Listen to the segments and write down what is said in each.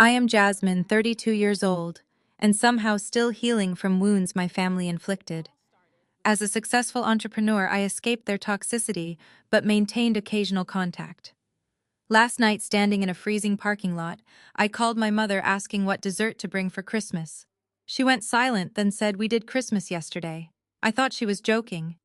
I am Jasmine, 32 years old, and somehow still healing from wounds my family inflicted. As a successful entrepreneur, I escaped their toxicity but maintained occasional contact. Last night, standing in a freezing parking lot, I called my mother asking what dessert to bring for Christmas. She went silent, then said, "We did Christmas yesterday." I thought she was joking.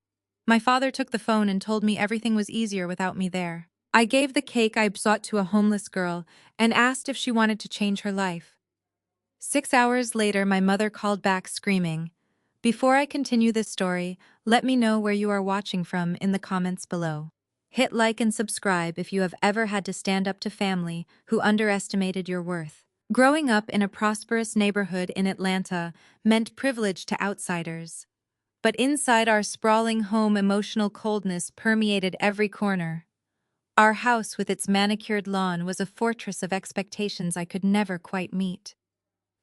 My father took the phone and told me everything was easier without me there. I gave the cake I bought to a homeless girl and asked if she wanted to change her life. 6 hours later, my mother called back screaming. Before I continue this story, let me know where you are watching from in the comments below. Hit like and subscribe if you have ever had to stand up to family who underestimated your worth. Growing up in a prosperous neighborhood in Atlanta meant privilege to outsiders. But inside our sprawling home, emotional coldness permeated every corner. Our house with its manicured lawn was a fortress of expectations I could never quite meet.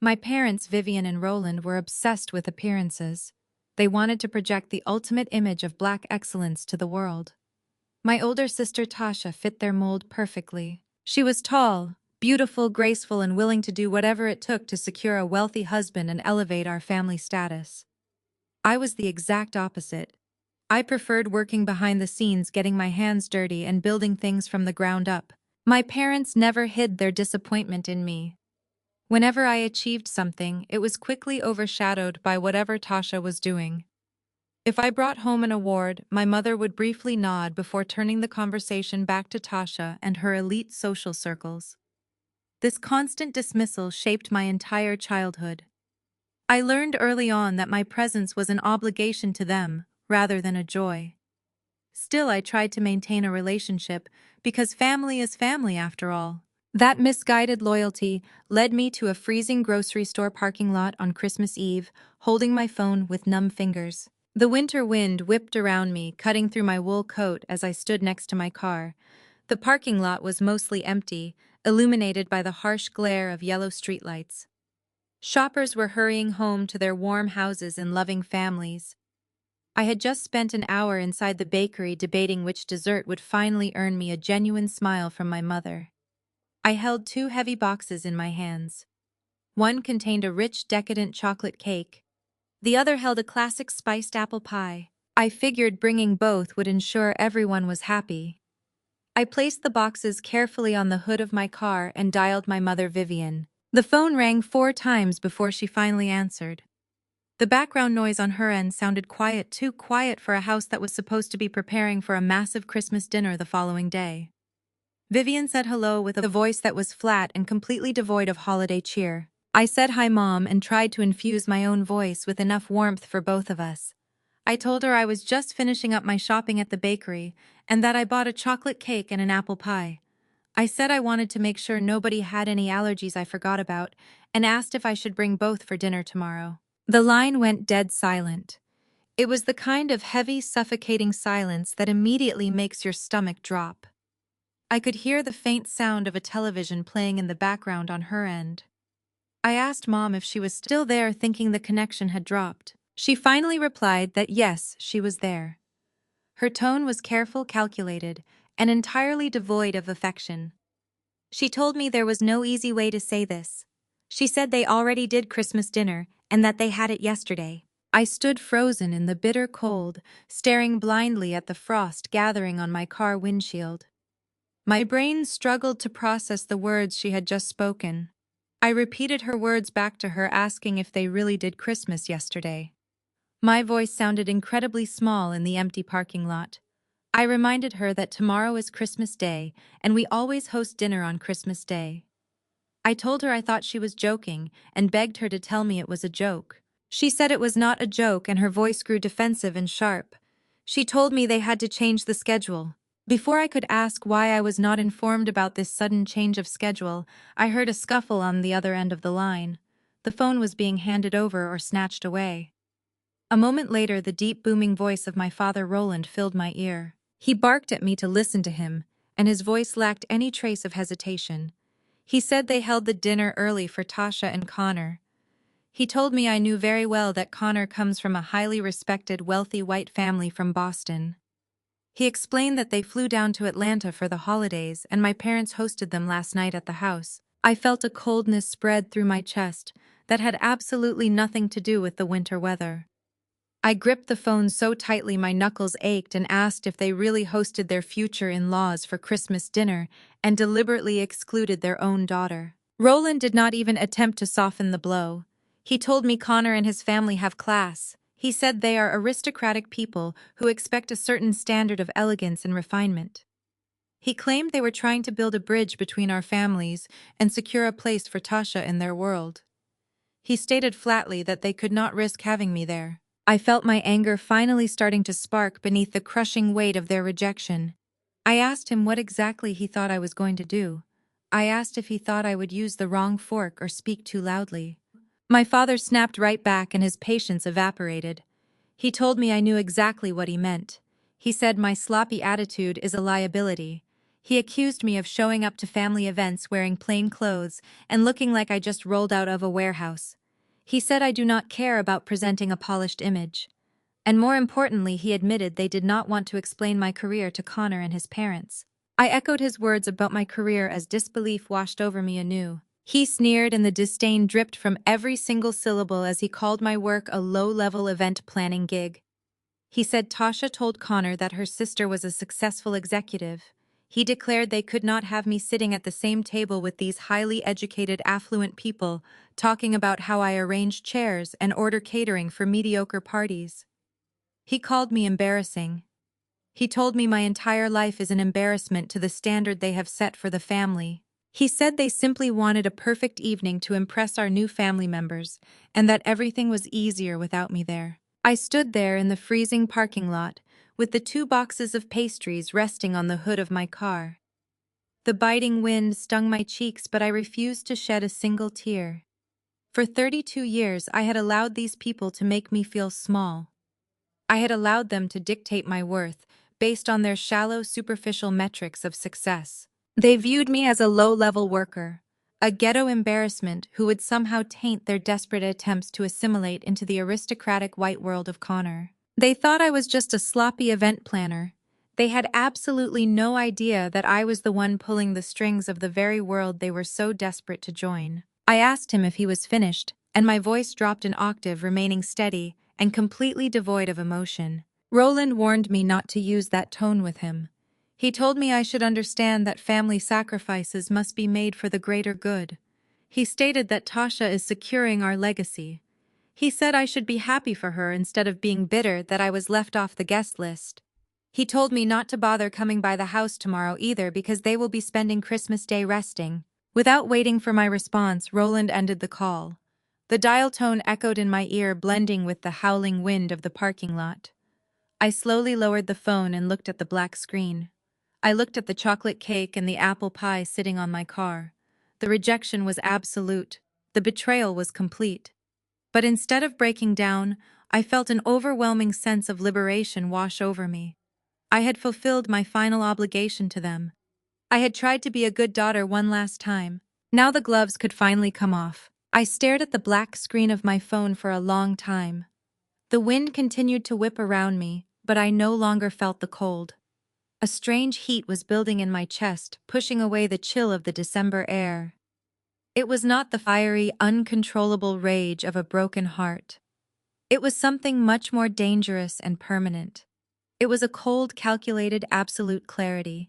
My parents, Vivian and Roland, were obsessed with appearances. They wanted to project the ultimate image of Black excellence to the world. My older sister Tasha fit their mold perfectly. She was tall, beautiful, graceful, and willing to do whatever it took to secure a wealthy husband and elevate our family status. I was the exact opposite. I preferred working behind the scenes, getting my hands dirty, and building things from the ground up. My parents never hid their disappointment in me. Whenever I achieved something, it was quickly overshadowed by whatever Tasha was doing. If I brought home an award, my mother would briefly nod before turning the conversation back to Tasha and her elite social circles. This constant dismissal shaped my entire childhood. I learned early on that my presence was an obligation to them, rather than a joy. Still, I tried to maintain a relationship, because family is family after all. That misguided loyalty led me to a freezing grocery store parking lot on Christmas Eve, holding my phone with numb fingers. The winter wind whipped around me, cutting through my wool coat as I stood next to my car. The parking lot was mostly empty, illuminated by the harsh glare of yellow streetlights. Shoppers were hurrying home to their warm houses and loving families. I had just spent an hour inside the bakery debating which dessert would finally earn me a genuine smile from my mother. I held two heavy boxes in my hands. One contained a rich, decadent chocolate cake. The other held a classic spiced apple pie. I figured bringing both would ensure everyone was happy. I placed the boxes carefully on the hood of my car and dialed my mother, Vivian. The phone rang 4 times before she finally answered. The background noise on her end sounded quiet, too quiet for a house that was supposed to be preparing for a massive Christmas dinner the following day. Vivian said hello with a voice that was flat and completely devoid of holiday cheer. I said hi, Mom, and tried to infuse my own voice with enough warmth for both of us. I told her I was just finishing up my shopping at the bakery and that I bought a chocolate cake and an apple pie. I said I wanted to make sure nobody had any allergies I forgot about and asked if I should bring both for dinner tomorrow. The line went dead silent. It was the kind of heavy, suffocating silence that immediately makes your stomach drop. I could hear the faint sound of a television playing in the background on her end. I asked Mom if she was still there, thinking the connection had dropped. She finally replied that yes, she was there. Her tone was careful, calculated, and entirely devoid of affection. She told me there was no easy way to say this. She said they already did Christmas dinner and that they had it yesterday. I stood frozen in the bitter cold, staring blindly at the frost gathering on my car windshield. My brain struggled to process the words she had just spoken. I repeated her words back to her, asking if they really did Christmas yesterday. My voice sounded incredibly small in the empty parking lot. I reminded her that tomorrow is Christmas Day, and we always host dinner on Christmas Day. I told her I thought she was joking, and begged her to tell me it was a joke. She said it was not a joke, and her voice grew defensive and sharp. She told me they had to change the schedule. Before I could ask why I was not informed about this sudden change of schedule, I heard a scuffle on the other end of the line. The phone was being handed over or snatched away. A moment later, the deep, booming voice of my father, Roland, filled my ear. He barked at me to listen to him, and his voice lacked any trace of hesitation. He said they held the dinner early for Tasha and Connor. He told me I knew very well that Connor comes from a highly respected, wealthy white family from Boston. He explained that they flew down to Atlanta for the holidays and my parents hosted them last night at the house. I felt a coldness spread through my chest that had absolutely nothing to do with the winter weather. I gripped the phone so tightly my knuckles ached and asked if they really hosted their future in-laws for Christmas dinner and deliberately excluded their own daughter. Roland did not even attempt to soften the blow. He told me Connor and his family have class. He said they are aristocratic people who expect a certain standard of elegance and refinement. He claimed they were trying to build a bridge between our families and secure a place for Tasha in their world. He stated flatly that they could not risk having me there. I felt my anger finally starting to spark beneath the crushing weight of their rejection. I asked him what exactly he thought I was going to do. I asked if he thought I would use the wrong fork or speak too loudly. My father snapped right back and his patience evaporated. He told me I knew exactly what he meant. He said my sloppy attitude is a liability. He accused me of showing up to family events wearing plain clothes and looking like I just rolled out of a warehouse. He said I do not care about presenting a polished image. And more importantly, he admitted they did not want to explain my career to Connor and his parents. I echoed his words about my career as disbelief washed over me anew. He sneered and the disdain dripped from every single syllable as he called my work a low-level event planning gig. He said Tasha told Connor that her sister was a successful executive. He declared they could not have me sitting at the same table with these highly educated, affluent people, talking about how I arrange chairs and order catering for mediocre parties. He called me embarrassing. He told me my entire life is an embarrassment to the standard they have set for the family. He said they simply wanted a perfect evening to impress our new family members, and that everything was easier without me there. I stood there in the freezing parking lot, with the 2 boxes of pastries resting on the hood of my car. The biting wind stung my cheeks, but I refused to shed a single tear. For 32 years, I had allowed these people to make me feel small. I had allowed them to dictate my worth based on their shallow, superficial metrics of success. They viewed me as a low-level worker, a ghetto embarrassment who would somehow taint their desperate attempts to assimilate into the aristocratic white world of Connor. They thought I was just a sloppy event planner. They had absolutely no idea that I was the one pulling the strings of the very world they were so desperate to join. I asked him if he was finished, and my voice dropped an octave, remaining steady and completely devoid of emotion. Roland warned me not to use that tone with him. He told me I should understand that family sacrifices must be made for the greater good. He stated that Tasha is securing our legacy. He said I should be happy for her instead of being bitter that I was left off the guest list. He told me not to bother coming by the house tomorrow either because they will be spending Christmas Day resting. Without waiting for my response, Roland ended the call. The dial tone echoed in my ear, blending with the howling wind of the parking lot. I slowly lowered the phone and looked at the black screen. I looked at the chocolate cake and the apple pie sitting on my car. The rejection was absolute. The betrayal was complete. But instead of breaking down, I felt an overwhelming sense of liberation wash over me. I had fulfilled my final obligation to them. I had tried to be a good daughter one last time. Now the gloves could finally come off. I stared at the black screen of my phone for a long time. The wind continued to whip around me, but I no longer felt the cold. A strange heat was building in my chest, pushing away the chill of the December air. It was not the fiery, uncontrollable rage of a broken heart. It was something much more dangerous and permanent. It was a cold, calculated, absolute clarity.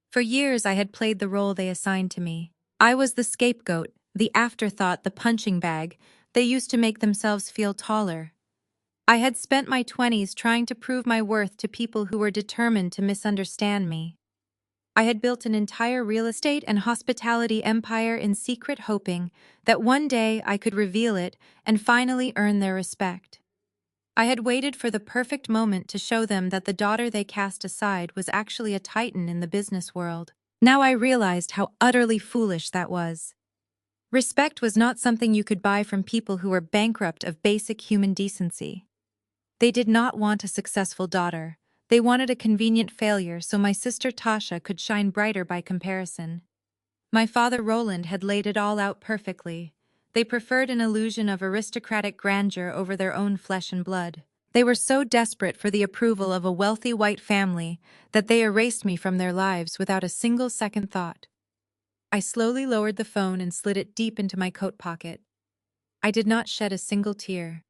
For years I had played the role they assigned to me. I was the scapegoat, the afterthought, the punching bag. They used to make themselves feel taller. I had spent my 20s trying to prove my worth to people who were determined to misunderstand me. I had built an entire real estate and hospitality empire in secret, hoping that one day I could reveal it and finally earn their respect. I had waited for the perfect moment to show them that the daughter they cast aside was actually a titan in the business world. Now I realized how utterly foolish that was. Respect was not something you could buy from people who were bankrupt of basic human decency. They did not want a successful daughter. They wanted a convenient failure so my sister Tasha could shine brighter by comparison. My father Roland had laid it all out perfectly. They preferred an illusion of aristocratic grandeur over their own flesh and blood. They were so desperate for the approval of a wealthy white family that they erased me from their lives without a single second thought. I slowly lowered the phone and slid it deep into my coat pocket. I did not shed a single tear.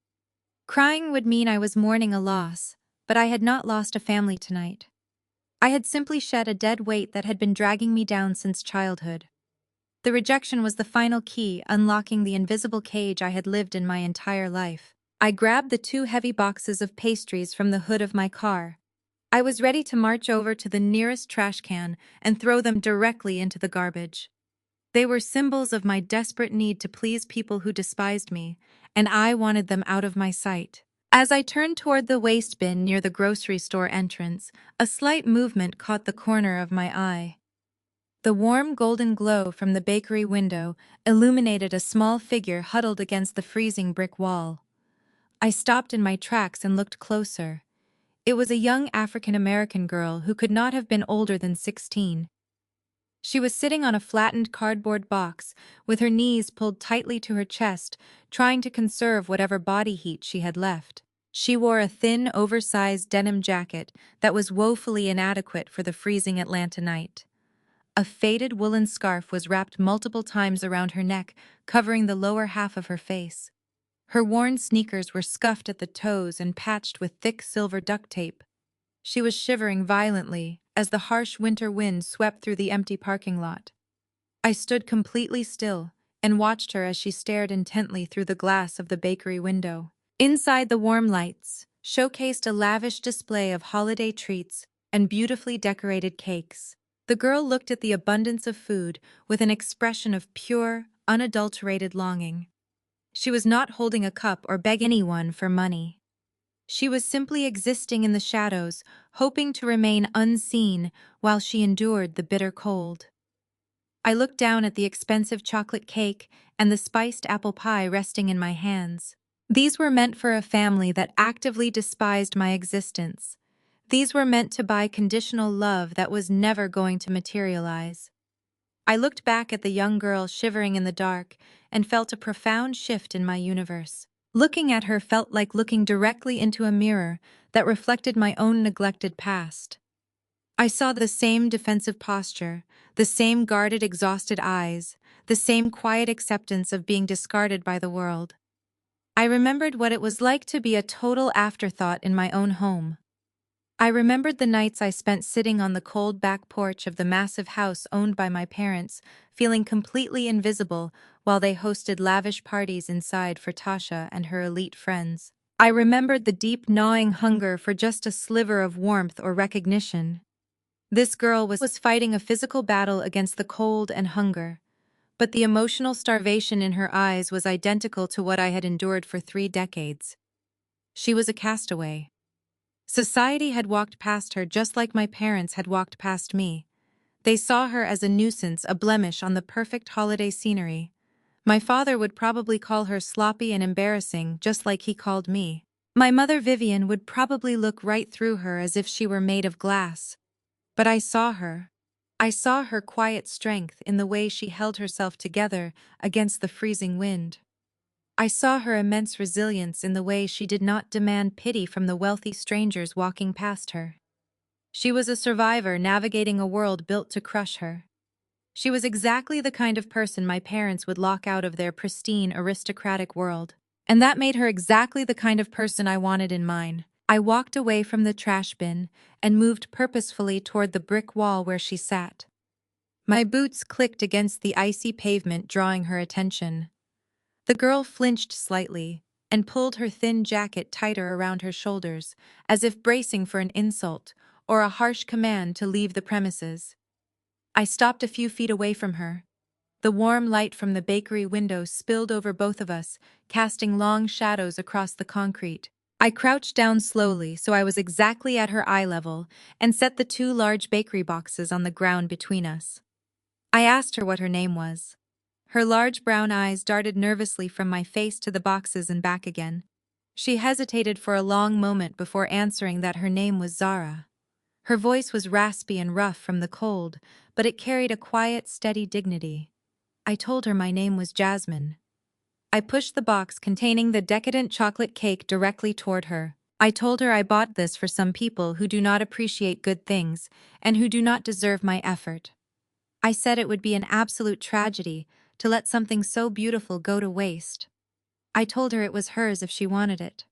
Crying would mean I was mourning a loss, but I had not lost a family tonight. I had simply shed a dead weight that had been dragging me down since childhood. The rejection was the final key, unlocking the invisible cage I had lived in my entire life. I grabbed the 2 heavy boxes of pastries from the hood of my car. I was ready to march over to the nearest trash can and throw them directly into the garbage. They were symbols of my desperate need to please people who despised me, and I wanted them out of my sight. As I turned toward the waste bin near the grocery store entrance, a slight movement caught the corner of my eye. The warm golden glow from the bakery window illuminated a small figure huddled against the freezing brick wall. I stopped in my tracks and looked closer. It was a young African-American girl who could not have been older than 16. She was sitting on a flattened cardboard box, with her knees pulled tightly to her chest, trying to conserve whatever body heat she had left. She wore a thin, oversized denim jacket that was woefully inadequate for the freezing Atlanta night. A faded woolen scarf was wrapped multiple times around her neck, covering the lower half of her face. Her worn sneakers were scuffed at the toes and patched with thick silver duct tape. She was shivering violently as the harsh winter wind swept through the empty parking lot. I stood completely still and watched her as she stared intently through the glass of the bakery window. Inside, the warm lights showcased a lavish display of holiday treats and beautifully decorated cakes. The girl looked at the abundance of food with an expression of pure, unadulterated longing. She was not holding a cup or begging anyone for money. She was simply existing in the shadows, hoping to remain unseen while she endured the bitter cold. I looked down at the expensive chocolate cake and the spiced apple pie resting in my hands. These were meant for a family that actively despised my existence. These were meant to buy conditional love that was never going to materialize. I looked back at the young girl shivering in the dark and felt a profound shift in my universe. Looking at her felt like looking directly into a mirror that reflected my own neglected past. I saw the same defensive posture, the same guarded, exhausted eyes, the same quiet acceptance of being discarded by the world. I remembered what it was like to be a total afterthought in my own home. I remembered the nights I spent sitting on the cold back porch of the massive house owned by my parents, feeling completely invisible while they hosted lavish parties inside for Tasha and her elite friends. I remembered the deep gnawing hunger for just a sliver of warmth or recognition. This girl was fighting a physical battle against the cold and hunger, but the emotional starvation in her eyes was identical to what I had endured for 3 decades. She was a castaway. Society had walked past her just like my parents had walked past me. They saw her as a nuisance, a blemish on the perfect holiday scenery. My father would probably call her sloppy and embarrassing, just like he called me. My mother, Vivian, would probably look right through her as if she were made of glass. But I saw her. I saw her quiet strength in the way she held herself together against the freezing wind. I saw her immense resilience in the way she did not demand pity from the wealthy strangers walking past her. She was a survivor navigating a world built to crush her. She was exactly the kind of person my parents would lock out of their pristine, aristocratic world. And that made her exactly the kind of person I wanted in mine. I walked away from the trash bin and moved purposefully toward the brick wall where she sat. My boots clicked against the icy pavement, drawing her attention. The girl flinched slightly and pulled her thin jacket tighter around her shoulders, as if bracing for an insult or a harsh command to leave the premises. I stopped a few feet away from her. The warm light from the bakery window spilled over both of us, casting long shadows across the concrete. I crouched down slowly so I was exactly at her eye level and set the 2 large bakery boxes on the ground between us. I asked her what her name was. Her large brown eyes darted nervously from my face to the boxes and back again. She hesitated for a long moment before answering that her name was Zara. Her voice was raspy and rough from the cold, but it carried a quiet, steady dignity. I told her my name was Jasmine. I pushed the box containing the decadent chocolate cake directly toward her. I told her I bought this for some people who do not appreciate good things and who do not deserve my effort. I said it would be an absolute tragedy to let something so beautiful go to waste. I told her it was hers if she wanted it.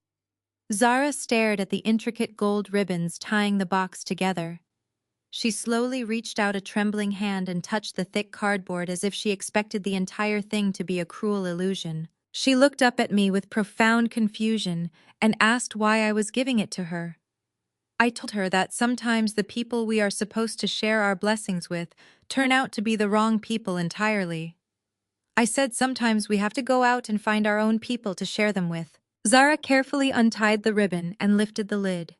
Zara stared at the intricate gold ribbons tying the box together. She slowly reached out a trembling hand and touched the thick cardboard as if she expected the entire thing to be a cruel illusion. She looked up at me with profound confusion and asked why I was giving it to her. I told her that sometimes the people we are supposed to share our blessings with turn out to be the wrong people entirely. I said sometimes we have to go out and find our own people to share them with. Zara carefully untied the ribbon and lifted the lid.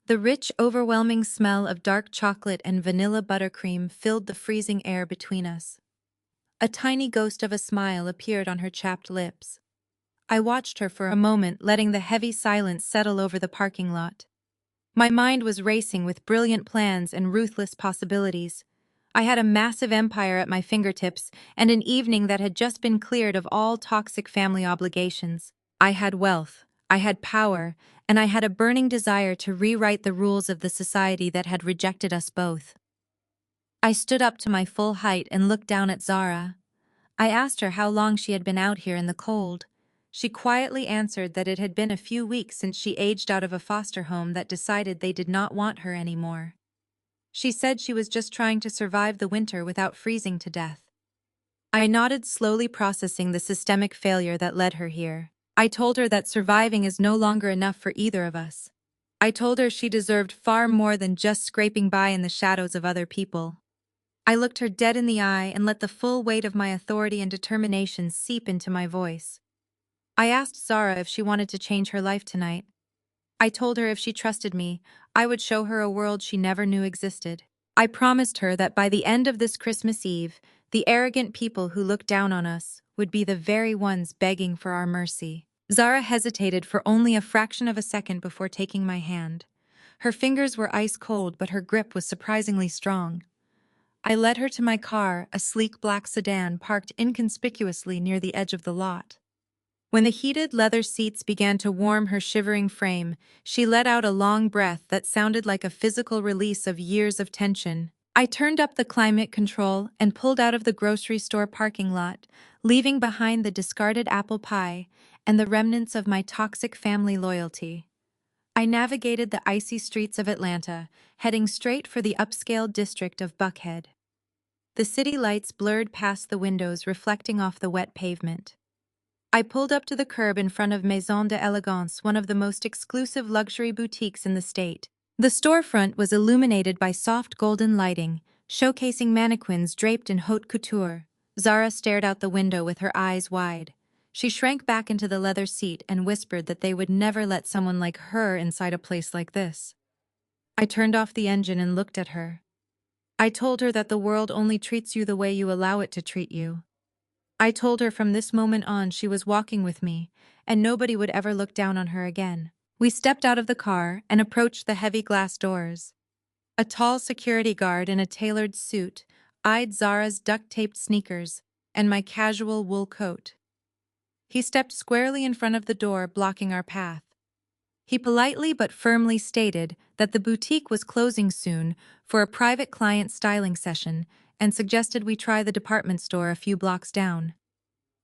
The rich, overwhelming smell of dark chocolate and vanilla buttercream filled the freezing air between us. A tiny ghost of a smile appeared on her chapped lips. I watched her for a moment, letting the heavy silence settle over the parking lot. My mind was racing with brilliant plans and ruthless possibilities. I had a massive empire at my fingertips and an evening that had just been cleared of all toxic family obligations. I had wealth, I had power, and I had a burning desire to rewrite the rules of the society that had rejected us both. I stood up to my full height and looked down at Zara. I asked her how long she had been out here in the cold. She quietly answered that it had been a few weeks since she aged out of a foster home that decided they did not want her anymore. She said she was just trying to survive the winter without freezing to death. I nodded, slowly processing the systemic failure that led her here. I told her that surviving is no longer enough for either of us. I told her she deserved far more than just scraping by in the shadows of other people. I looked her dead in the eye and let the full weight of my authority and determination seep into my voice. I asked Zara if she wanted to change her life tonight. I told her if she trusted me, I would show her a world she never knew existed. I promised her that by the end of this Christmas Eve, the arrogant people who looked down on us would be the very ones begging for our mercy. Zara hesitated for only a fraction of a second before taking my hand. Her fingers were ice cold, but her grip was surprisingly strong. I led her to my car, a sleek black sedan parked inconspicuously near the edge of the lot. When the heated leather seats began to warm her shivering frame, she let out a long breath that sounded like a physical release of years of tension. I turned up the climate control and pulled out of the grocery store parking lot, leaving behind the discarded apple pie and the remnants of my toxic family loyalty. I navigated the icy streets of Atlanta, heading straight for the upscale district of Buckhead. The city lights blurred past the windows, reflecting off the wet pavement. I pulled up to the curb in front of Maison d'Elegance, one of the most exclusive luxury boutiques in the state. The storefront was illuminated by soft golden lighting, showcasing mannequins draped in haute couture. Zara stared out the window with her eyes wide. She shrank back into the leather seat and whispered that they would never let someone like her inside a place like this. I turned off the engine and looked at her. I told her that the world only treats you the way you allow it to treat you. I told her from this moment on she was walking with me, and nobody would ever look down on her again. We stepped out of the car and approached the heavy glass doors. A tall security guard in a tailored suit eyed Zara's duct-taped sneakers and my casual wool coat. He stepped squarely in front of the door, blocking our path. He politely but firmly stated that the boutique was closing soon for a private client styling session and suggested we try the department store a few blocks down.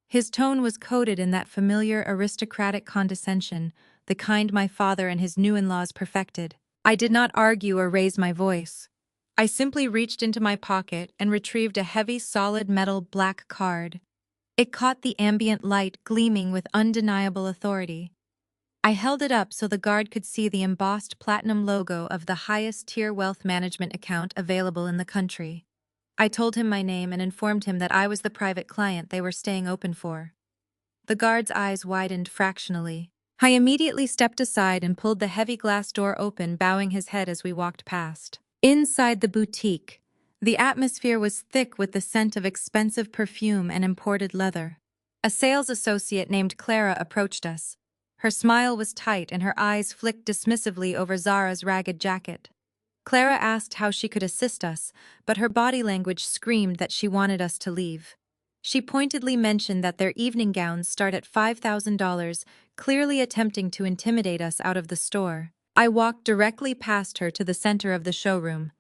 His tone was coated in that familiar aristocratic condescension, the kind my father and his new in-laws perfected. I did not argue or raise my voice. I simply reached into my pocket and retrieved a heavy, solid metal black card. It caught the ambient light, gleaming with undeniable authority. I held it up so the guard could see the embossed platinum logo of the highest-tier wealth management account available in the country. I told him my name and informed him that I was the private client they were staying open for. The guard's eyes widened fractionally. I immediately stepped aside and pulled the heavy glass door open, bowing his head as we walked past. Inside the boutique, the atmosphere was thick with the scent of expensive perfume and imported leather. A sales associate named Clara approached us. Her smile was tight and her eyes flicked dismissively over Zara's ragged jacket. Clara asked how she could assist us, but her body language screamed that she wanted us to leave. She pointedly mentioned that their evening gowns start at $5,000, clearly attempting to intimidate us out of the store. I walked directly past her to the center of the showroom.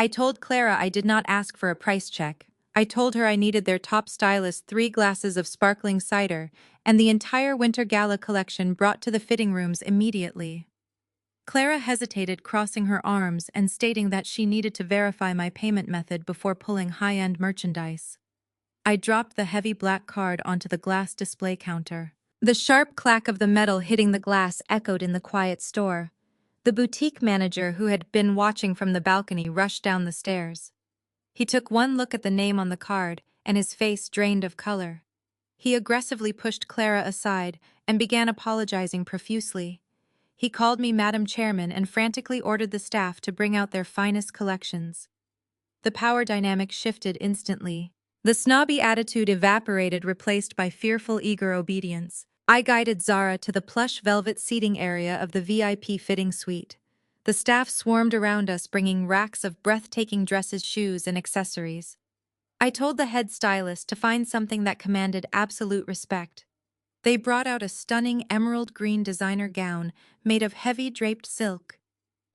I told Clara I did not ask for a price check. I told her I needed their top stylist 3 glasses of sparkling cider and the entire winter gala collection brought to the fitting rooms immediately. Clara hesitated, crossing her arms and stating that she needed to verify my payment method before pulling high-end merchandise. I dropped the heavy black card onto the glass display counter. The sharp clack of the metal hitting the glass echoed in the quiet store. The boutique manager who had been watching from the balcony rushed down the stairs. He took one look at the name on the card, and his face drained of color. He aggressively pushed Clara aside and began apologizing profusely. He called me Madam Chairman and frantically ordered the staff to bring out their finest collections. The power dynamic shifted instantly. The snobby attitude evaporated, replaced by fearful, eager obedience. I guided Zara to the plush velvet seating area of the VIP fitting suite. The staff swarmed around us, bringing racks of breathtaking dresses, shoes, and accessories. I told the head stylist to find something that commanded absolute respect. They brought out a stunning emerald green designer gown made of heavy draped silk.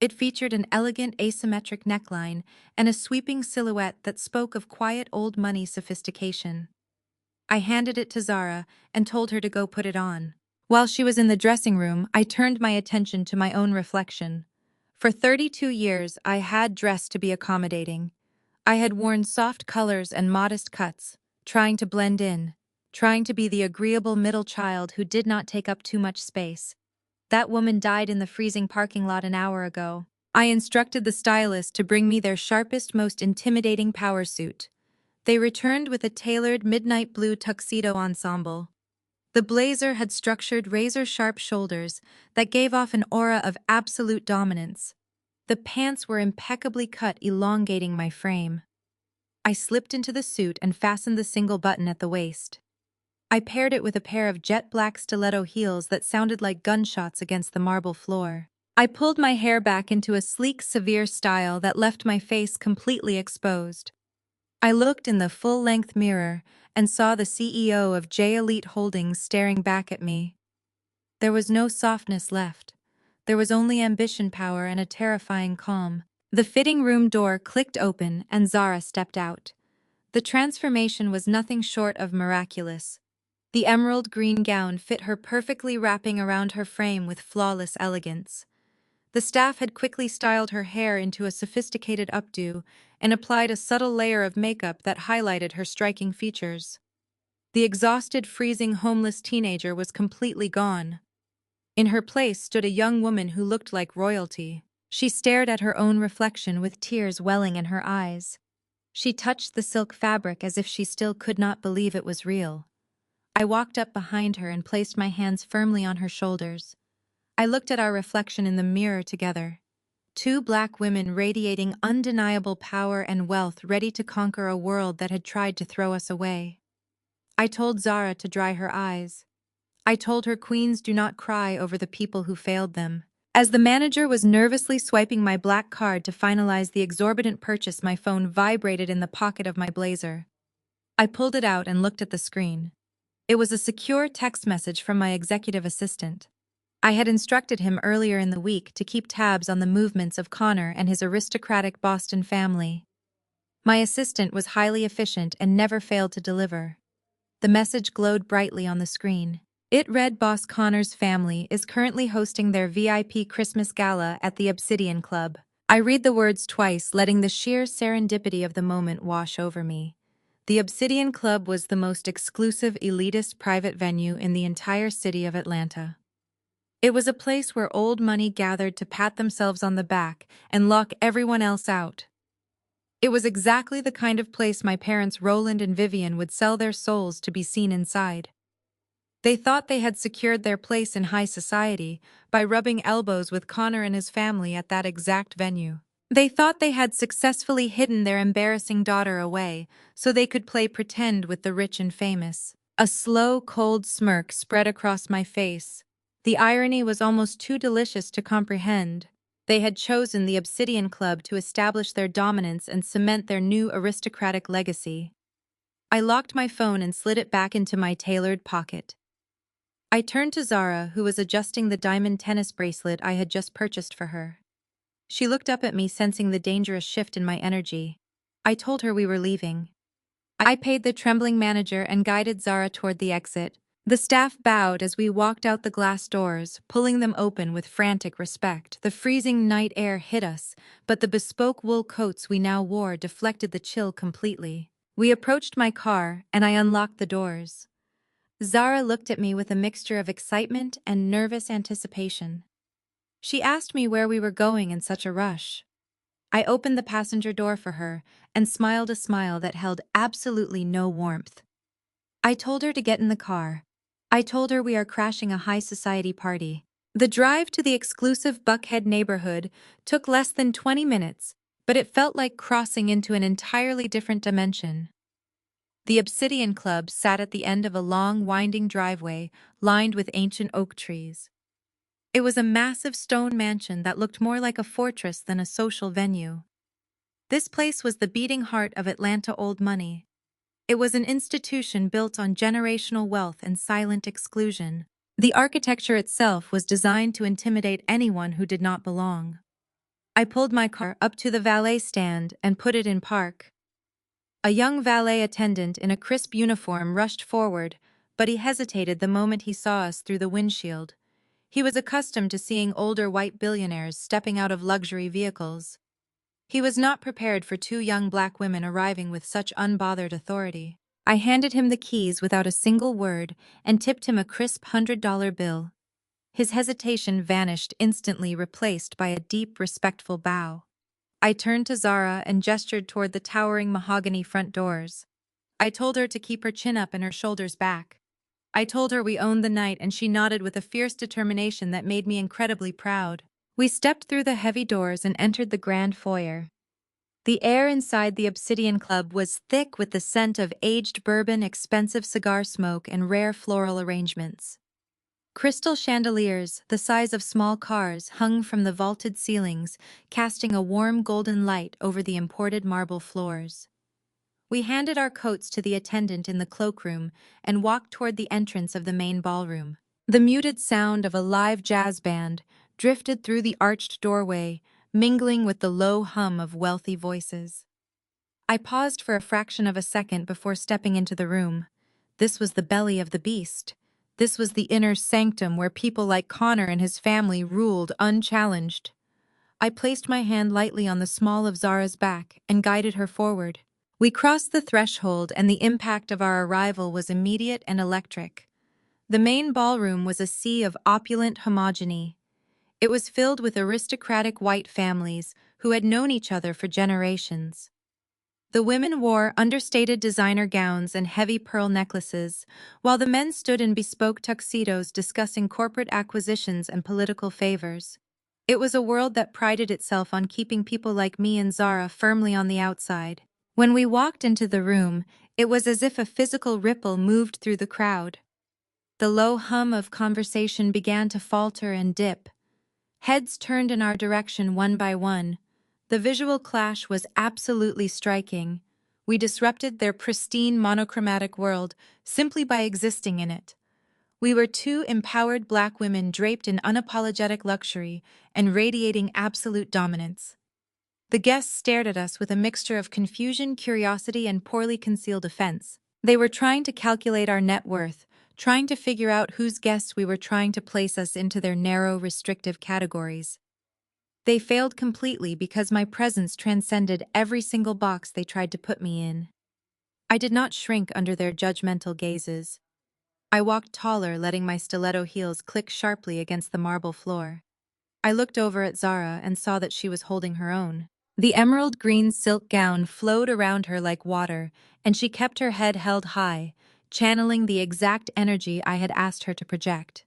It featured an elegant asymmetric neckline and a sweeping silhouette that spoke of quiet old money sophistication. I handed it to Zara and told her to go put it on. While she was in the dressing room, I turned my attention to my own reflection. For 32 years, I had dressed to be accommodating. I had worn soft colors and modest cuts, trying to blend in, trying to be the agreeable middle child who did not take up too much space. That woman died in the freezing parking lot an hour ago. I instructed the stylist to bring me their sharpest, most intimidating power suit. They returned with a tailored midnight blue tuxedo ensemble. The blazer had structured razor-sharp shoulders that gave off an aura of absolute dominance. The pants were impeccably cut, elongating my frame. I slipped into the suit and fastened the single button at the waist. I paired it with a pair of jet black stiletto heels that sounded like gunshots against the marble floor. I pulled my hair back into a sleek, severe style that left my face completely exposed. I looked in the full-length mirror and saw the CEO of J Elite Holdings staring back at me. There was no softness left. There was only ambition, power, and a terrifying calm. The fitting room door clicked open and Zara stepped out. The transformation was nothing short of miraculous. The emerald green gown fit her perfectly, wrapping around her frame with flawless elegance. The staff had quickly styled her hair into a sophisticated updo and applied a subtle layer of makeup that highlighted her striking features. The exhausted, freezing, homeless teenager was completely gone. In her place stood a young woman who looked like royalty. She stared at her own reflection with tears welling in her eyes. She touched the silk fabric as if she still could not believe it was real. I walked up behind her and placed my hands firmly on her shoulders. I looked at our reflection in the mirror together. 2 black women radiating undeniable power and wealth, ready to conquer a world that had tried to throw us away. I told Zara to dry her eyes. I told her queens do not cry over the people who failed them. As the manager was nervously swiping my black card to finalize the exorbitant purchase, my phone vibrated in the pocket of my blazer. I pulled it out and looked at the screen. It was a secure text message from my executive assistant. I had instructed him earlier in the week to keep tabs on the movements of Connor and his aristocratic Boston family. My assistant was highly efficient and never failed to deliver. The message glowed brightly on the screen. It read, "Boss Connor's family is currently hosting their VIP Christmas gala at the Obsidian Club." I read the words twice, letting the sheer serendipity of the moment wash over me. The Obsidian Club was the most exclusive, elitist private venue in the entire city of Atlanta. It was a place where old money gathered to pat themselves on the back and lock everyone else out. It was exactly the kind of place my parents Roland and Vivian would sell their souls to be seen inside. They thought they had secured their place in high society by rubbing elbows with Connor and his family at that exact venue. They thought they had successfully hidden their embarrassing daughter away so they could play pretend with the rich and famous. A slow, cold smirk spread across my face. The irony was almost too delicious to comprehend. They had chosen the Obsidian Club to establish their dominance and cement their new aristocratic legacy. I locked my phone and slid it back into my tailored pocket. I turned to Zara, who was adjusting the diamond tennis bracelet I had just purchased for her. She looked up at me, sensing the dangerous shift in my energy. I told her we were leaving. I paid the trembling manager and guided Zara toward the exit. The staff bowed as we walked out the glass doors, pulling them open with frantic respect. The freezing night air hit us, but the bespoke wool coats we now wore deflected the chill completely. We approached my car, and I unlocked the doors. Zara looked at me with a mixture of excitement and nervous anticipation. She asked me where we were going in such a rush. I opened the passenger door for her and smiled a smile that held absolutely no warmth. I told her to get in the car. I told her we are crashing a high society party. The drive to the exclusive Buckhead neighborhood took less than 20 minutes, but it felt like crossing into an entirely different dimension. The Obsidian Club sat at the end of a long, winding driveway lined with ancient oak trees. It was a massive stone mansion that looked more like a fortress than a social venue. This place was the beating heart of Atlanta old money. It was an institution built on generational wealth and silent exclusion. The architecture itself was designed to intimidate anyone who did not belong. I pulled my car up to the valet stand and put it in park. A young valet attendant in a crisp uniform rushed forward, but he hesitated the moment he saw us through the windshield. He was accustomed to seeing older white billionaires stepping out of luxury vehicles. He was not prepared for two young black women arriving with such unbothered authority. I handed him the keys without a single word and tipped him a crisp $100 bill. His hesitation vanished instantly, replaced by a deep, respectful bow. I turned to Zara and gestured toward the towering mahogany front doors. I told her to keep her chin up and her shoulders back. I told her we owned the night, and she nodded with a fierce determination that made me incredibly proud. We stepped through the heavy doors and entered the grand foyer. The air inside the Obsidian Club was thick with the scent of aged bourbon, expensive cigar smoke, and rare floral arrangements. Crystal chandeliers, the size of small cars, hung from the vaulted ceilings, casting a warm golden light over the imported marble floors. We handed our coats to the attendant in the cloakroom and walked toward the entrance of the main ballroom. The muted sound of a live jazz band drifted through the arched doorway, mingling with the low hum of wealthy voices. I paused for a fraction of a second before stepping into the room. This was the belly of the beast. This was the inner sanctum where people like Connor and his family ruled unchallenged. I placed my hand lightly on the small of Zara's back and guided her forward. We crossed the threshold, and the impact of our arrival was immediate and electric. The main ballroom was a sea of opulent homogeny. It was filled with aristocratic white families who had known each other for generations. The women wore understated designer gowns and heavy pearl necklaces, while the men stood in bespoke tuxedos discussing corporate acquisitions and political favors. It was a world that prided itself on keeping people like me and Zara firmly on the outside. When we walked into the room, it was as if a physical ripple moved through the crowd. The low hum of conversation began to falter and dip. Heads turned in our direction one by one. The visual clash was absolutely striking. We disrupted their pristine monochromatic world simply by existing in it. We were two empowered black women draped in unapologetic luxury and radiating absolute dominance. The guests stared at us with a mixture of confusion, curiosity, and poorly concealed offense. They were trying to calculate our net worth, trying to figure out whose guests we were, trying to place us into their narrow, restrictive categories. They failed completely because my presence transcended every single box they tried to put me in. I did not shrink under their judgmental gazes. I walked taller, letting my stiletto heels click sharply against the marble floor. I looked over at Zara and saw that she was holding her own. The emerald green silk gown flowed around her like water, and she kept her head held high, channeling the exact energy I had asked her to project.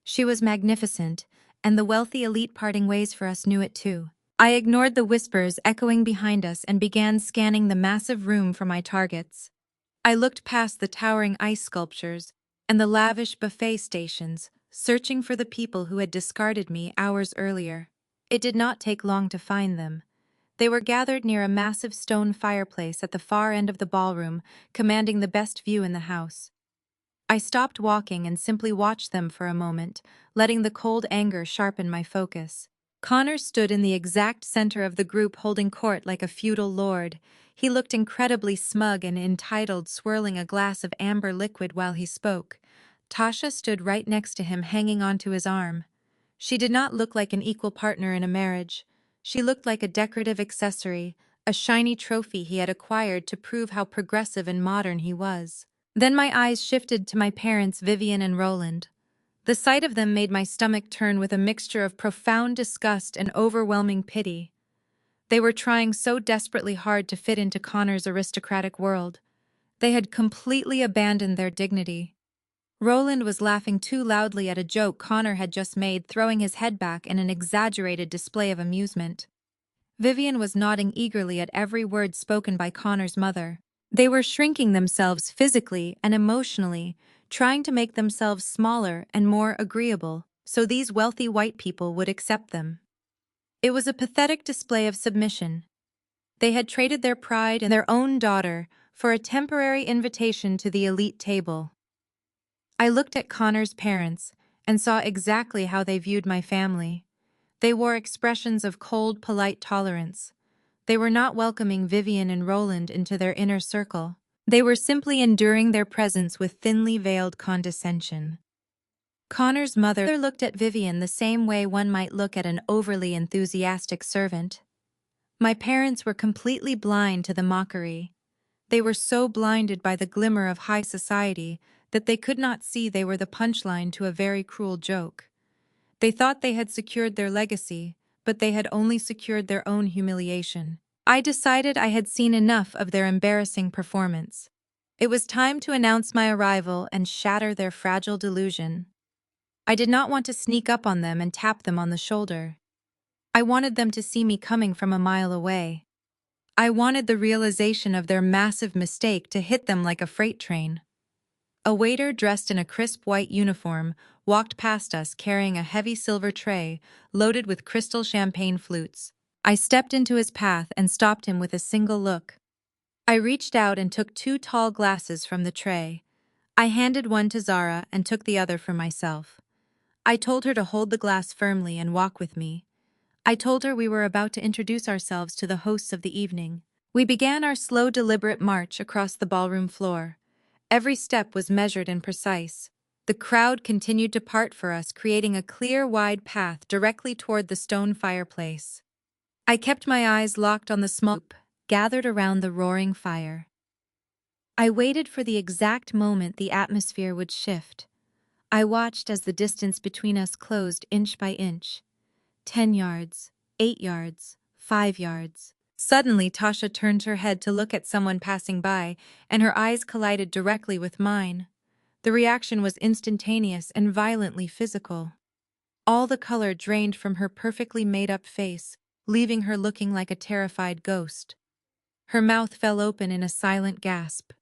She was magnificent, and the wealthy elite parting ways for us knew it too. I ignored the whispers echoing behind us and began scanning the massive room for my targets. I looked past the towering ice sculptures and the lavish buffet stations, searching for the people who had discarded me hours earlier. It did not take long to find them. They were gathered near a massive stone fireplace at the far end of the ballroom, commanding the best view in the house. I stopped walking and simply watched them for a moment, letting the cold anger sharpen my focus. Connor stood in the exact center of the group holding court like a feudal lord. He looked incredibly smug and entitled, swirling a glass of amber liquid while he spoke. Tasha stood right next to him, hanging onto his arm. She did not look like an equal partner in a marriage. She looked like a decorative accessory, a shiny trophy he had acquired to prove how progressive and modern he was. Then my eyes shifted to my parents, Vivian and Roland. The sight of them made my stomach turn with a mixture of profound disgust and overwhelming pity. They were trying so desperately hard to fit into Connor's aristocratic world. They had completely abandoned their dignity. Roland was laughing too loudly at a joke Connor had just made, throwing his head back in an exaggerated display of amusement. Vivian was nodding eagerly at every word spoken by Connor's mother. They were shrinking themselves physically and emotionally, trying to make themselves smaller and more agreeable, so these wealthy white people would accept them. It was a pathetic display of submission. They had traded their pride in their own daughter for a temporary invitation to the elite table. I looked at Connor's parents and saw exactly how they viewed my family. They wore expressions of cold, polite tolerance. They were not welcoming Vivian and Roland into their inner circle. They were simply enduring their presence with thinly veiled condescension. Connor's mother looked at Vivian the same way one might look at an overly enthusiastic servant. My parents were completely blind to the mockery. They were so blinded by the glimmer of high society that they could not see they were the punchline to a very cruel joke. They thought they had secured their legacy, but they had only secured their own humiliation. I decided I had seen enough of their embarrassing performance. It was time to announce my arrival and shatter their fragile delusion. I did not want to sneak up on them and tap them on the shoulder. I wanted them to see me coming from a mile away. I wanted the realization of their massive mistake to hit them like a freight train. A waiter dressed in a crisp white uniform walked past us carrying a heavy silver tray loaded with crystal champagne flutes. I stepped into his path and stopped him with a single look. I reached out and took 2 tall glasses from the tray. I handed one to Zara and took the other for myself. I told her to hold the glass firmly and walk with me. I told her we were about to introduce ourselves to the hosts of the evening. We began our slow, deliberate march across the ballroom floor. Every step was measured and precise. The crowd continued to part for us, creating a clear, wide path directly toward the stone fireplace. I kept my eyes locked on the small group gathered around the roaring fire. I waited for the exact moment the atmosphere would shift. I watched as the distance between us closed inch by inch. 10 yards, 8 yards, 5 yards. Suddenly, Tasha turned her head to look at someone passing by, and her eyes collided directly with mine. The reaction was instantaneous and violently physical. All the color drained from her perfectly made-up face, leaving her looking like a terrified ghost. Her mouth fell open in a silent gasp.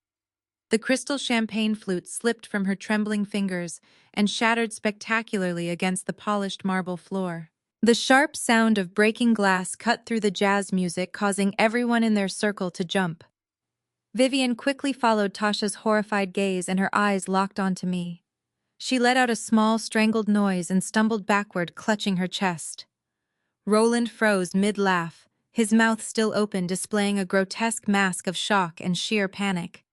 The crystal champagne flute slipped from her trembling fingers and shattered spectacularly against the polished marble floor. The sharp sound of breaking glass cut through the jazz music, causing everyone in their circle to jump. Vivian quickly followed Tasha's horrified gaze, and her eyes locked onto me. She let out a small, strangled noise and stumbled backward, clutching her chest. Roland froze mid-laugh, his mouth still open, displaying a grotesque mask of shock and sheer panic.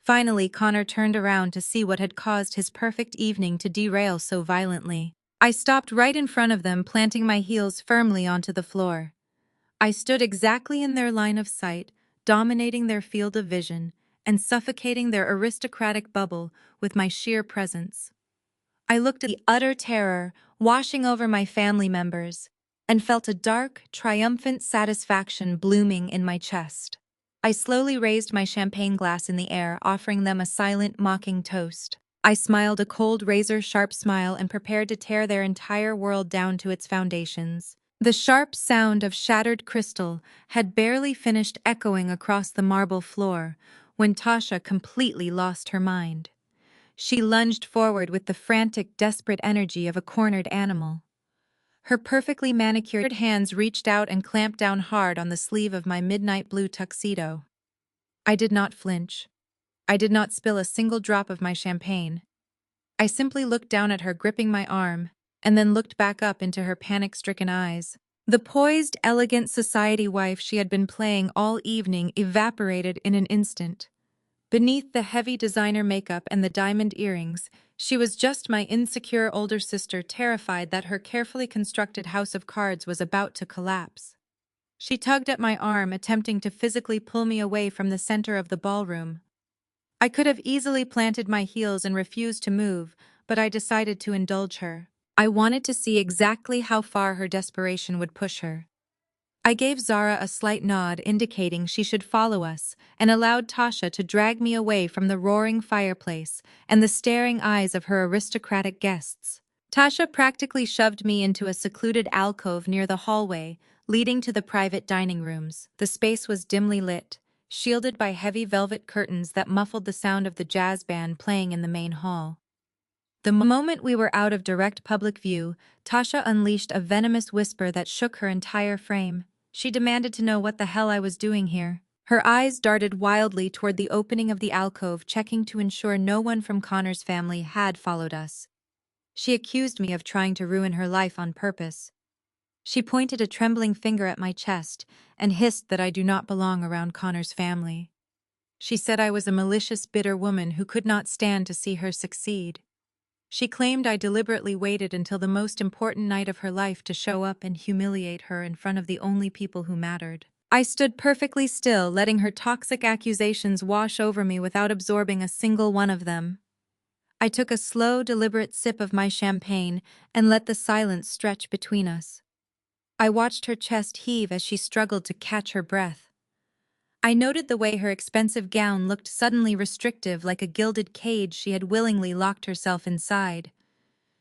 Finally, Connor turned around to see what had caused his perfect evening to derail so violently. I stopped right in front of them, planting my heels firmly onto the floor. I stood exactly in their line of sight, dominating their field of vision and suffocating their aristocratic bubble with my sheer presence. I looked at the utter terror washing over my family members and felt a dark, triumphant satisfaction blooming in my chest. I slowly raised my champagne glass in the air, offering them a silent, mocking toast. I smiled a cold, razor-sharp smile and prepared to tear their entire world down to its foundations. The sharp sound of shattered crystal had barely finished echoing across the marble floor when Tasha completely lost her mind. She lunged forward with the frantic, desperate energy of a cornered animal. Her perfectly manicured hands reached out and clamped down hard on the sleeve of my midnight blue tuxedo. I did not flinch. I did not spill a single drop of my champagne. I simply looked down at her, gripping my arm. and then looked back up into her panic-stricken eyes. The poised, elegant society wife she had been playing all evening evaporated in an instant. Beneath the heavy designer makeup and the diamond earrings, she was just my insecure older sister, terrified that her carefully constructed house of cards was about to collapse. She tugged at my arm, attempting to physically pull me away from the center of the ballroom. I could have easily planted my heels and refused to move, but I decided to indulge her. I wanted to see exactly how far her desperation would push her. I gave Zara a slight nod indicating she should follow us, and allowed Tasha to drag me away from the roaring fireplace and the staring eyes of her aristocratic guests. Tasha practically shoved me into a secluded alcove near the hallway, leading to the private dining rooms. The space was dimly lit, shielded by heavy velvet curtains that muffled the sound of the jazz band playing in the main hall. The moment we were out of direct public view, Tasha unleashed a venomous whisper that shook her entire frame. She demanded to know what the hell I was doing here. Her eyes darted wildly toward the opening of the alcove, checking to ensure no one from Connor's family had followed us. She accused me of trying to ruin her life on purpose. She pointed a trembling finger at my chest and hissed that I do not belong around Connor's family. She said I was a malicious, bitter woman who could not stand to see her succeed. She claimed I deliberately waited until the most important night of her life to show up and humiliate her in front of the only people who mattered. I stood perfectly still, letting her toxic accusations wash over me without absorbing a single one of them. I took a slow, deliberate sip of my champagne and let the silence stretch between us. I watched her chest heave as she struggled to catch her breath. I noted the way her expensive gown looked suddenly restrictive, like a gilded cage she had willingly locked herself inside.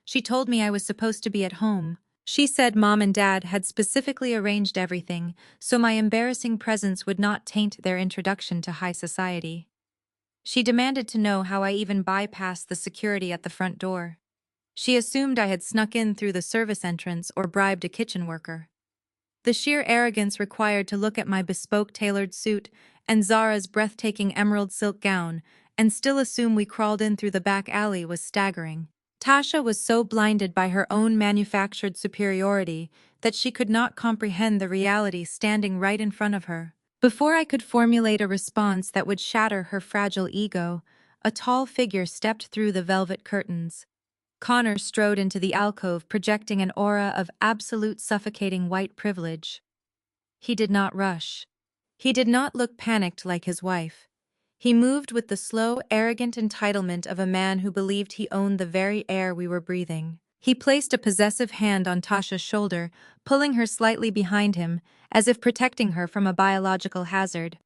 She told me I was supposed to be at home. She said Mom and Dad had specifically arranged everything, so my embarrassing presence would not taint their introduction to high society. She demanded to know how I even bypassed the security at the front door. She assumed I had snuck in through the service entrance or bribed a kitchen worker. The sheer arrogance required to look at my bespoke tailored suit and Zara's breathtaking emerald silk gown and still assume we crawled in through the back alley was staggering. Tasha was so blinded by her own manufactured superiority that she could not comprehend the reality standing right in front of her. Before I could formulate a response that would shatter her fragile ego, a tall figure stepped through the velvet curtains. Connor strode into the alcove, projecting an aura of absolute suffocating white privilege. He did not rush. He did not look panicked like his wife. He moved with the slow, arrogant entitlement of a man who believed he owned the very air we were breathing. He placed a possessive hand on Tasha's shoulder, pulling her slightly behind him, as if protecting her from a biological hazard.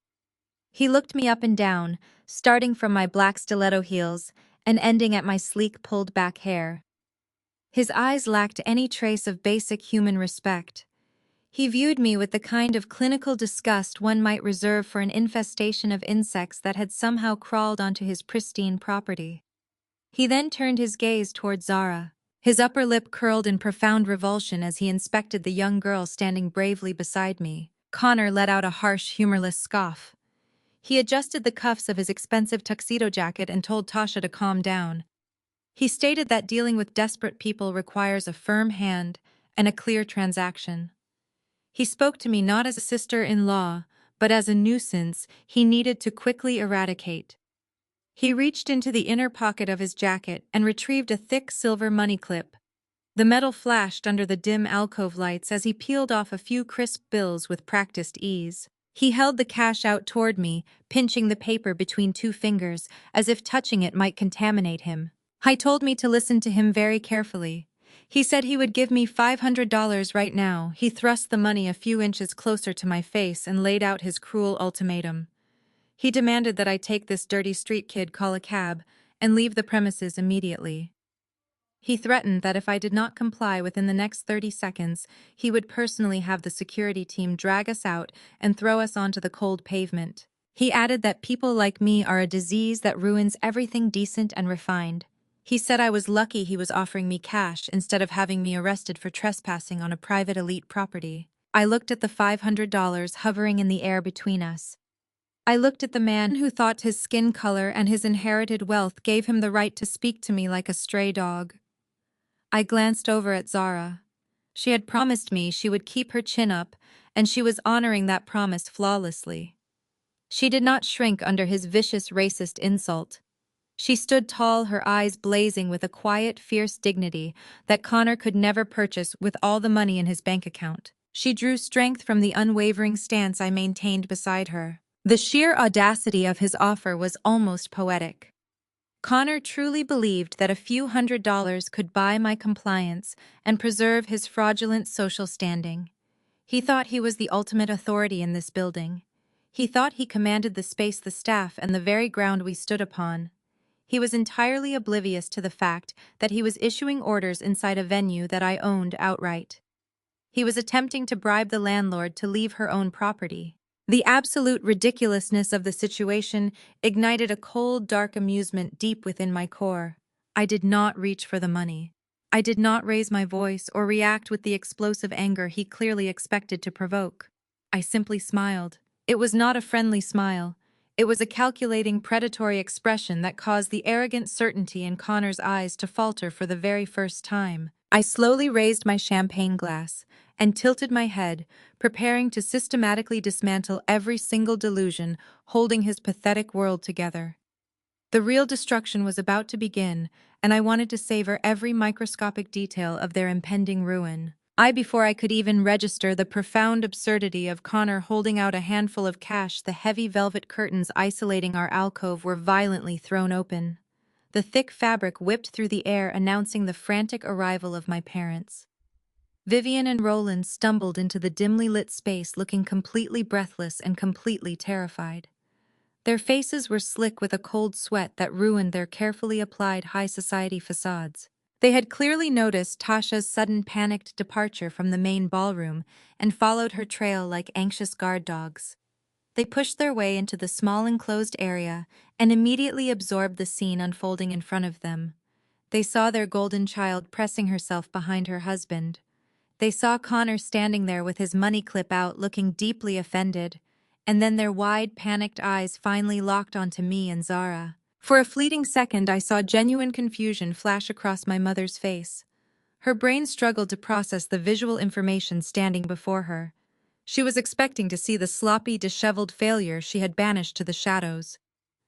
He looked me up and down, starting from my black stiletto heels and ending at my sleek pulled-back hair. His eyes lacked any trace of basic human respect. He viewed me with the kind of clinical disgust one might reserve for an infestation of insects that had somehow crawled onto his pristine property. He then turned his gaze toward Zara. His upper lip curled in profound revulsion as he inspected the young girl standing bravely beside me. Connor let out a harsh, humorless scoff. He adjusted the cuffs of his expensive tuxedo jacket and told Tasha to calm down. He stated that dealing with desperate people requires a firm hand and a clear transaction. He spoke to me not as a sister-in-law, but as a nuisance he needed to quickly eradicate. He reached into the inner pocket of his jacket and retrieved a thick silver money clip. The metal flashed under the dim alcove lights as he peeled off a few crisp bills with practiced ease. He held the cash out toward me, pinching the paper between two fingers, as if touching it might contaminate him. He told me to listen to him very carefully. He said he would give me $500 right now. He thrust the money a few inches closer to my face and laid out his cruel ultimatum. He demanded that I take this dirty street kid, call a cab, and leave the premises immediately. He threatened that if I did not comply within the next 30 seconds, he would personally have the security team drag us out and throw us onto the cold pavement. He added that people like me are a disease that ruins everything decent and refined. He said I was lucky he was offering me cash instead of having me arrested for trespassing on a private elite property. I looked at the $500 hovering in the air between us. I looked at the man who thought his skin color and his inherited wealth gave him the right to speak to me like a stray dog. I glanced over at Zara. She had promised me she would keep her chin up, and she was honoring that promise flawlessly. She did not shrink under his vicious racist insult. She stood tall, her eyes blazing with a quiet, fierce dignity that Connor could never purchase with all the money in his bank account. She drew strength from the unwavering stance I maintained beside her. The sheer audacity of his offer was almost poetic. Connor truly believed that a few $100s could buy my compliance and preserve his fraudulent social standing. He thought he was the ultimate authority in this building. He thought he commanded the space, the staff, and the very ground we stood upon. He was entirely oblivious to the fact that he was issuing orders inside a venue that I owned outright. He was attempting to bribe the landlord to leave her own property. The absolute ridiculousness of the situation ignited a cold, dark amusement deep within my core. I did not reach for the money. I did not raise my voice or react with the explosive anger he clearly expected to provoke. I simply smiled. It was not a friendly smile. It was a calculating, predatory expression that caused the arrogant certainty in Connor's eyes to falter for the very first time. I slowly raised my champagne glass and tilted my head, preparing to systematically dismantle every single delusion holding his pathetic world together. The real destruction was about to begin, and I wanted to savor every microscopic detail of their impending ruin. Before I could even register the profound absurdity of Connor holding out a handful of cash, the heavy velvet curtains isolating our alcove were violently thrown open. The thick fabric whipped through the air, announcing the frantic arrival of my parents. Vivian and Roland stumbled into the dimly lit space looking completely breathless and completely terrified. Their faces were slick with a cold sweat that ruined their carefully applied high society facades. They had clearly noticed Tasha's sudden panicked departure from the main ballroom and followed her trail like anxious guard dogs. They pushed their way into the small enclosed area and immediately absorbed the scene unfolding in front of them. They saw their golden child pressing herself behind her husband. They saw Connor standing there with his money clip out looking deeply offended, and then their wide, panicked eyes finally locked onto me and Zara. For a fleeting second, I saw genuine confusion flash across my mother's face. Her brain struggled to process the visual information standing before her. She was expecting to see the sloppy, disheveled failure she had banished to the shadows.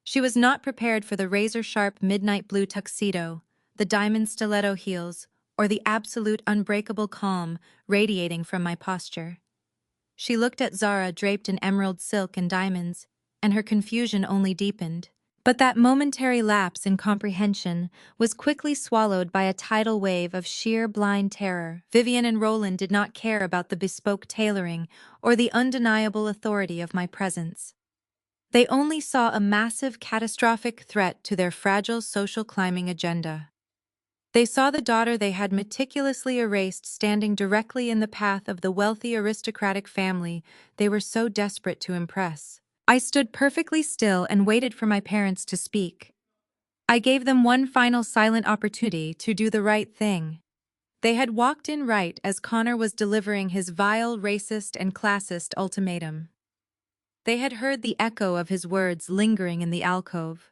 She was not prepared for the razor-sharp midnight blue tuxedo, the diamond stiletto heels, or the absolute unbreakable calm radiating from my posture. She looked at Zara draped in emerald silk and diamonds, and her confusion only deepened. But that momentary lapse in comprehension was quickly swallowed by a tidal wave of sheer blind terror. Vivian and Roland did not care about the bespoke tailoring or the undeniable authority of my presence. They only saw a massive, catastrophic threat to their fragile social climbing agenda. They saw the daughter they had meticulously erased standing directly in the path of the wealthy aristocratic family they were so desperate to impress. I stood perfectly still and waited for my parents to speak. I gave them one final silent opportunity to do the right thing. They had walked in right as Connor was delivering his vile, racist, and classist ultimatum. They had heard the echo of his words lingering in the alcove.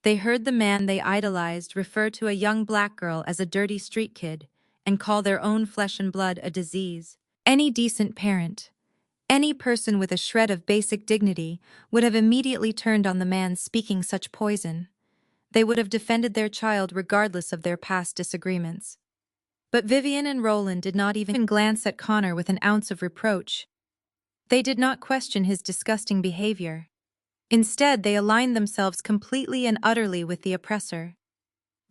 They heard the man they idolized refer to a young black girl as a dirty street kid and call their own flesh and blood a disease. Any decent parent, any person with a shred of basic dignity, would have immediately turned on the man speaking such poison. They would have defended their child regardless of their past disagreements. But Vivian and Roland did not even glance at Connor with an ounce of reproach. They did not question his disgusting behavior. Instead, they aligned themselves completely and utterly with the oppressor.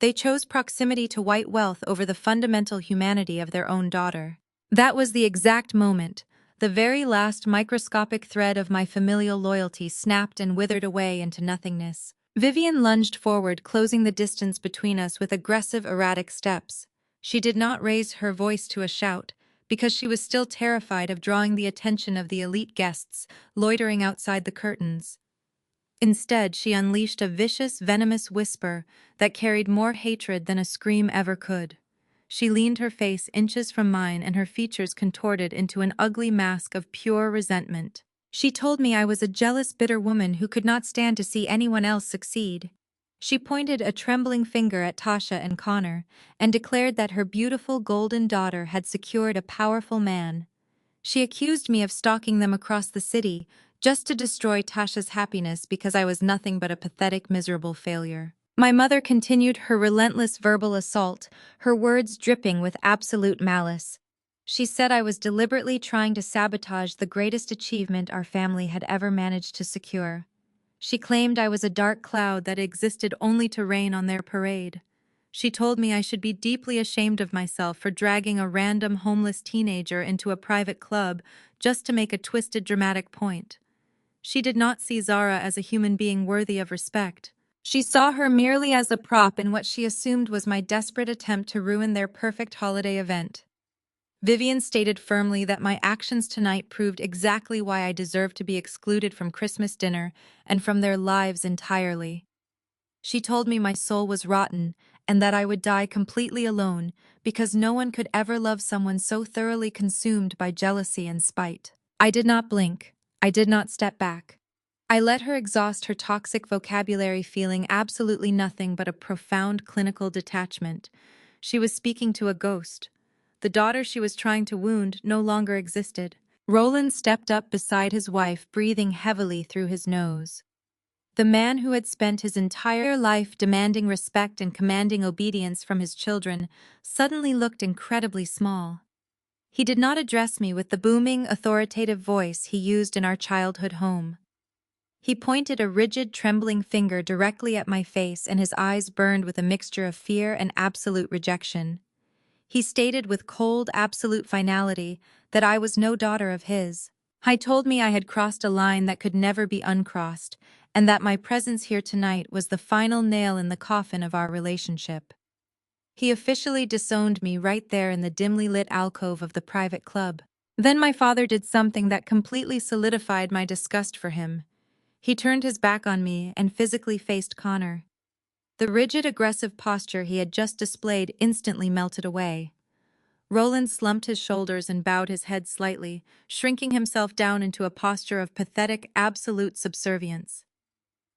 They chose proximity to white wealth over the fundamental humanity of their own daughter. That was the exact moment. The very last microscopic thread of my familial loyalty snapped and withered away into nothingness. Vivian lunged forward, closing the distance between us with aggressive, erratic steps. She did not raise her voice to a shout, because she was still terrified of drawing the attention of the elite guests loitering outside the curtains. Instead, she unleashed a vicious, venomous whisper that carried more hatred than a scream ever could. She leaned her face inches from mine and her features contorted into an ugly mask of pure resentment. She told me I was a jealous, bitter woman who could not stand to see anyone else succeed. She pointed a trembling finger at Tasha and Connor and declared that her beautiful golden daughter had secured a powerful man. She accused me of stalking them across the city just to destroy Tasha's happiness because I was nothing but a pathetic, miserable failure. My mother continued her relentless verbal assault, her words dripping with absolute malice. She said I was deliberately trying to sabotage the greatest achievement our family had ever managed to secure. She claimed I was a dark cloud that existed only to rain on their parade. She told me I should be deeply ashamed of myself for dragging a random homeless teenager into a private club just to make a twisted dramatic point. She did not see Zara as a human being worthy of respect. She saw her merely as a prop in what she assumed was my desperate attempt to ruin their perfect holiday event. Vivian stated firmly that my actions tonight proved exactly why I deserved to be excluded from Christmas dinner and from their lives entirely. She told me my soul was rotten and that I would die completely alone because no one could ever love someone so thoroughly consumed by jealousy and spite. I did not blink. I did not step back. I let her exhaust her toxic vocabulary, feeling absolutely nothing but a profound clinical detachment. She was speaking to a ghost. The daughter she was trying to wound no longer existed. Roland stepped up beside his wife, breathing heavily through his nose. The man who had spent his entire life demanding respect and commanding obedience from his children suddenly looked incredibly small. He did not address me with the booming, authoritative voice he used in our childhood home. He pointed a rigid, trembling finger directly at my face, and his eyes burned with a mixture of fear and absolute rejection. He stated with cold, absolute finality that I was no daughter of his. He told me I had crossed a line that could never be uncrossed, and that my presence here tonight was the final nail in the coffin of our relationship. He officially disowned me right there in the dimly lit alcove of the private club. Then my father did something that completely solidified my disgust for him. He turned his back on me and physically faced Connor. The rigid, aggressive posture he had just displayed instantly melted away. Roland slumped his shoulders and bowed his head slightly, shrinking himself down into a posture of pathetic, absolute subservience.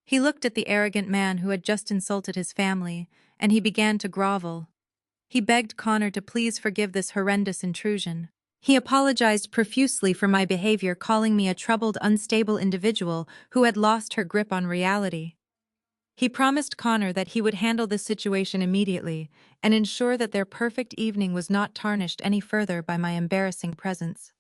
He looked at the arrogant man who had just insulted his family, and he began to grovel. He begged Connor to please forgive this horrendous intrusion. He apologized profusely for my behavior, calling me a troubled, unstable individual who had lost her grip on reality. He promised Connor that he would handle the situation immediately and ensure that their perfect evening was not tarnished any further by my embarrassing presence.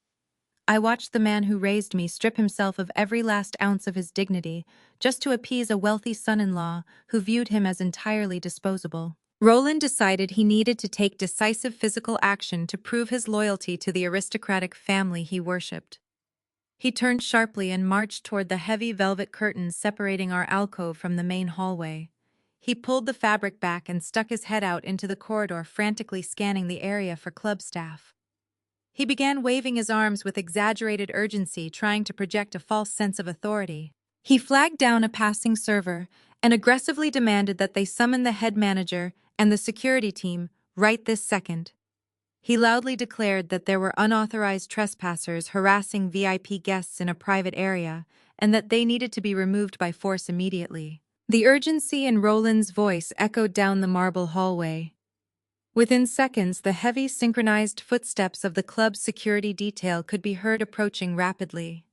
I watched the man who raised me strip himself of every last ounce of his dignity just to appease a wealthy son-in-law who viewed him as entirely disposable. Roland decided he needed to take decisive physical action to prove his loyalty to the aristocratic family he worshipped. He turned sharply and marched toward the heavy velvet curtains separating our alcove from the main hallway. He pulled the fabric back and stuck his head out into the corridor, frantically scanning the area for club staff. He began waving his arms with exaggerated urgency, trying to project a false sense of authority. He flagged down a passing server and aggressively demanded that they summon the head manager and the security team right this second. He loudly declared that there were unauthorized trespassers harassing VIP guests in a private area and that they needed to be removed by force immediately. The urgency in Roland's voice echoed down the marble hallway. Within seconds, the heavy, synchronized footsteps of the club's security detail could be heard approaching rapidly.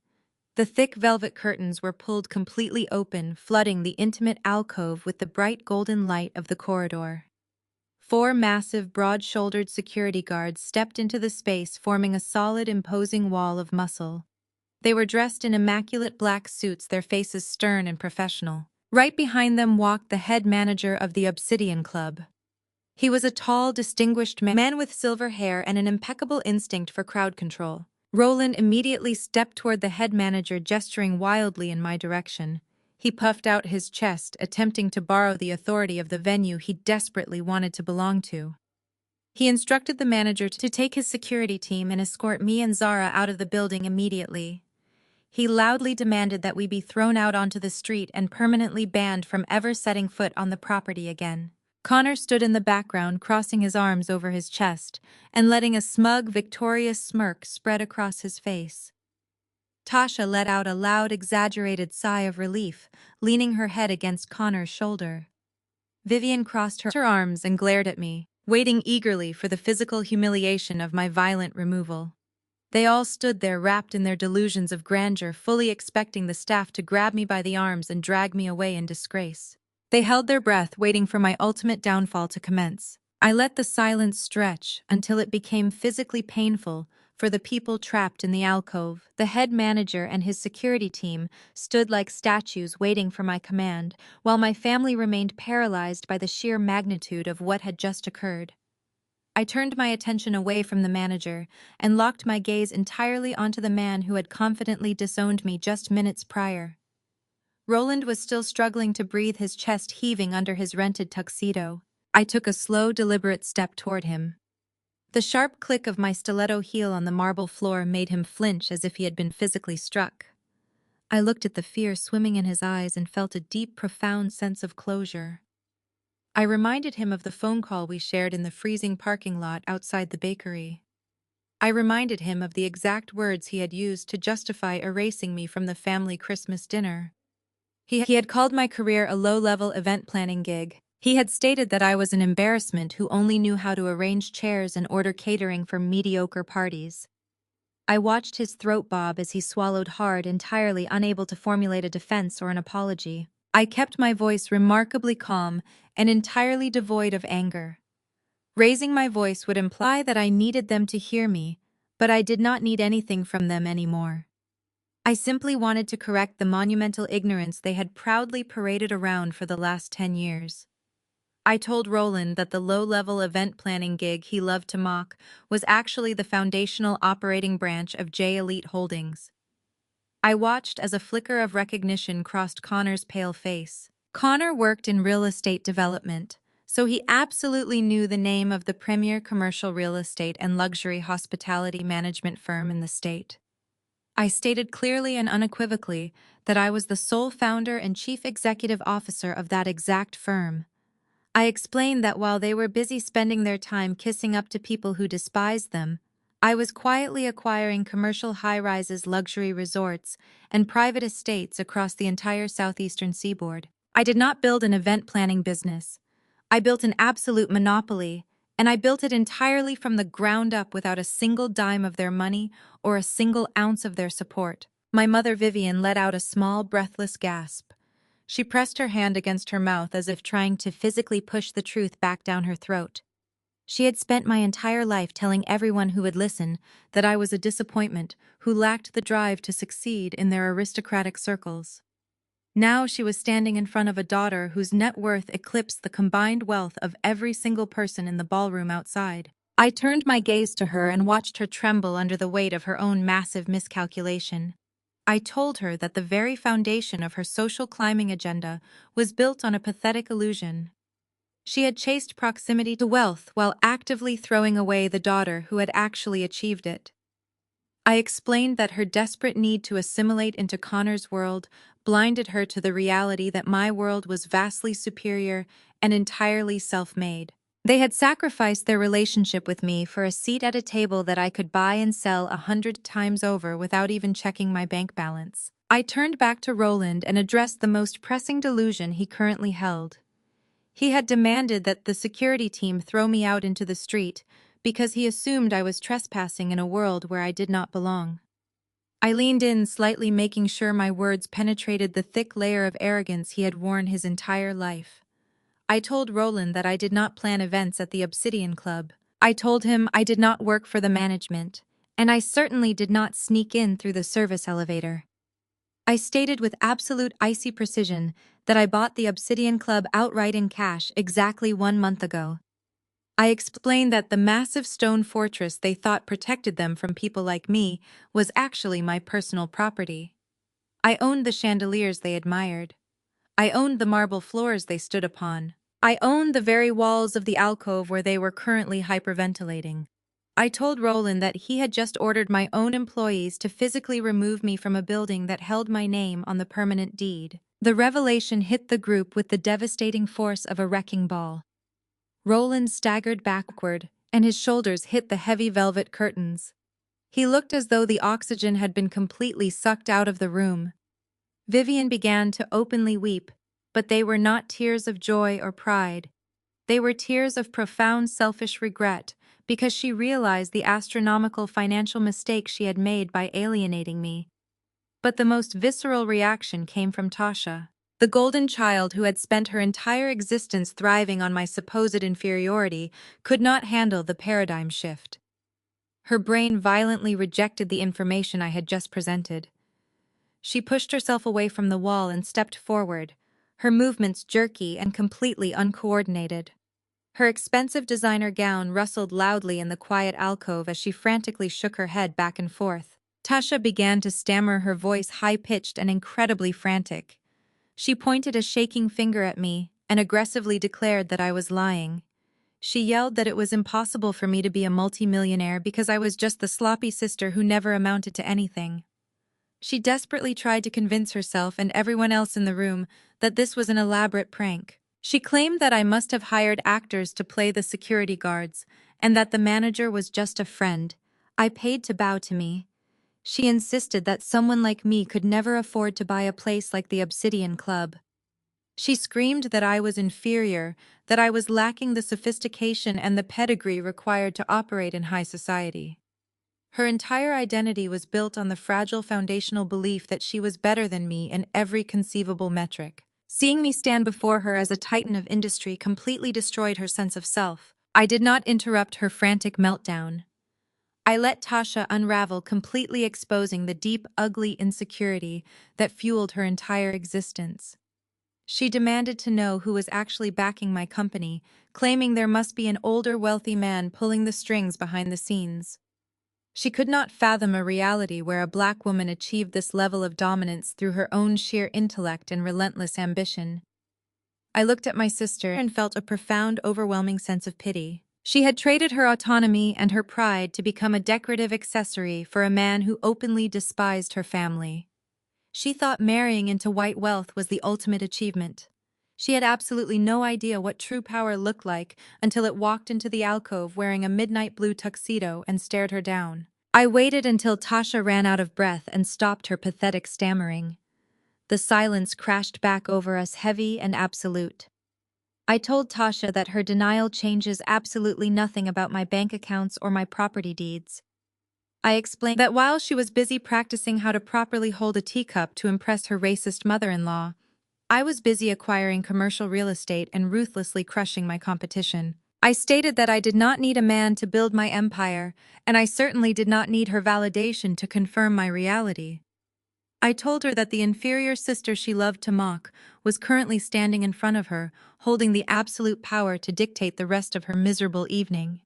The thick velvet curtains were pulled completely open, flooding the intimate alcove with the bright golden light of the corridor. 4 massive, broad-shouldered security guards stepped into the space, forming a solid, imposing wall of muscle. They were dressed in immaculate black suits, their faces stern and professional. Right behind them walked the head manager of the Obsidian Club. He was a tall, distinguished man with silver hair and an impeccable instinct for crowd control. Roland immediately stepped toward the head manager, gesturing wildly in my direction. He puffed out his chest, attempting to borrow the authority of the venue he desperately wanted to belong to. He instructed the manager to take his security team and escort me and Zara out of the building immediately. He loudly demanded that we be thrown out onto the street and permanently banned from ever setting foot on the property again. Connor stood in the background, crossing his arms over his chest and letting a smug, victorious smirk spread across his face. Tasha let out a loud, exaggerated sigh of relief, leaning her head against Connor's shoulder. Vivian crossed her arms and glared at me, waiting eagerly for the physical humiliation of my violent removal. They all stood there wrapped in their delusions of grandeur, fully expecting the staff to grab me by the arms and drag me away in disgrace. They held their breath, waiting for my ultimate downfall to commence. I let the silence stretch until it became physically painful for the people trapped in the alcove. The head manager and his security team stood like statues waiting for my command, while my family remained paralyzed by the sheer magnitude of what had just occurred. I turned my attention away from the manager and locked my gaze entirely onto the man who had confidently disowned me just minutes prior. Roland was still struggling to breathe, his chest heaving under his rented tuxedo. I took a slow, deliberate step toward him. The sharp click of my stiletto heel on the marble floor made him flinch as if he had been physically struck. I looked at the fear swimming in his eyes and felt a deep, profound sense of closure. I reminded him of the phone call we shared in the freezing parking lot outside the bakery. I reminded him of the exact words he had used to justify erasing me from the family Christmas dinner. He had called my career a low-level event planning gig. He had stated that I was an embarrassment who only knew how to arrange chairs and order catering for mediocre parties. I watched his throat bob as he swallowed hard, entirely unable to formulate a defense or an apology. I kept my voice remarkably calm and entirely devoid of anger. Raising my voice would imply that I needed them to hear me, but I did not need anything from them anymore. I simply wanted to correct the monumental ignorance they had proudly paraded around for the last 10 years. I told Roland that the low-level event planning gig he loved to mock was actually the foundational operating branch of J Elite Holdings. I watched as a flicker of recognition crossed Connor's pale face. Connor worked in real estate development, so he absolutely knew the name of the premier commercial real estate and luxury hospitality management firm in the state. I stated clearly and unequivocally that I was the sole founder and chief executive officer of that exact firm. I explained that while they were busy spending their time kissing up to people who despised them, I was quietly acquiring commercial high-rises, luxury resorts, and private estates across the entire southeastern seaboard. I did not build an event planning business. I built an absolute monopoly, and I built it entirely from the ground up without a single dime of their money or a single ounce of their support. My mother Vivian let out a small, breathless gasp. She pressed her hand against her mouth as if trying to physically push the truth back down her throat. She had spent my entire life telling everyone who would listen that I was a disappointment who lacked the drive to succeed in their aristocratic circles. Now she was standing in front of a daughter whose net worth eclipsed the combined wealth of every single person in the ballroom outside. I turned my gaze to her and watched her tremble under the weight of her own massive miscalculation. I told her that the very foundation of her social climbing agenda was built on a pathetic illusion. She had chased proximity to wealth while actively throwing away the daughter who had actually achieved it. I explained that her desperate need to assimilate into Connor's world blinded her to the reality that my world was vastly superior and entirely self-made. They had sacrificed their relationship with me for a seat at a table that I could buy and sell 100 times over without even checking my bank balance. I turned back to Roland and addressed the most pressing delusion he currently held. He had demanded that the security team throw me out into the street because he assumed I was trespassing in a world where I did not belong. I leaned in slightly, making sure my words penetrated the thick layer of arrogance he had worn his entire life. I told Roland that I did not plan events at the Obsidian Club. I told him I did not work for the management, and I certainly did not sneak in through the service elevator. I stated with absolute icy precision that I bought the Obsidian Club outright in cash exactly 1 month ago. I explained that the massive stone fortress they thought protected them from people like me was actually my personal property. I owned the chandeliers they admired. I owned the marble floors they stood upon. I owned the very walls of the alcove where they were currently hyperventilating. I told Roland that he had just ordered my own employees to physically remove me from a building that held my name on the permanent deed. The revelation hit the group with the devastating force of a wrecking ball. Roland staggered backward, and his shoulders hit the heavy velvet curtains. He looked as though the oxygen had been completely sucked out of the room. Vivian began to openly weep, but they were not tears of joy or pride. They were tears of profound selfish regret, because she realized the astronomical financial mistake she had made by alienating me. But the most visceral reaction came from Tasha, the golden child who had spent her entire existence thriving on my supposed inferiority, could not handle the paradigm shift. Her brain violently rejected the information I had just presented. She pushed herself away from the wall and stepped forward, her movements jerky and completely uncoordinated. Her expensive designer gown rustled loudly in the quiet alcove as she frantically shook her head back and forth. Tasha began to stammer, her voice high-pitched and incredibly frantic. She pointed a shaking finger at me and aggressively declared that I was lying. She yelled that it was impossible for me to be a multimillionaire because I was just the sloppy sister who never amounted to anything. She desperately tried to convince herself and everyone else in the room that this was an elaborate prank. She claimed that I must have hired actors to play the security guards, and that the manager was just a friend I paid to bow to me. She insisted that someone like me could never afford to buy a place like the Obsidian Club. She screamed that I was inferior, that I was lacking the sophistication and the pedigree required to operate in high society. Her entire identity was built on the fragile foundational belief that she was better than me in every conceivable metric. Seeing me stand before her as a titan of industry completely destroyed her sense of self. I did not interrupt her frantic meltdown. I let Tasha unravel, completely exposing the deep, ugly insecurity that fueled her entire existence. She demanded to know who was actually backing my company, claiming there must be an older, wealthy man pulling the strings behind the scenes. She could not fathom a reality where a black woman achieved this level of dominance through her own sheer intellect and relentless ambition. I looked at my sister and felt a profound, overwhelming sense of pity. She had traded her autonomy and her pride to become a decorative accessory for a man who openly despised her family. She thought marrying into white wealth was the ultimate achievement. She had absolutely no idea what true power looked like until it walked into the alcove wearing a midnight blue tuxedo and stared her down. I waited until Tasha ran out of breath and stopped her pathetic stammering. The silence crashed back over us, heavy and absolute. I told Tasha that her denial changes absolutely nothing about my bank accounts or my property deeds. I explained that while she was busy practicing how to properly hold a teacup to impress her racist mother-in-law, I was busy acquiring commercial real estate and ruthlessly crushing my competition. I stated that I did not need a man to build my empire, and I certainly did not need her validation to confirm my reality. I told her that the inferior sister she loved to mock was currently standing in front of her, holding the absolute power to dictate the rest of her miserable evening.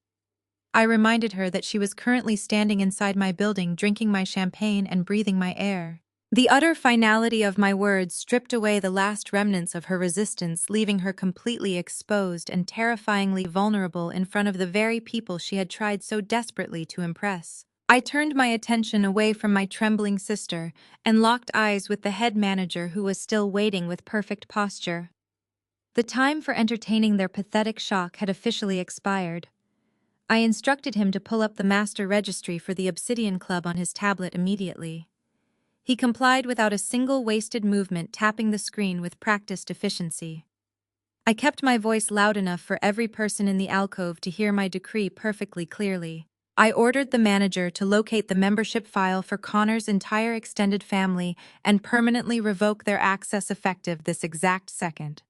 I reminded her that she was currently standing inside my building, drinking my champagne and breathing my air. The utter finality of my words stripped away the last remnants of her resistance, leaving her completely exposed and terrifyingly vulnerable in front of the very people she had tried so desperately to impress. I turned my attention away from my trembling sister and locked eyes with the head manager, who was still waiting with perfect posture. The time for entertaining their pathetic shock had officially expired. I instructed him to pull up the master registry for the Obsidian Club on his tablet immediately. He complied without a single wasted movement, tapping the screen with practiced efficiency. I kept my voice loud enough for every person in the alcove to hear my decree perfectly clearly. I ordered the manager to locate the membership file for Connor's entire extended family and permanently revoke their access, effective this exact second.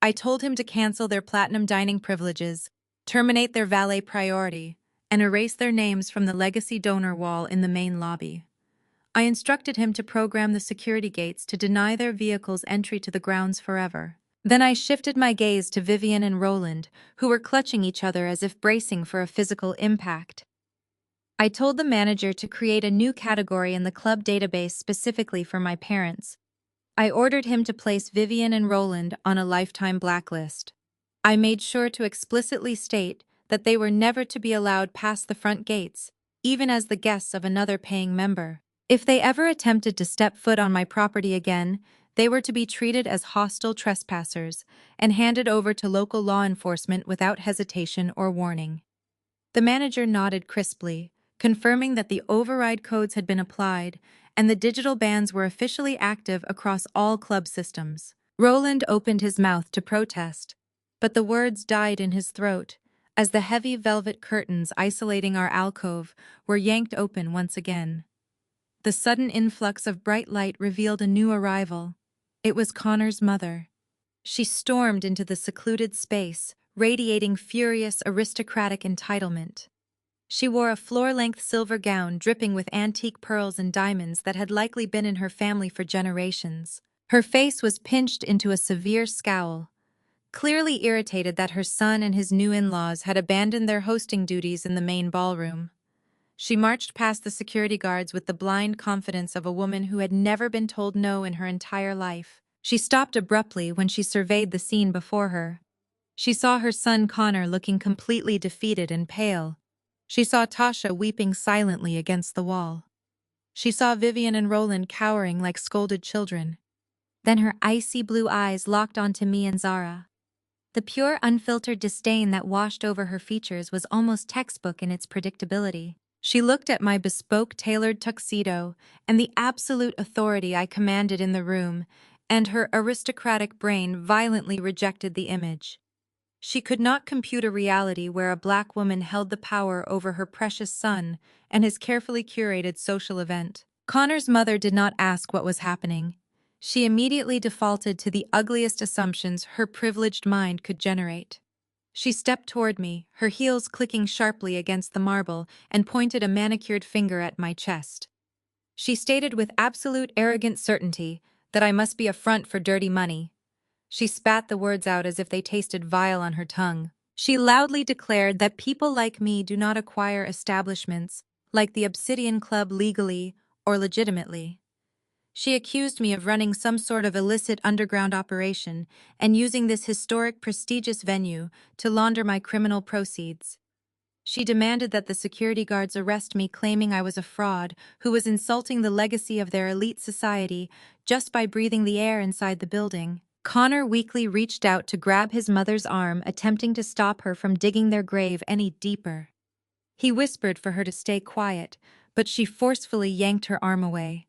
I told him to cancel their platinum dining privileges, terminate their valet priority, and erase their names from the legacy donor wall in the main lobby. I instructed him to program the security gates to deny their vehicles entry to the grounds forever. Then I shifted my gaze to Vivian and Roland, who were clutching each other as if bracing for a physical impact. I told the manager to create a new category in the club database specifically for my parents. I ordered him to place Vivian and Roland on a lifetime blacklist. I made sure to explicitly state that they were never to be allowed past the front gates, even as the guests of another paying member. If they ever attempted to step foot on my property again, they were to be treated as hostile trespassers and handed over to local law enforcement without hesitation or warning. The manager nodded crisply, confirming that the override codes had been applied and the digital bans were officially active across all club systems. Roland opened his mouth to protest, but the words died in his throat as the heavy velvet curtains isolating our alcove were yanked open once again. The sudden influx of bright light revealed a new arrival. It was Connor's mother. She stormed into the secluded space, radiating furious aristocratic entitlement. She wore a floor-length silver gown dripping with antique pearls and diamonds that had likely been in her family for generations. Her face was pinched into a severe scowl, clearly irritated that her son and his new in-laws had abandoned their hosting duties in the main ballroom. She marched past the security guards with the blind confidence of a woman who had never been told no in her entire life. She stopped abruptly when she surveyed the scene before her. She saw her son Connor looking completely defeated and pale. She saw Tasha weeping silently against the wall. She saw Vivian and Roland cowering like scolded children. Then her icy blue eyes locked onto me and Zara. The pure, unfiltered disdain that washed over her features was almost textbook in its predictability. She looked at my bespoke tailored tuxedo and the absolute authority I commanded in the room, and her aristocratic brain violently rejected the image. She could not compute a reality where a black woman held the power over her precious son and his carefully curated social event. Connor's mother did not ask what was happening. She immediately defaulted to the ugliest assumptions her privileged mind could generate. She stepped toward me, her heels clicking sharply against the marble, and pointed a manicured finger at my chest. She stated with absolute arrogant certainty that I must be a front for dirty money. She spat the words out as if they tasted vile on her tongue. She loudly declared that people like me do not acquire establishments like the Obsidian Club legally or legitimately. She accused me of running some sort of illicit underground operation and using this historic, prestigious venue to launder my criminal proceeds. She demanded that the security guards arrest me, claiming I was a fraud who was insulting the legacy of their elite society just by breathing the air inside the building. Connor weakly reached out to grab his mother's arm, attempting to stop her from digging their grave any deeper. He whispered for her to stay quiet, but she forcefully yanked her arm away.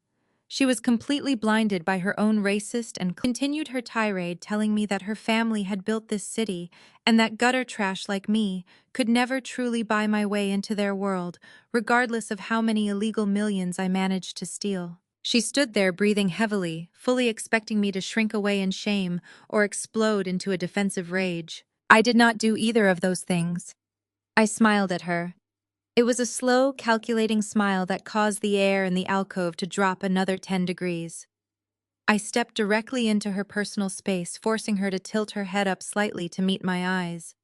She was completely blinded by her own racist and continued her tirade, telling me that her family had built this city and that gutter trash like me could never truly buy my way into their world, regardless of how many illegal millions I managed to steal. She stood there breathing heavily, fully expecting me to shrink away in shame or explode into a defensive rage. I did not do either of those things. I smiled at her. It was a slow, calculating smile that caused the air in the alcove to drop another 10 degrees. I stepped directly into her personal space, forcing her to tilt her head up slightly to meet my eyes.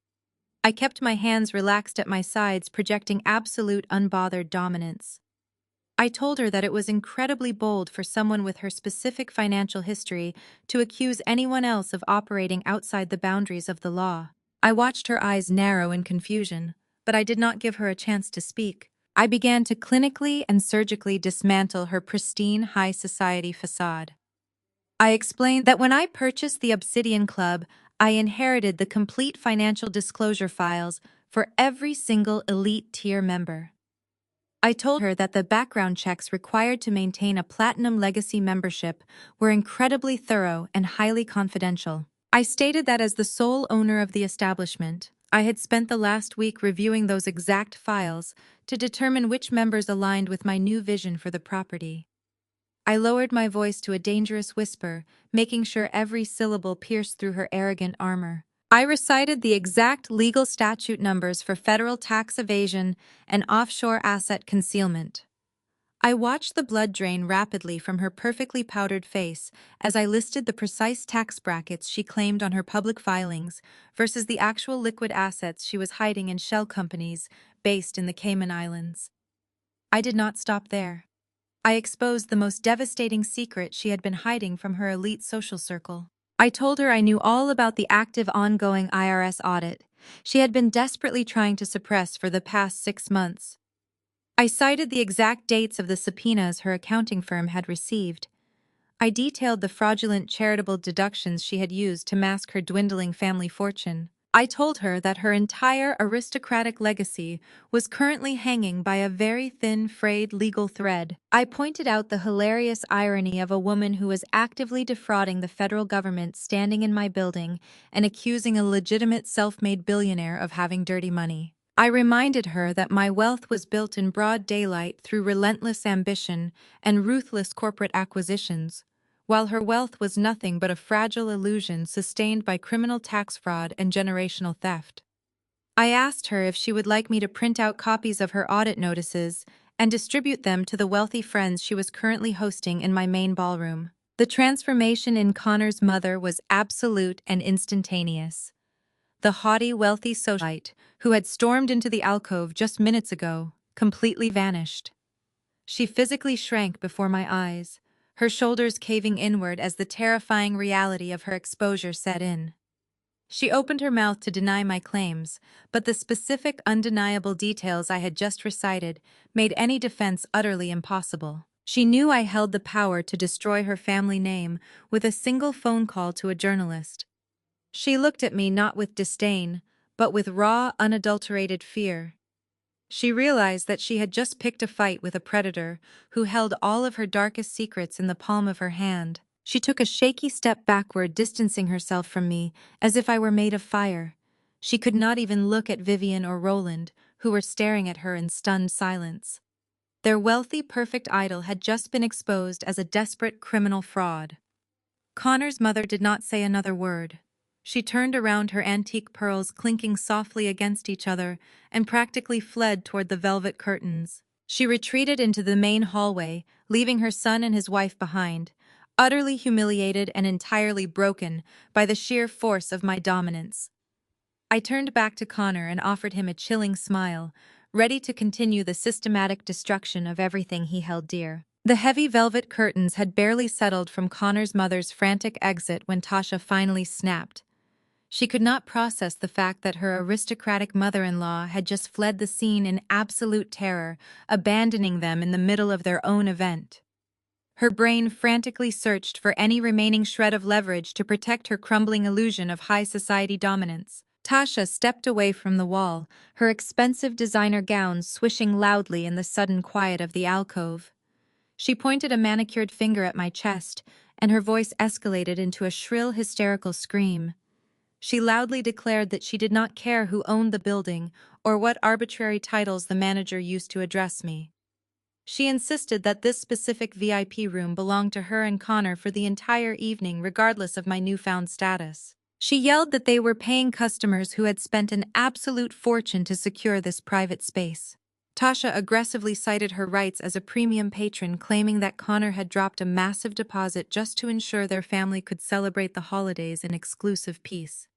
I kept my hands relaxed at my sides, projecting absolute unbothered dominance. I told her that it was incredibly bold for someone with her specific financial history to accuse anyone else of operating outside the boundaries of the law. I watched her eyes narrow in confusion, but I did not give her a chance to speak. I began to clinically and surgically dismantle her pristine high society facade. I explained that when I purchased the Obsidian Club, I inherited the complete financial disclosure files for every single elite tier member. I told her that the background checks required to maintain a Platinum Legacy membership were incredibly thorough and highly confidential. I stated that as the sole owner of the establishment, I had spent the last week reviewing those exact files to determine which members aligned with my new vision for the property. I lowered my voice to a dangerous whisper, making sure every syllable pierced through her arrogant armor. I recited the exact legal statute numbers for federal tax evasion and offshore asset concealment. I watched the blood drain rapidly from her perfectly powdered face as I listed the precise tax brackets she claimed on her public filings versus the actual liquid assets she was hiding in shell companies based in the Cayman Islands. I did not stop there. I exposed the most devastating secret she had been hiding from her elite social circle. I told her I knew all about the active ongoing IRS audit she had been desperately trying to suppress for the past 6 months. I cited the exact dates of the subpoenas her accounting firm had received. I detailed the fraudulent charitable deductions she had used to mask her dwindling family fortune. I told her that her entire aristocratic legacy was currently hanging by a very thin, frayed legal thread. I pointed out the hilarious irony of a woman who was actively defrauding the federal government standing in my building and accusing a legitimate self-made billionaire of having dirty money. I reminded her that my wealth was built in broad daylight through relentless ambition and ruthless corporate acquisitions, while her wealth was nothing but a fragile illusion sustained by criminal tax fraud and generational theft. I asked her if she would like me to print out copies of her audit notices and distribute them to the wealthy friends she was currently hosting in my main ballroom. The transformation in Connor's mother was absolute and instantaneous. The haughty, wealthy socialite, who had stormed into the alcove just minutes ago, completely vanished. She physically shrank before my eyes, her shoulders caving inward as the terrifying reality of her exposure set in. She opened her mouth to deny my claims, but the specific, undeniable details I had just recited made any defense utterly impossible. She knew I held the power to destroy her family name with a single phone call to a journalist. She looked at me not with disdain, but with raw, unadulterated fear. She realized that she had just picked a fight with a predator who held all of her darkest secrets in the palm of her hand. She took a shaky step backward, distancing herself from me, as if I were made of fire. She could not even look at Vivian or Roland, who were staring at her in stunned silence. Their wealthy, perfect idol had just been exposed as a desperate criminal fraud. Connor's mother did not say another word. She turned around, her antique pearls clinking softly against each other, and practically fled toward the velvet curtains. She retreated into the main hallway, leaving her son and his wife behind, utterly humiliated and entirely broken by the sheer force of my dominance. I turned back to Connor and offered him a chilling smile, ready to continue the systematic destruction of everything he held dear. The heavy velvet curtains had barely settled from Connor's mother's frantic exit when Tasha finally snapped. She could not process the fact that her aristocratic mother-in-law had just fled the scene in absolute terror, abandoning them in the middle of their own event. Her brain frantically searched for any remaining shred of leverage to protect her crumbling illusion of high society dominance. Tasha stepped away from the wall, her expensive designer gown swishing loudly in the sudden quiet of the alcove. She pointed a manicured finger at my chest, and her voice escalated into a shrill, hysterical scream. She loudly declared that she did not care who owned the building or what arbitrary titles the manager used to address me. She insisted that this specific VIP room belonged to her and Connor for the entire evening, regardless of my newfound status. She yelled that they were paying customers who had spent an absolute fortune to secure this private space. Tasha aggressively cited her rights as a premium patron, claiming that Connor had dropped a massive deposit just to ensure their family could celebrate the holidays in exclusive peace.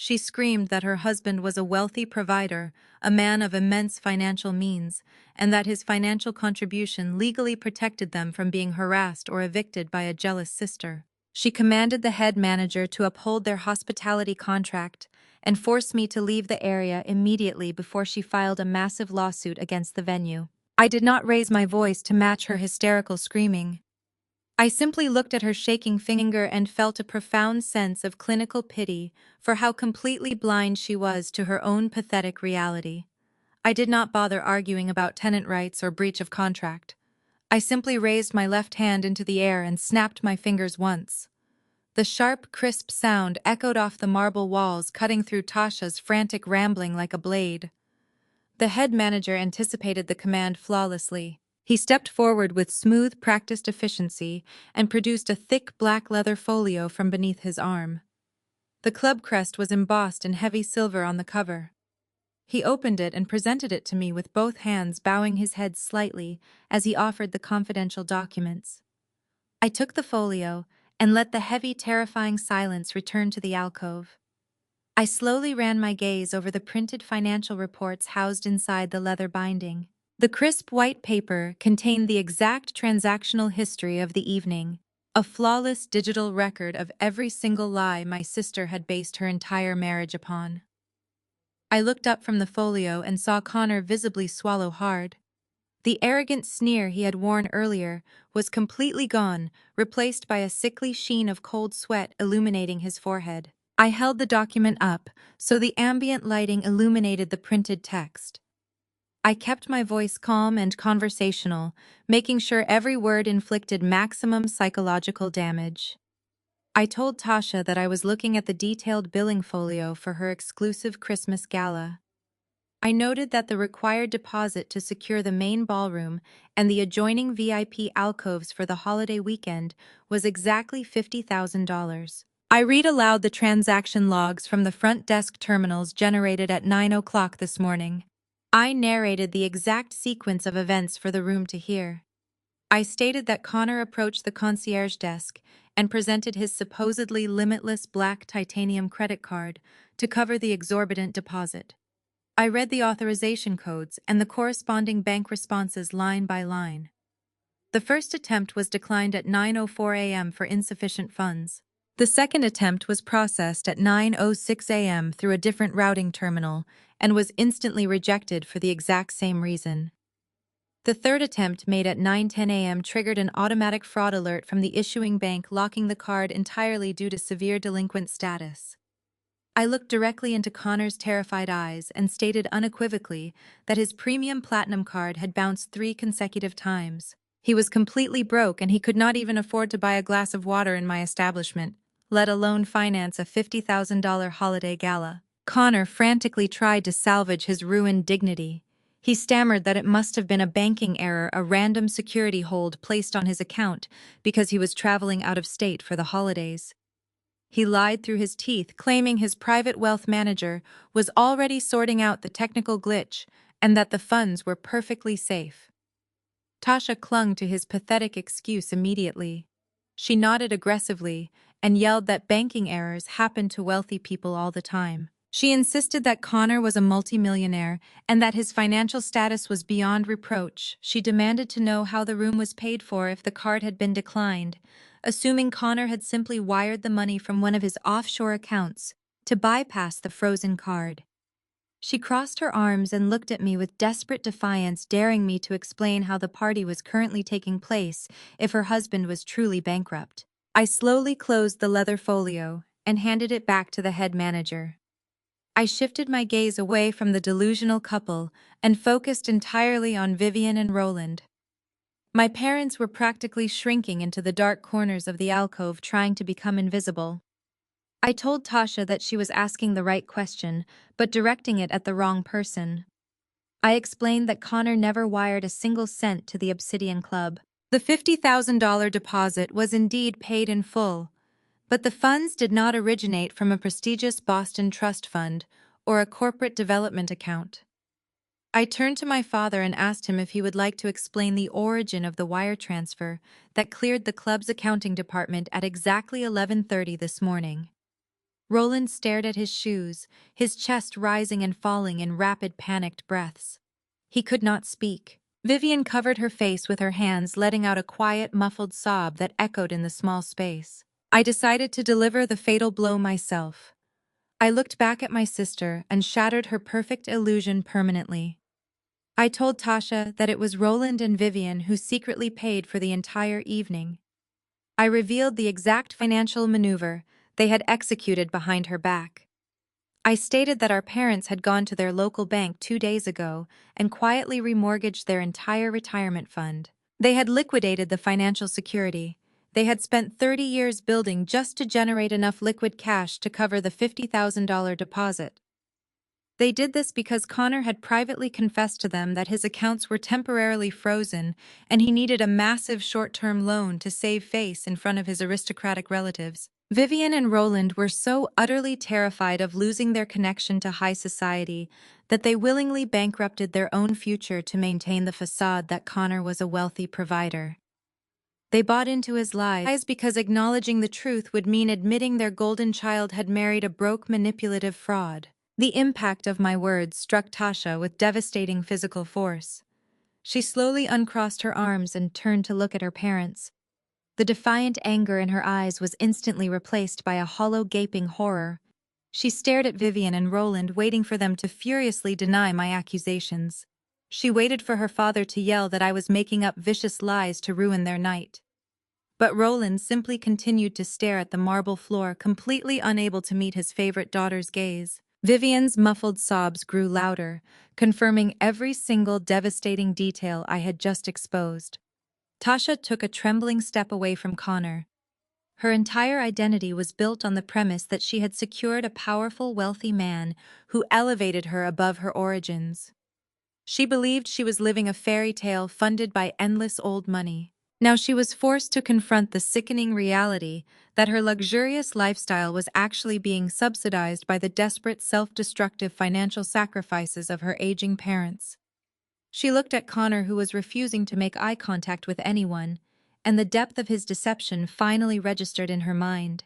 She screamed that her husband was a wealthy provider, a man of immense financial means, and that his financial contribution legally protected them from being harassed or evicted by a jealous sister. She commanded the head manager to uphold their hospitality contract and forced me to leave the area immediately before she filed a massive lawsuit against the venue. I did not raise my voice to match her hysterical screaming. I simply looked at her shaking finger and felt a profound sense of clinical pity for how completely blind she was to her own pathetic reality. I did not bother arguing about tenant rights or breach of contract. I simply raised my left hand into the air and snapped my fingers once. The sharp, crisp sound echoed off the marble walls, cutting through Tasha's frantic rambling like a blade. The head manager anticipated the command flawlessly. He stepped forward with smooth, practiced efficiency and produced a thick black leather folio from beneath his arm. The club crest was embossed in heavy silver on the cover. He opened it and presented it to me with both hands, bowing his head slightly as he offered the confidential documents. I took the folio and let the heavy, terrifying silence return to the alcove. I slowly ran my gaze over the printed financial reports housed inside the leather binding. The crisp white paper contained the exact transactional history of the evening, a flawless digital record of every single lie my sister had based her entire marriage upon. I looked up from the folio and saw Connor visibly swallow hard. The arrogant sneer he had worn earlier was completely gone, replaced by a sickly sheen of cold sweat illuminating his forehead. I held the document up so the ambient lighting illuminated the printed text. I kept my voice calm and conversational, making sure every word inflicted maximum psychological damage. I told Tasha that I was looking at the detailed billing folio for her exclusive Christmas gala. I noted that the required deposit to secure the main ballroom and the adjoining VIP alcoves for the holiday weekend was exactly $50,000. I read aloud the transaction logs from the front desk terminals generated at 9 o'clock this morning. I narrated the exact sequence of events for the room to hear. I stated that Connor approached the concierge desk and presented his supposedly limitless black titanium credit card to cover the exorbitant deposit. I read the authorization codes and the corresponding bank responses line by line. The first attempt was declined at 9:04 a.m. for insufficient funds. The second attempt was processed at 9:06 a.m. through a different routing terminal and was instantly rejected for the exact same reason. The third attempt, made at 9:10 a.m., triggered an automatic fraud alert from the issuing bank, locking the card entirely due to severe delinquent status. I looked directly into Connor's terrified eyes and stated unequivocally that his premium platinum card had bounced 3 consecutive times. He was completely broke and he could not even afford to buy a glass of water in my establishment, let alone finance a $50,000 holiday gala. Connor frantically tried to salvage his ruined dignity. He stammered that it must have been a banking error, a random security hold placed on his account because he was traveling out of state for the holidays. He lied through his teeth, claiming his private wealth manager was already sorting out the technical glitch and that the funds were perfectly safe. Tasha clung to his pathetic excuse immediately. She nodded aggressively and yelled that banking errors happened to wealthy people all the time. She insisted that Connor was a multimillionaire and that his financial status was beyond reproach. She demanded to know how the room was paid for if the card had been declined, assuming Connor had simply wired the money from one of his offshore accounts to bypass the frozen card. She crossed her arms and looked at me with desperate defiance, daring me to explain how the party was currently taking place if her husband was truly bankrupt. I slowly closed the leather folio and handed it back to the head manager. I shifted my gaze away from the delusional couple and focused entirely on Vivian and Roland. My parents were practically shrinking into the dark corners of the alcove, trying to become invisible. I told Tasha that she was asking the right question, but directing it at the wrong person. I explained that Connor never wired a single cent to the Obsidian Club. The $50,000 deposit was indeed paid in full, but the funds did not originate from a prestigious Boston trust fund or a corporate development account. I turned to my father and asked him if he would like to explain the origin of the wire transfer that cleared the club's accounting department at exactly 11:30 this morning. Roland stared at his shoes, his chest rising and falling in rapid, panicked breaths. He could not speak. Vivian covered her face with her hands, letting out a quiet, muffled sob that echoed in the small space. I decided to deliver the fatal blow myself. I looked back at my sister and shattered her perfect illusion permanently. I told Tasha that it was Roland and Vivian who secretly paid for the entire evening. I revealed the exact financial maneuver they had executed behind her back. I stated that our parents had gone to their local bank 2 days ago and quietly remortgaged their entire retirement fund. They had liquidated the financial security they had spent 30 years building just to generate enough liquid cash to cover the $50,000 deposit. They did this because Connor had privately confessed to them that his accounts were temporarily frozen and he needed a massive short-term loan to save face in front of his aristocratic relatives. Vivian and Roland were so utterly terrified of losing their connection to high society that they willingly bankrupted their own future to maintain the facade that Connor was a wealthy provider. They bought into his lies because acknowledging the truth would mean admitting their golden child had married a broke, manipulative fraud. The impact of my words struck Tasha with devastating physical force. She slowly uncrossed her arms and turned to look at her parents. The defiant anger in her eyes was instantly replaced by a hollow, gaping horror. She stared at Vivian and Roland, waiting for them to furiously deny my accusations. She waited for her father to yell that I was making up vicious lies to ruin their night. But Roland simply continued to stare at the marble floor, completely unable to meet his favorite daughter's gaze. Vivian's muffled sobs grew louder, confirming every single devastating detail I had just exposed. Tasha took a trembling step away from Connor. Her entire identity was built on the premise that she had secured a powerful, wealthy man who elevated her above her origins. She believed she was living a fairy tale funded by endless old money. Now she was forced to confront the sickening reality that her luxurious lifestyle was actually being subsidized by the desperate, self-destructive financial sacrifices of her aging parents. She looked at Connor, who was refusing to make eye contact with anyone, and the depth of his deception finally registered in her mind.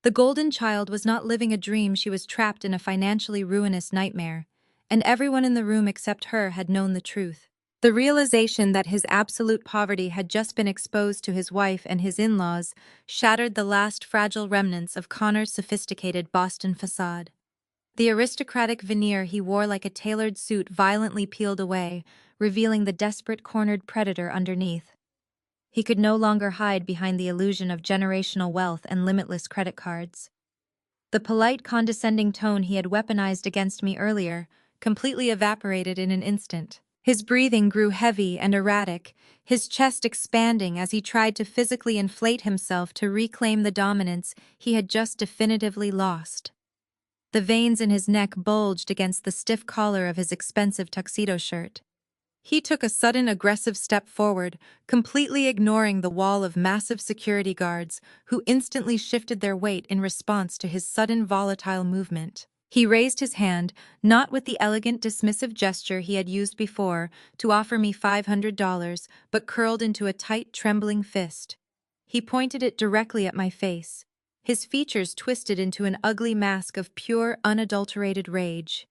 The golden child was not living a dream, she was trapped in a financially ruinous nightmare, and everyone in the room except her had known the truth. The realization that his absolute poverty had just been exposed to his wife and his in-laws shattered the last fragile remnants of Connor's sophisticated Boston facade. The aristocratic veneer he wore like a tailored suit violently peeled away, revealing the desperate cornered predator underneath. He could no longer hide behind the illusion of generational wealth and limitless credit cards. The polite, condescending tone he had weaponized against me earlier completely evaporated in an instant. His breathing grew heavy and erratic, his chest expanding as he tried to physically inflate himself to reclaim the dominance he had just definitively lost. The veins in his neck bulged against the stiff collar of his expensive tuxedo shirt. He took a sudden aggressive step forward, completely ignoring the wall of massive security guards, who instantly shifted their weight in response to his sudden volatile movement. He raised his hand, not with the elegant dismissive gesture he had used before, to offer me $500, but curled into a tight, trembling fist. He pointed it directly at my face, his features twisted into an ugly mask of pure, unadulterated rage.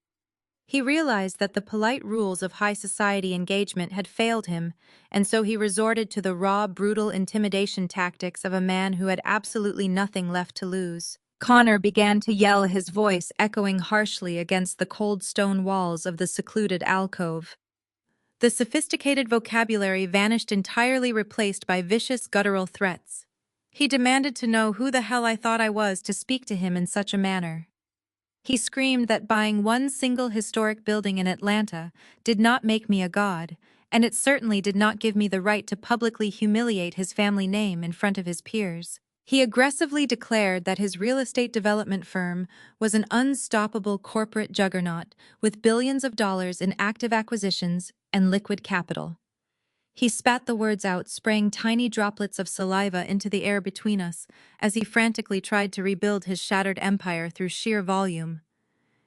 He realized that the polite rules of high society engagement had failed him, and so he resorted to the raw, brutal intimidation tactics of a man who had absolutely nothing left to lose. Connor began to yell, his voice echoing harshly against the cold stone walls of the secluded alcove. The sophisticated vocabulary vanished entirely, replaced by vicious, guttural threats. He demanded to know who the hell I thought I was to speak to him in such a manner. He screamed that buying one single historic building in Atlanta did not make me a god, and it certainly did not give me the right to publicly humiliate his family name in front of his peers. He aggressively declared that his real estate development firm was an unstoppable corporate juggernaut with billions of dollars in active acquisitions and liquid capital. He spat the words out, spraying tiny droplets of saliva into the air between us as he frantically tried to rebuild his shattered empire through sheer volume.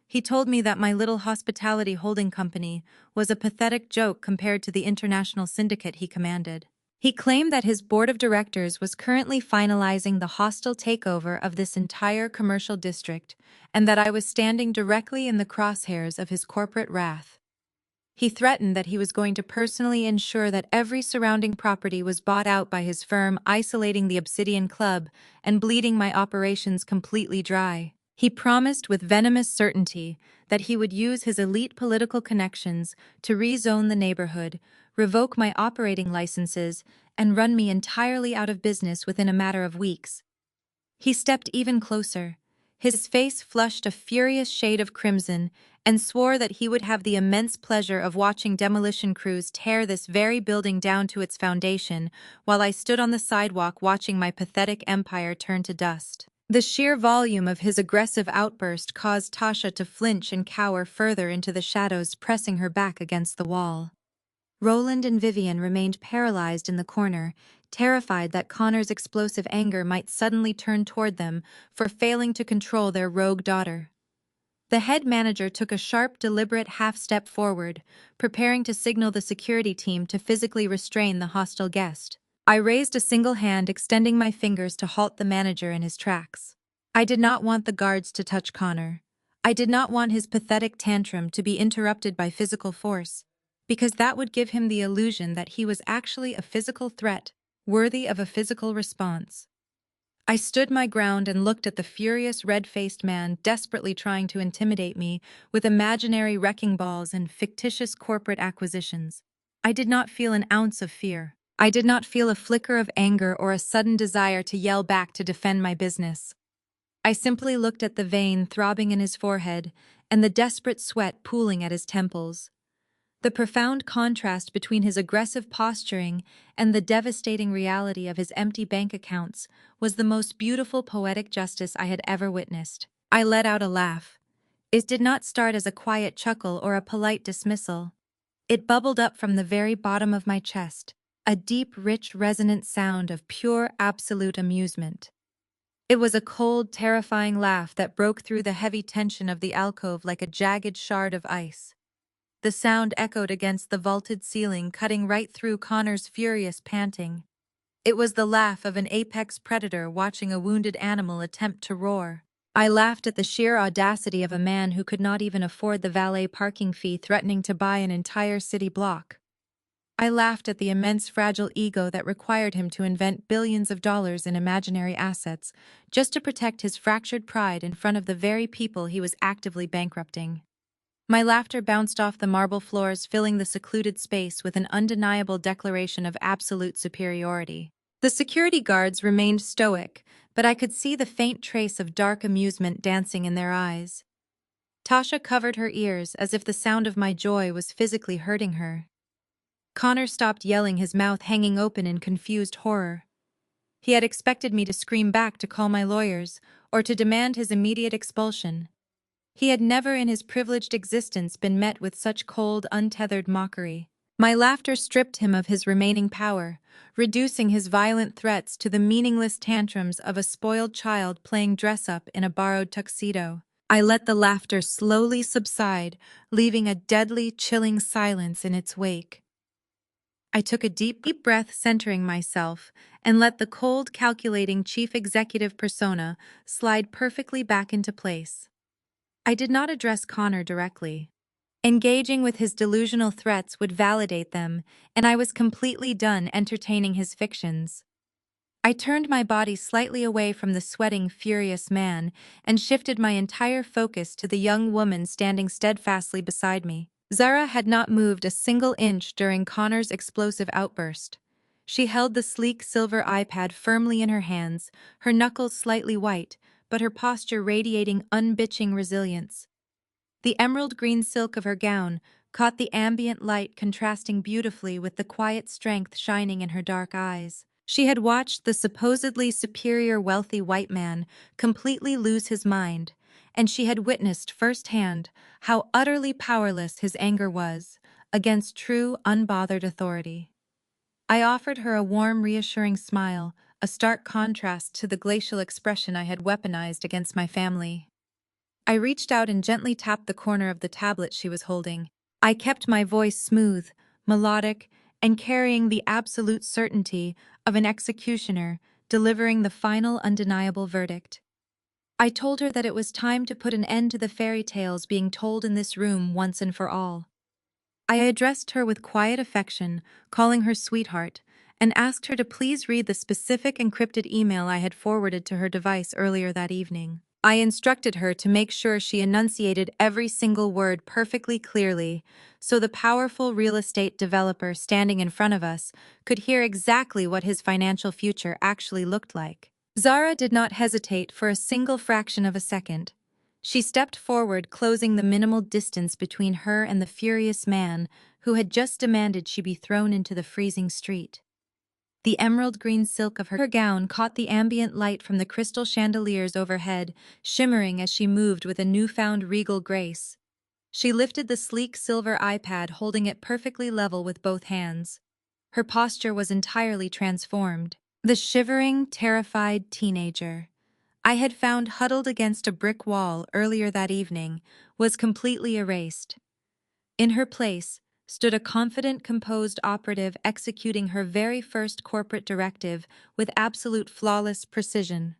He told me that my little hospitality holding company was a pathetic joke compared to the international syndicate he commanded. He claimed that his board of directors was currently finalizing the hostile takeover of this entire commercial district, and that I was standing directly in the crosshairs of his corporate wrath. He threatened that he was going to personally ensure that every surrounding property was bought out by his firm, isolating the Obsidian Club and bleeding my operations completely dry. He promised with venomous certainty that he would use his elite political connections to rezone the neighborhood, revoke my operating licenses, and run me entirely out of business within a matter of weeks. He stepped even closer. His face flushed a furious shade of crimson, and swore that he would have the immense pleasure of watching demolition crews tear this very building down to its foundation, while I stood on the sidewalk watching my pathetic empire turn to dust. The sheer volume of his aggressive outburst caused Tasha to flinch and cower further into the shadows, pressing her back against the wall. Roland and Vivian remained paralyzed in the corner, terrified that Connor's explosive anger might suddenly turn toward them for failing to control their rogue daughter. The head manager took a sharp, deliberate half-step forward, preparing to signal the security team to physically restrain the hostile guest. I raised a single hand, extending my fingers to halt the manager in his tracks. I did not want the guards to touch Connor. I did not want his pathetic tantrum to be interrupted by physical force, because that would give him the illusion that he was actually a physical threat, worthy of a physical response. I stood my ground and looked at the furious, red-faced man desperately trying to intimidate me with imaginary wrecking balls and fictitious corporate acquisitions. I did not feel an ounce of fear. I did not feel a flicker of anger or a sudden desire to yell back to defend my business. I simply looked at the vein throbbing in his forehead and the desperate sweat pooling at his temples. The profound contrast between his aggressive posturing and the devastating reality of his empty bank accounts was the most beautiful poetic justice I had ever witnessed. I let out a laugh. It did not start as a quiet chuckle or a polite dismissal. It bubbled up from the very bottom of my chest, a deep, rich, resonant sound of pure, absolute amusement. It was a cold, terrifying laugh that broke through the heavy tension of the alcove like a jagged shard of ice. The sound echoed against the vaulted ceiling, cutting right through Connor's furious panting. It was the laugh of an apex predator watching a wounded animal attempt to roar. I laughed at the sheer audacity of a man who could not even afford the valet parking fee threatening to buy an entire city block. I laughed at the immense fragile ego that required him to invent billions of dollars in imaginary assets just to protect his fractured pride in front of the very people he was actively bankrupting. My laughter bounced off the marble floors, filling the secluded space with an undeniable declaration of absolute superiority. The security guards remained stoic, but I could see the faint trace of dark amusement dancing in their eyes. Tasha covered her ears as if the sound of my joy was physically hurting her. Connor stopped yelling, his mouth hanging open in confused horror. He had expected me to scream back to call my lawyers, or to demand his immediate expulsion. He had never in his privileged existence been met with such cold, untethered mockery. My laughter stripped him of his remaining power, reducing his violent threats to the meaningless tantrums of a spoiled child playing dress-up in a borrowed tuxedo. I let the laughter slowly subside, leaving a deadly, chilling silence in its wake. I took a deep breath, centering myself, and let the cold, calculating chief executive persona slide perfectly back into place. I did not address Connor directly. Engaging with his delusional threats would validate them, and I was completely done entertaining his fictions. I turned my body slightly away from the sweating, furious man and shifted my entire focus to the young woman standing steadfastly beside me. Zara had not moved a single inch during Connor's explosive outburst. She held the sleek silver iPad firmly in her hands, her knuckles slightly white, but her posture radiating unbitching resilience. The emerald green silk of her gown caught the ambient light, contrasting beautifully with the quiet strength shining in her dark eyes. She had watched the supposedly superior wealthy white man completely lose his mind, and she had witnessed firsthand how utterly powerless his anger was against true, unbothered authority. I offered her a warm, reassuring smile, a stark contrast to the glacial expression I had weaponized against my family. I reached out and gently tapped the corner of the tablet she was holding. I kept my voice smooth, melodic, and carrying the absolute certainty of an executioner delivering the final undeniable verdict. I told her that it was time to put an end to the fairy tales being told in this room once and for all. I addressed her with quiet affection, calling her sweetheart, and asked her to please read the specific encrypted email I had forwarded to her device earlier that evening. I instructed her to make sure she enunciated every single word perfectly clearly, so the powerful real estate developer standing in front of us could hear exactly what his financial future actually looked like. Zara did not hesitate for a single fraction of a second. She stepped forward, closing the minimal distance between her and the furious man who had just demanded she be thrown into the freezing street. The emerald green silk of her gown caught the ambient light from the crystal chandeliers overhead, shimmering as she moved with a newfound regal grace. She lifted the sleek silver iPad, holding it perfectly level with both hands. Her posture was entirely transformed. The shivering, terrified teenager I had found huddled against a brick wall earlier that evening was completely erased. In her place stood a confident, composed operative executing her very first corporate directive with absolute flawless precision.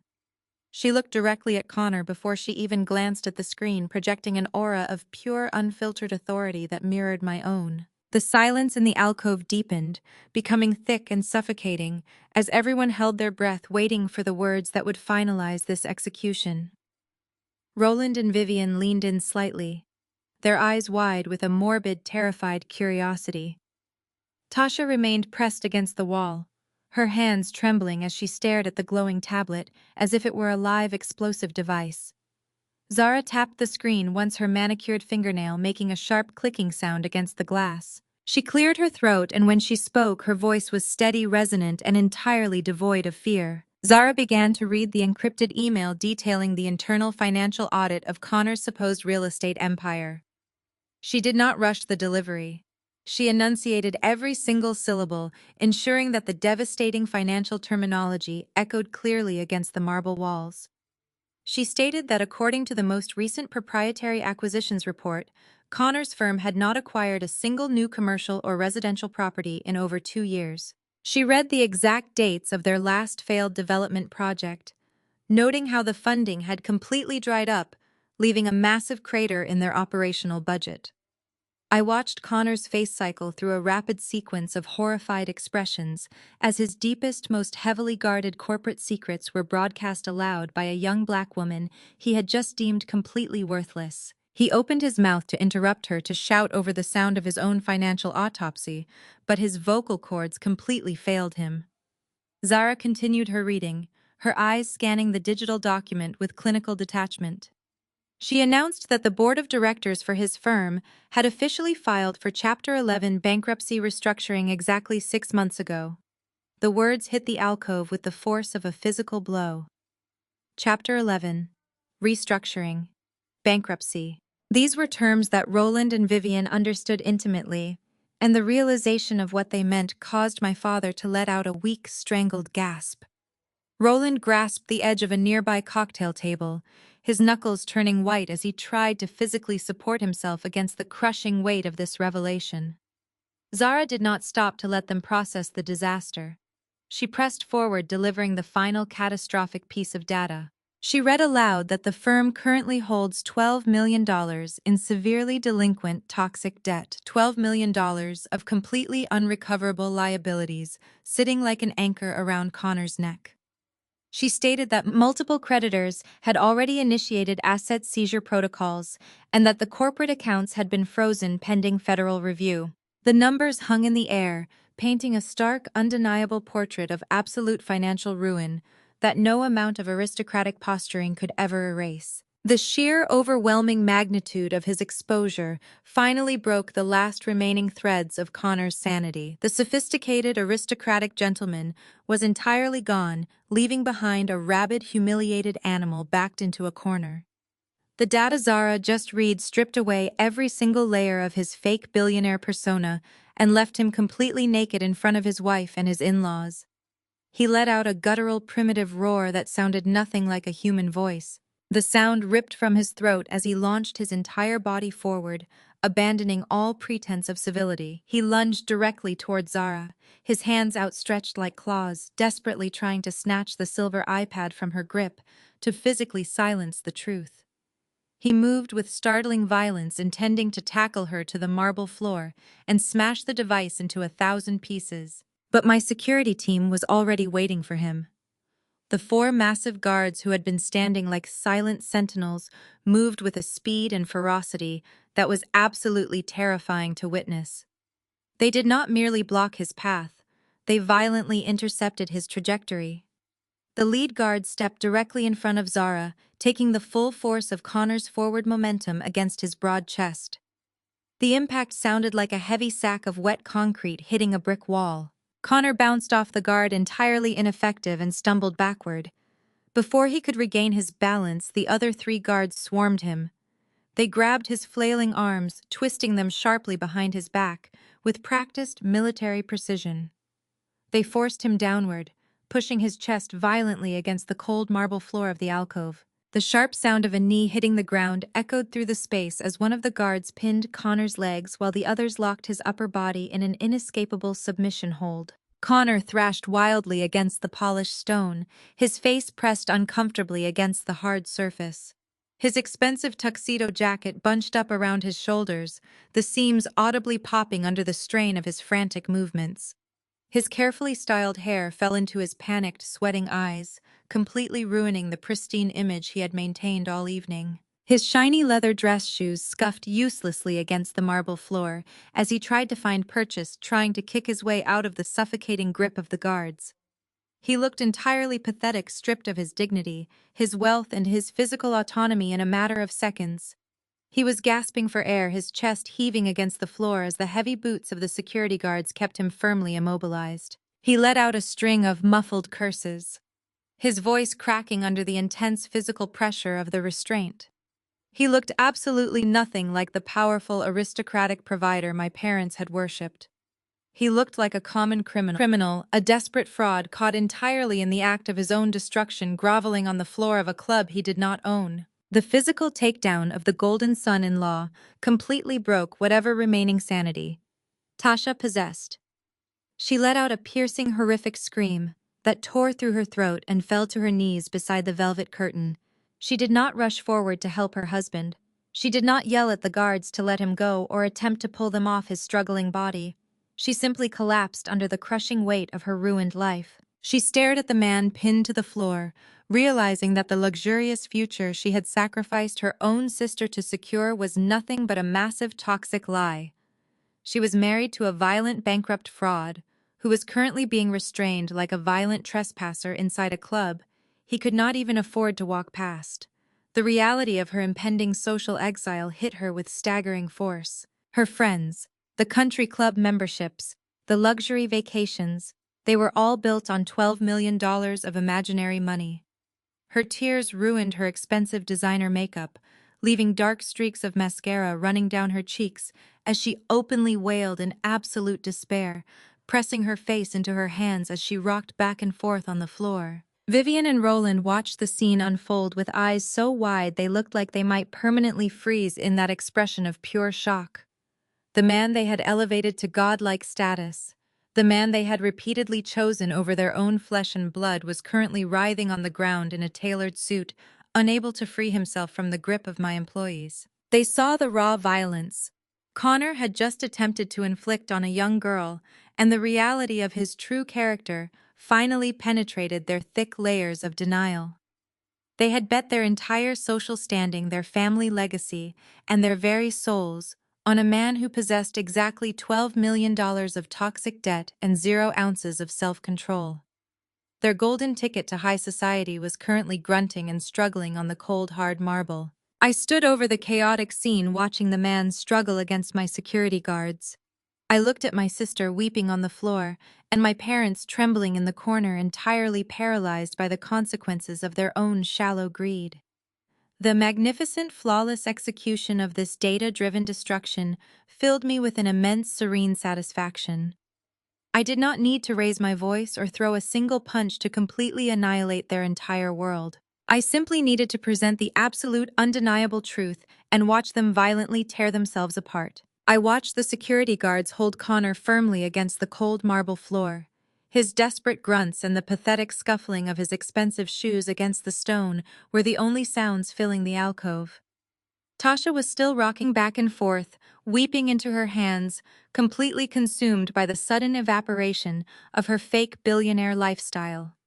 She looked directly at Connor before she even glanced at the screen, projecting an aura of pure, unfiltered authority that mirrored my own. The silence in the alcove deepened, becoming thick and suffocating, as everyone held their breath waiting for the words that would finalize this execution. Roland and Vivian leaned in slightly, their eyes wide with a morbid, terrified curiosity. Tasha remained pressed against the wall, her hands trembling as she stared at the glowing tablet as if it were a live explosive device. Zara tapped the screen once, her manicured fingernail making a sharp clicking sound against the glass. She cleared her throat, and when she spoke, her voice was steady, resonant, and entirely devoid of fear. Zara began to read the encrypted email detailing the internal financial audit of Connor's supposed real estate empire. She did not rush the delivery. She enunciated every single syllable, ensuring that the devastating financial terminology echoed clearly against the marble walls. She stated that according to the most recent proprietary acquisitions report, Connor's firm had not acquired a single new commercial or residential property in over 2 years. She read the exact dates of their last failed development project, noting how the funding had completely dried up, leaving a massive crater in their operational budget. I watched Connor's face cycle through a rapid sequence of horrified expressions as his deepest, most heavily guarded corporate secrets were broadcast aloud by a young black woman he had just deemed completely worthless. He opened his mouth to interrupt her, to shout over the sound of his own financial autopsy, but his vocal cords completely failed him. Zara continued her reading, her eyes scanning the digital document with clinical detachment. She announced that the board of directors for his firm had officially filed for Chapter 11 bankruptcy restructuring exactly 6 months ago. The words hit the alcove with the force of a physical blow. Chapter 11. Restructuring. Bankruptcy. These were terms that Roland and Vivian understood intimately, and the realization of what they meant caused my father to let out a weak, strangled gasp. Roland grasped the edge of a nearby cocktail table, his knuckles turning white as he tried to physically support himself against the crushing weight of this revelation. Zara did not stop to let them process the disaster. She pressed forward, delivering the final catastrophic piece of data. She read aloud that the firm currently holds $12 million in severely delinquent toxic debt, $12 million of completely unrecoverable liabilities sitting like an anchor around Connor's neck. She stated that multiple creditors had already initiated asset seizure protocols and that the corporate accounts had been frozen pending federal review. The numbers hung in the air, painting a stark, undeniable portrait of absolute financial ruin that no amount of aristocratic posturing could ever erase. The sheer, overwhelming magnitude of his exposure finally broke the last remaining threads of Connor's sanity. The sophisticated, aristocratic gentleman was entirely gone, leaving behind a rabid, humiliated animal backed into a corner. The data Zara just read stripped away every single layer of his fake billionaire persona and left him completely naked in front of his wife and his in-laws. He let out a guttural, primitive roar that sounded nothing like a human voice. The sound ripped from his throat as he launched his entire body forward, abandoning all pretense of civility. He lunged directly toward Zara, his hands outstretched like claws, desperately trying to snatch the silver iPad from her grip, to physically silence the truth. He moved with startling violence, intending to tackle her to the marble floor and smash the device into 1,000 pieces. But my security team was already waiting for him. The 4 massive guards who had been standing like silent sentinels moved with a speed and ferocity that was absolutely terrifying to witness. They did not merely block his path, they violently intercepted his trajectory. The lead guard stepped directly in front of Zara, taking the full force of Connor's forward momentum against his broad chest. The impact sounded like a heavy sack of wet concrete hitting a brick wall. Connor bounced off the guard, entirely ineffective, and stumbled backward. Before he could regain his balance, the other 3 guards swarmed him. They grabbed his flailing arms, twisting them sharply behind his back, with practiced military precision. They forced him downward, pushing his chest violently against the cold marble floor of the alcove. The sharp sound of a knee hitting the ground echoed through the space as one of the guards pinned Connor's legs while the others locked his upper body in an inescapable submission hold. Connor thrashed wildly against the polished stone, his face pressed uncomfortably against the hard surface. His expensive tuxedo jacket bunched up around his shoulders, the seams audibly popping under the strain of his frantic movements. His carefully styled hair fell into his panicked, sweating eyes, completely ruining the pristine image he had maintained all evening. His shiny leather dress shoes scuffed uselessly against the marble floor as he tried to find purchase, trying to kick his way out of the suffocating grip of the guards. He looked entirely pathetic, stripped of his dignity, his wealth, and his physical autonomy in a matter of seconds. He was gasping for air, his chest heaving against the floor as the heavy boots of the security guards kept him firmly immobilized. He let out a string of muffled curses, his voice cracking under the intense physical pressure of the restraint. He looked absolutely nothing like the powerful aristocratic provider my parents had worshipped. He looked like a common criminal, a desperate fraud caught entirely in the act of his own destruction, groveling on the floor of a club he did not own. The physical takedown of the golden son-in-law completely broke whatever remaining sanity Tasha possessed. She let out a piercing, horrific scream that tore through her throat and fell to her knees beside the velvet curtain. She did not rush forward to help her husband. She did not yell at the guards to let him go or attempt to pull them off his struggling body. She simply collapsed under the crushing weight of her ruined life. She stared at the man pinned to the floor, realizing that the luxurious future she had sacrificed her own sister to secure was nothing but a massive toxic lie. She was married to a violent bankrupt fraud, who was currently being restrained like a violent trespasser inside a club he could not even afford to walk past. The reality of her impending social exile hit her with staggering force. Her friends, the country club memberships, the luxury vacations, they were all built on $12 million of imaginary money. Her tears ruined her expensive designer makeup, leaving dark streaks of mascara running down her cheeks as she openly wailed in absolute despair, pressing her face into her hands as she rocked back and forth on the floor. Vivian and Roland watched the scene unfold with eyes so wide they looked like they might permanently freeze in that expression of pure shock. The man they had elevated to godlike status, the man they had repeatedly chosen over their own flesh and blood, was currently writhing on the ground in a tailored suit, unable to free himself from the grip of my employees. They saw the raw violence Connor had just attempted to inflict on a young girl, and the reality of his true character finally penetrated their thick layers of denial. They had bet their entire social standing, their family legacy, and their very souls on a man who possessed exactly $12 million of toxic debt and 0 ounces of self-control. Their golden ticket to high society was currently grunting and struggling on the cold, hard marble. I stood over the chaotic scene, watching the man struggle against my security guards. I looked at my sister weeping on the floor, and my parents trembling in the corner, entirely paralyzed by the consequences of their own shallow greed. The magnificent, flawless execution of this data-driven destruction filled me with an immense, serene satisfaction. I did not need to raise my voice or throw a single punch to completely annihilate their entire world. I simply needed to present the absolute, undeniable truth and watch them violently tear themselves apart. I watched the security guards hold Connor firmly against the cold marble floor. His desperate grunts and the pathetic scuffling of his expensive shoes against the stone were the only sounds filling the alcove. Tasha was still rocking back and forth, weeping into her hands, completely consumed by the sudden evaporation of her fake billionaire lifestyle.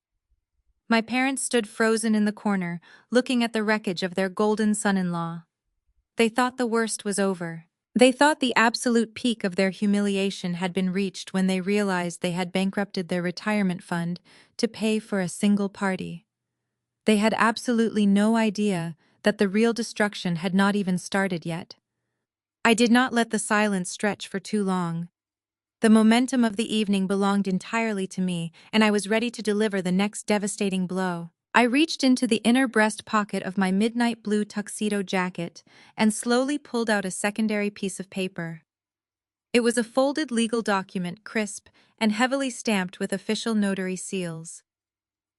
My parents stood frozen in the corner, looking at the wreckage of their golden son-in-law. They thought the worst was over. They thought the absolute peak of their humiliation had been reached when they realized they had bankrupted their retirement fund to pay for a single party. They had absolutely no idea that the real destruction had not even started yet. I did not let the silence stretch for too long. The momentum of the evening belonged entirely to me, and I was ready to deliver the next devastating blow. I reached into the inner breast pocket of my midnight blue tuxedo jacket and slowly pulled out a secondary piece of paper. It was a folded legal document, crisp and heavily stamped with official notary seals.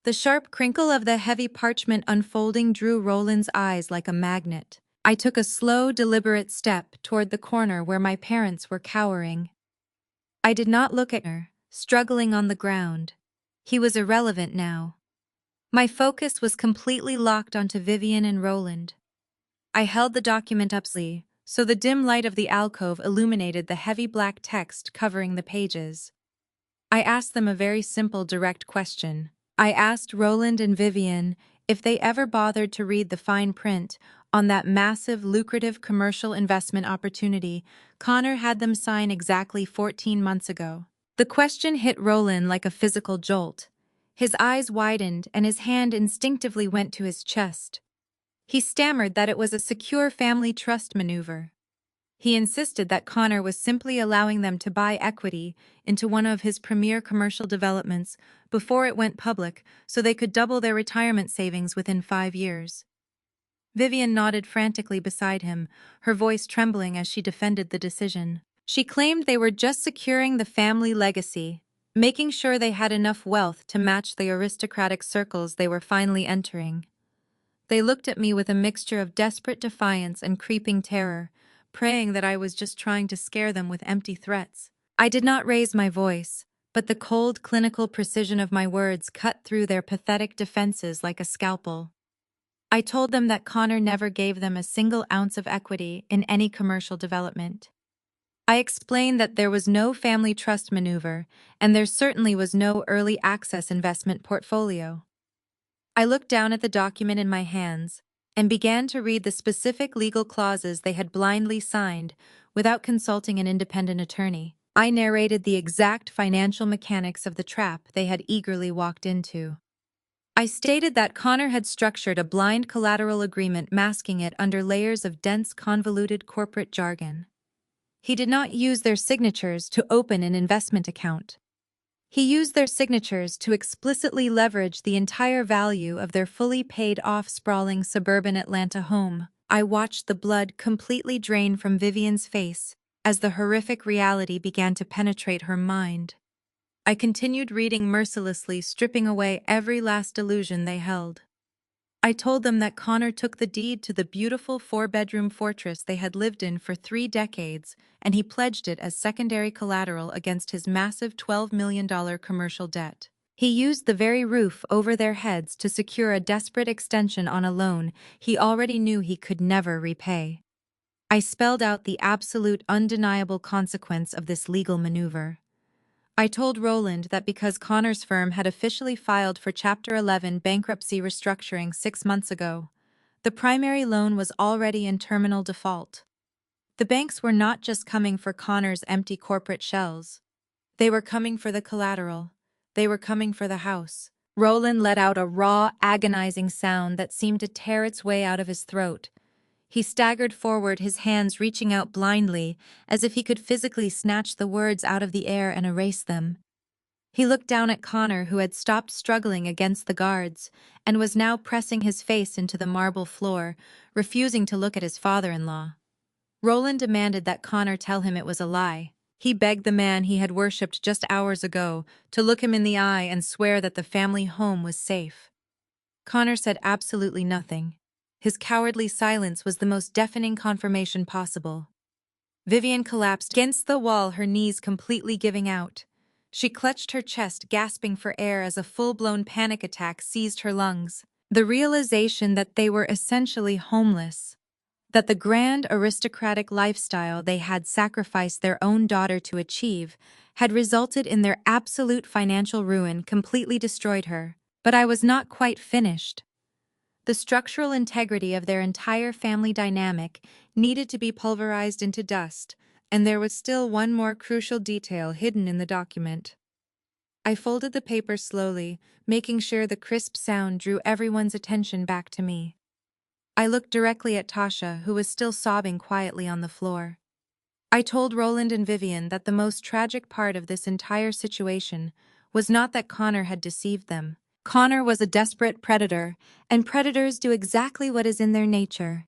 The sharp crinkle of the heavy parchment unfolding drew Roland's eyes like a magnet. I took a slow, deliberate step toward the corner where my parents were cowering. I did not look at her, struggling on the ground. He was irrelevant now. My focus was completely locked onto Vivian and Roland. I held the document up so the dim light of the alcove illuminated the heavy black text covering the pages. I asked them a very simple, direct question. I asked Roland and Vivian if they ever bothered to read the fine print on that massive, lucrative commercial investment opportunity Connor had them sign exactly 14 months ago. The question hit Roland like a physical jolt. His eyes widened and his hand instinctively went to his chest. He stammered that it was a secure family trust maneuver. He insisted that Connor was simply allowing them to buy equity into one of his premier commercial developments before it went public so they could double their retirement savings within 5 years. Vivian nodded frantically beside him, her voice trembling as she defended the decision. She claimed they were just securing the family legacy, making sure they had enough wealth to match the aristocratic circles they were finally entering. They looked at me with a mixture of desperate defiance and creeping terror, praying that I was just trying to scare them with empty threats. I did not raise my voice, but the cold, clinical precision of my words cut through their pathetic defenses like a scalpel. I told them that Connor never gave them a single ounce of equity in any commercial development. I explained that there was no family trust maneuver, and there certainly was no early access investment portfolio. I looked down at the document in my hands and began to read the specific legal clauses they had blindly signed without consulting an independent attorney. I narrated the exact financial mechanics of the trap they had eagerly walked into. I stated that Connor had structured a blind collateral agreement masking it under layers of dense, convoluted corporate jargon. He did not use their signatures to open an investment account. He used their signatures to explicitly leverage the entire value of their fully paid-off sprawling suburban Atlanta home. I watched the blood completely drain from Vivian's face as the horrific reality began to penetrate her mind. I continued reading mercilessly, stripping away every last illusion they held. I told them that Connor took the deed to the beautiful 4-bedroom fortress they had lived in for 3 decades, and he pledged it as secondary collateral against his massive $12 million commercial debt. He used the very roof over their heads to secure a desperate extension on a loan he already knew he could never repay. I spelled out the absolute, undeniable consequence of this legal maneuver. I told Roland that because Connor's firm had officially filed for Chapter 11 bankruptcy restructuring 6 months ago, the primary loan was already in terminal default. The banks were not just coming for Connor's empty corporate shells. They were coming for the collateral. They were coming for the house. Roland let out a raw, agonizing sound that seemed to tear its way out of his throat. He staggered forward, his hands reaching out blindly, as if he could physically snatch the words out of the air and erase them. He looked down at Connor, who had stopped struggling against the guards, and was now pressing his face into the marble floor, refusing to look at his father-in-law. Roland demanded that Connor tell him it was a lie. He begged the man he had worshipped just hours ago to look him in the eye and swear that the family home was safe. Connor said absolutely nothing. His cowardly silence was the most deafening confirmation possible. Vivian collapsed against the wall, her knees completely giving out. She clutched her chest, gasping for air as a full-blown panic attack seized her lungs. The realization that they were essentially homeless, that the grand aristocratic lifestyle they had sacrificed their own daughter to achieve had resulted in their absolute financial ruin, completely destroyed her. But I was not quite finished. The structural integrity of their entire family dynamic needed to be pulverized into dust, and there was still one more crucial detail hidden in the document. I folded the paper slowly, making sure the crisp sound drew everyone's attention back to me. I looked directly at Tasha, who was still sobbing quietly on the floor. I told Roland and Vivian that the most tragic part of this entire situation was not that Connor had deceived them. Connor was a desperate predator, and predators do exactly what is in their nature.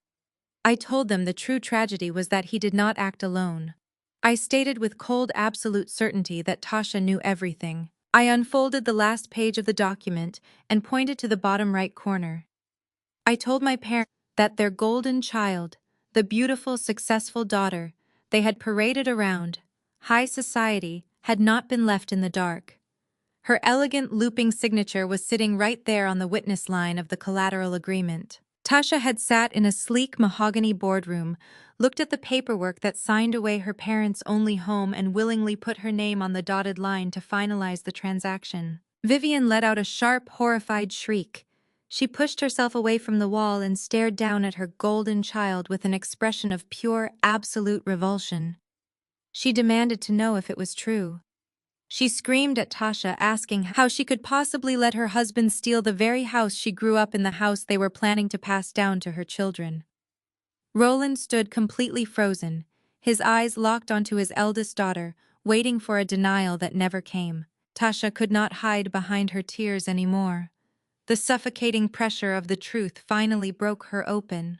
I told them the true tragedy was that he did not act alone. I stated with cold, absolute certainty that Tasha knew everything. I unfolded the last page of the document and pointed to the bottom right corner. I told my parents that their golden child, the beautiful, successful daughter they had paraded around high society, had not been left in the dark. Her elegant looping signature was sitting right there on the witness line of the collateral agreement. Tasha had sat in a sleek mahogany boardroom, looked at the paperwork that signed away her parents' only home, and willingly put her name on the dotted line to finalize the transaction. Vivian let out a sharp, horrified shriek. She pushed herself away from the wall and stared down at her golden child with an expression of pure, absolute revulsion. She demanded to know if it was true. She screamed at Tasha, asking how she could possibly let her husband steal the very house she grew up in, the house they were planning to pass down to her children. Roland stood completely frozen, his eyes locked onto his eldest daughter, waiting for a denial that never came. Tasha could not hide behind her tears anymore. The suffocating pressure of the truth finally broke her open.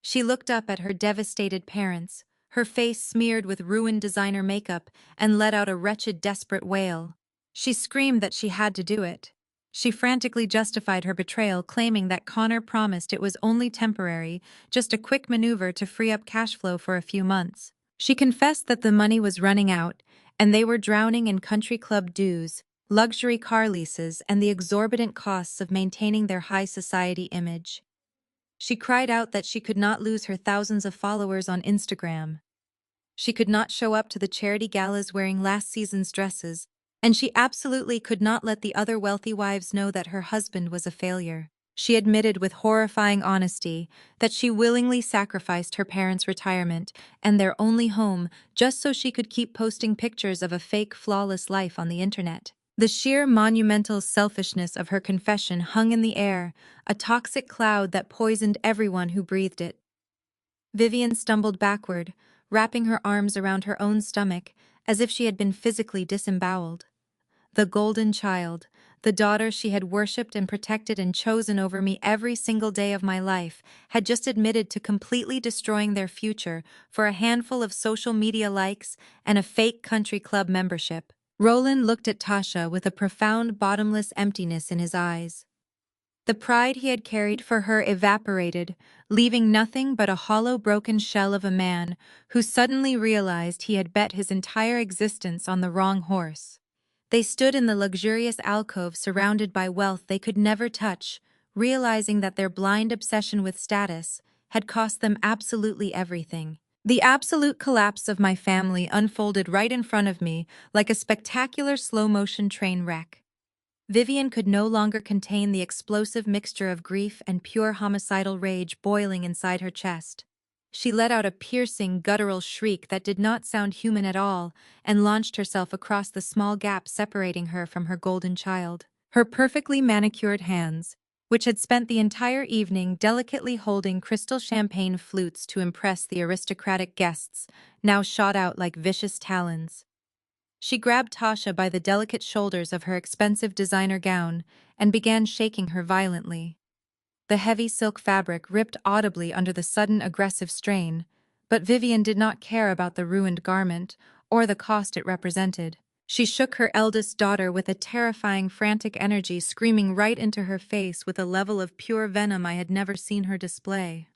She looked up at her devastated parents, her face smeared with ruined designer makeup, and let out a wretched, desperate wail. She screamed that she had to do it. She frantically justified her betrayal, claiming that Connor promised it was only temporary, just a quick maneuver to free up cash flow for a few months. She confessed that the money was running out, and they were drowning in country club dues, luxury car leases, and the exorbitant costs of maintaining their high society image. She cried out that she could not lose her thousands of followers on Instagram. She could not show up to the charity galas wearing last season's dresses, and she absolutely could not let the other wealthy wives know that her husband was a failure. She admitted with horrifying honesty that she willingly sacrificed her parents' retirement and their only home just so she could keep posting pictures of a fake, flawless life on the internet. The sheer monumental selfishness of her confession hung in the air, a toxic cloud that poisoned everyone who breathed it. Vivian stumbled backward, wrapping her arms around her own stomach, as if she had been physically disemboweled. The golden child, the daughter she had worshipped and protected and chosen over me every single day of my life, had just admitted to completely destroying their future for a handful of social media likes and a fake country club membership. Roland looked at Tasha with a profound, bottomless emptiness in his eyes. The pride he had carried for her evaporated, leaving nothing but a hollow, broken shell of a man who suddenly realized he had bet his entire existence on the wrong horse. They stood in the luxurious alcove surrounded by wealth they could never touch, realizing that their blind obsession with status had cost them absolutely everything. The absolute collapse of my family unfolded right in front of me like a spectacular slow-motion train wreck. Vivian could no longer contain the explosive mixture of grief and pure homicidal rage boiling inside her chest. She let out a piercing, guttural shriek that did not sound human at all and launched herself across the small gap separating her from her golden child. Her perfectly manicured hands, which had spent the entire evening delicately holding crystal champagne flutes to impress the aristocratic guests, now shot out like vicious talons. She grabbed Tasha by the delicate shoulders of her expensive designer gown and began shaking her violently. The heavy silk fabric ripped audibly under the sudden aggressive strain, but Vivian did not care about the ruined garment or the cost it represented. She shook her eldest daughter with a terrifying, frantic energy, screaming right into her face with a level of pure venom I had never seen her display.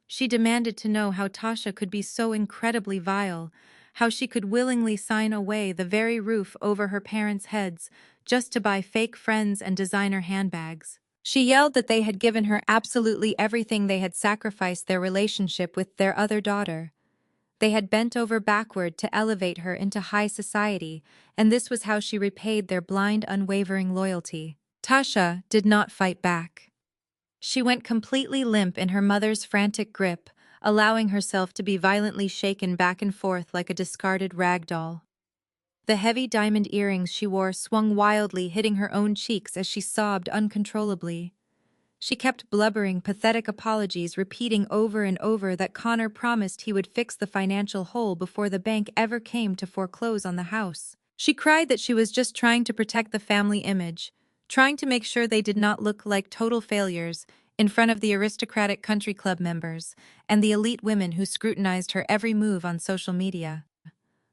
She demanded to know how Tasha could be so incredibly vile, how she could willingly sign away the very roof over her parents' heads just to buy fake friends and designer handbags. She yelled that they had given her absolutely everything, they had sacrificed their relationship with their other daughter. They had bent over backward to elevate her into high society, and this was how she repaid their blind, unwavering loyalty. Tasha did not fight back. She went completely limp in her mother's frantic grip, allowing herself to be violently shaken back and forth like a discarded rag doll. The heavy diamond earrings she wore swung wildly, hitting her own cheeks as she sobbed uncontrollably. She kept blubbering pathetic apologies, repeating over and over that Connor promised he would fix the financial hole before the bank ever came to foreclose on the house. She cried that she was just trying to protect the family image, trying to make sure they did not look like total failures in front of the aristocratic country club members and the elite women who scrutinized her every move on social media.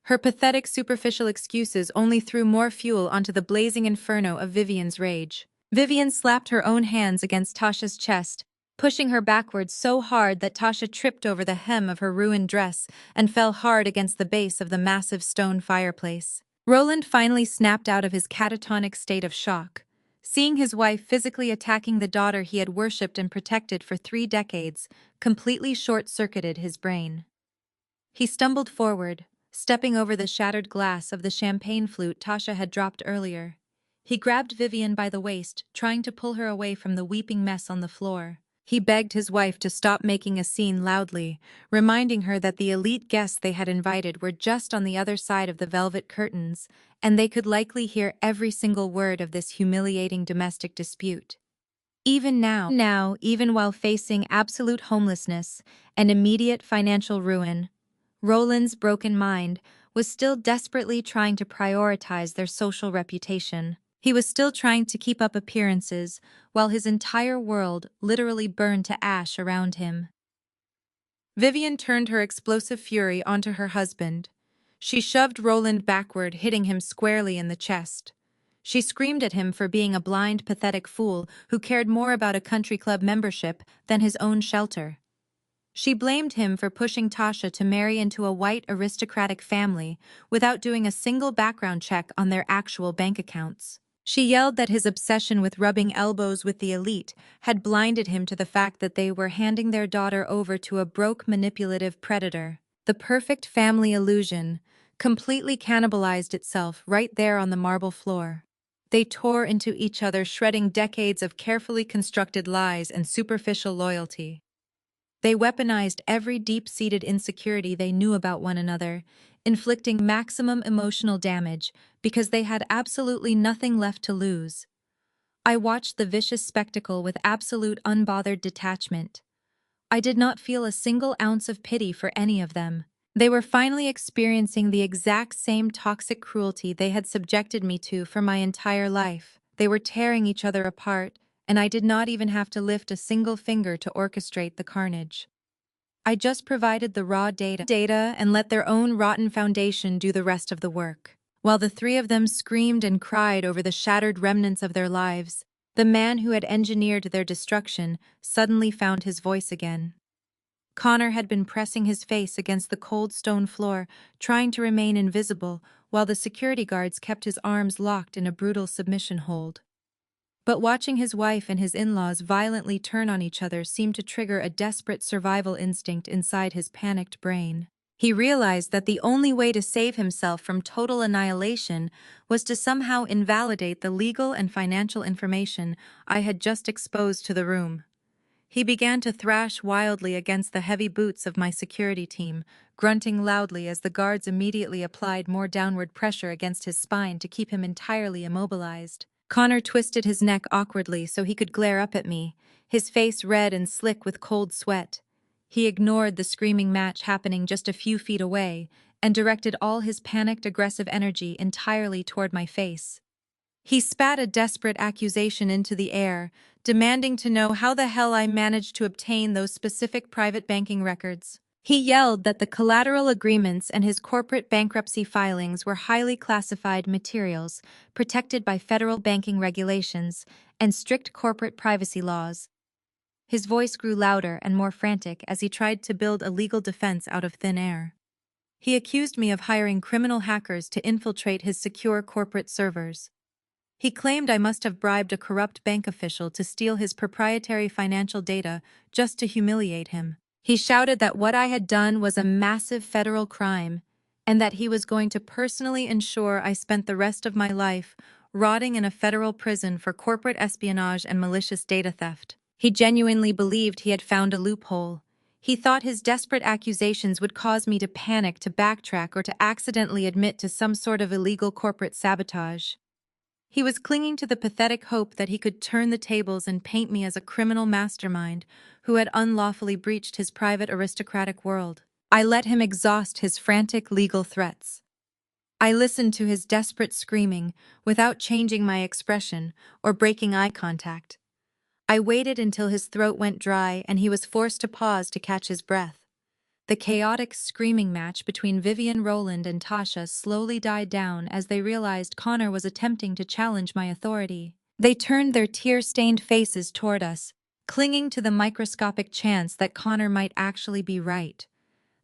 Her pathetic, superficial excuses only threw more fuel onto the blazing inferno of Vivian's rage. Vivian slapped her own hands against Tasha's chest, pushing her backwards so hard that Tasha tripped over the hem of her ruined dress and fell hard against the base of the massive stone fireplace. Roland finally snapped out of his catatonic state of shock. Seeing his wife physically attacking the daughter he had worshipped and protected for 3 decades completely short-circuited his brain. He stumbled forward, stepping over the shattered glass of the champagne flute Tasha had dropped earlier. He grabbed Vivian by the waist, trying to pull her away from the weeping mess on the floor. He begged his wife to stop making a scene loudly, reminding her that the elite guests they had invited were just on the other side of the velvet curtains, and they could likely hear every single word of this humiliating domestic dispute. Even now, even while facing absolute homelessness and immediate financial ruin, Roland's broken mind was still desperately trying to prioritize their social reputation. He was still trying to keep up appearances while his entire world literally burned to ash around him. Vivian turned her explosive fury onto her husband. She shoved Roland backward, hitting him squarely in the chest. She screamed at him for being a blind, pathetic fool who cared more about a country club membership than his own shelter. She blamed him for pushing Tasha to marry into a white aristocratic family without doing a single background check on their actual bank accounts. She yelled that his obsession with rubbing elbows with the elite had blinded him to the fact that they were handing their daughter over to a broke, manipulative predator. The perfect family illusion completely cannibalized itself right there on the marble floor. They tore into each other, shredding decades of carefully constructed lies and superficial loyalty. They weaponized every deep-seated insecurity they knew about one another, inflicting maximum emotional damage because they had absolutely nothing left to lose. I watched the vicious spectacle with absolute unbothered detachment. I did not feel a single ounce of pity for any of them. They were finally experiencing the exact same toxic cruelty they had subjected me to for my entire life. They were tearing each other apart, and I did not even have to lift a single finger to orchestrate the carnage. I just provided the raw data and let their own rotten foundation do the rest of the work. While the three of them screamed and cried over the shattered remnants of their lives, the man who had engineered their destruction suddenly found his voice again. Connor had been pressing his face against the cold stone floor, trying to remain invisible, while the security guards kept his arms locked in a brutal submission hold. But watching his wife and his in-laws violently turn on each other seemed to trigger a desperate survival instinct inside his panicked brain. He realized that the only way to save himself from total annihilation was to somehow invalidate the legal and financial information I had just exposed to the room. He began to thrash wildly against the heavy boots of my security team, grunting loudly as the guards immediately applied more downward pressure against his spine to keep him entirely immobilized. Connor twisted his neck awkwardly so he could glare up at me, his face red and slick with cold sweat. He ignored the screaming match happening just a few feet away and directed all his panicked, aggressive energy entirely toward my face. He spat a desperate accusation into the air, demanding to know how the hell I managed to obtain those specific private banking records. He yelled that the collateral agreements and his corporate bankruptcy filings were highly classified materials protected by federal banking regulations and strict corporate privacy laws. His voice grew louder and more frantic as he tried to build a legal defense out of thin air. He accused me of hiring criminal hackers to infiltrate his secure corporate servers. He claimed I must have bribed a corrupt bank official to steal his proprietary financial data just to humiliate him. He shouted that what I had done was a massive federal crime, and that he was going to personally ensure I spent the rest of my life rotting in a federal prison for corporate espionage and malicious data theft. He genuinely believed he had found a loophole. He thought his desperate accusations would cause me to panic, to backtrack, or to accidentally admit to some sort of illegal corporate sabotage. He was clinging to the pathetic hope that he could turn the tables and paint me as a criminal mastermind who had unlawfully breached his private aristocratic world. I let him exhaust his frantic legal threats. I listened to his desperate screaming without changing my expression or breaking eye contact. I waited until his throat went dry and he was forced to pause to catch his breath. The chaotic screaming match between Vivian Roland and Tasha slowly died down as they realized Connor was attempting to challenge my authority. They turned their tear-stained faces toward us, clinging to the microscopic chance that Connor might actually be right,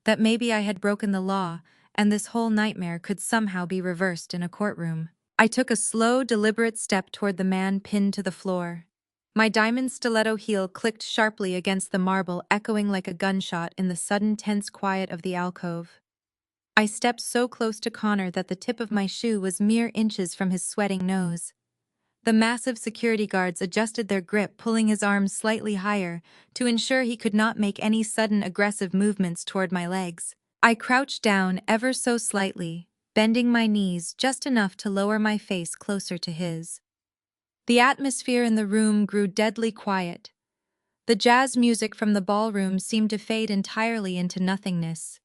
that maybe I had broken the law and this whole nightmare could somehow be reversed in a courtroom. I took a slow, deliberate step toward the man pinned to the floor. My diamond stiletto heel clicked sharply against the marble, echoing like a gunshot in the sudden tense quiet of the alcove. I stepped so close to Connor that the tip of my shoe was mere inches from his sweating nose. The massive security guards adjusted their grip, pulling his arms slightly higher to ensure he could not make any sudden aggressive movements toward my legs. I crouched down ever so slightly, bending my knees just enough to lower my face closer to his. The atmosphere in the room grew deadly quiet. The jazz music from the ballroom seemed to fade entirely into nothingness.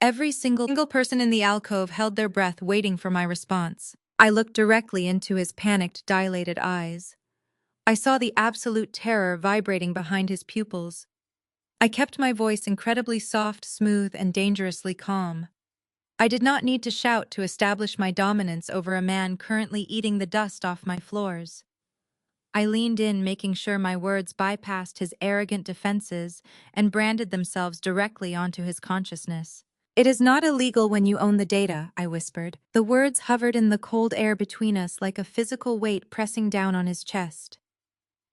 Every single person in the alcove held their breath, waiting for my response. I looked directly into his panicked, dilated eyes. I saw the absolute terror vibrating behind his pupils. I kept my voice incredibly soft, smooth, and dangerously calm. I did not need to shout to establish my dominance over a man currently eating the dust off my floors. I leaned in, making sure my words bypassed his arrogant defenses and branded themselves directly onto his consciousness. "It is not illegal when you own the data," I whispered. The words hovered in the cold air between us like a physical weight pressing down on his chest.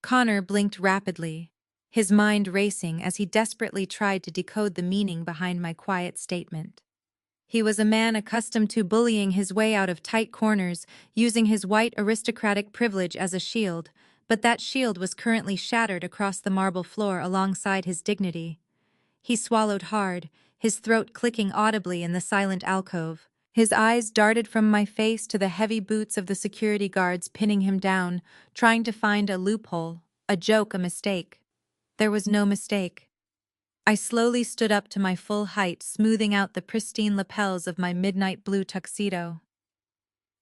Connor blinked rapidly, his mind racing as he desperately tried to decode the meaning behind my quiet statement. He was a man accustomed to bullying his way out of tight corners, using his white aristocratic privilege as a shield, but that shield was currently shattered across the marble floor alongside his dignity. He swallowed hard, his throat clicking audibly in the silent alcove. His eyes darted from my face to the heavy boots of the security guards pinning him down, trying to find a loophole, a joke, a mistake. There was no mistake. I slowly stood up to my full height, smoothing out the pristine lapels of my midnight blue tuxedo.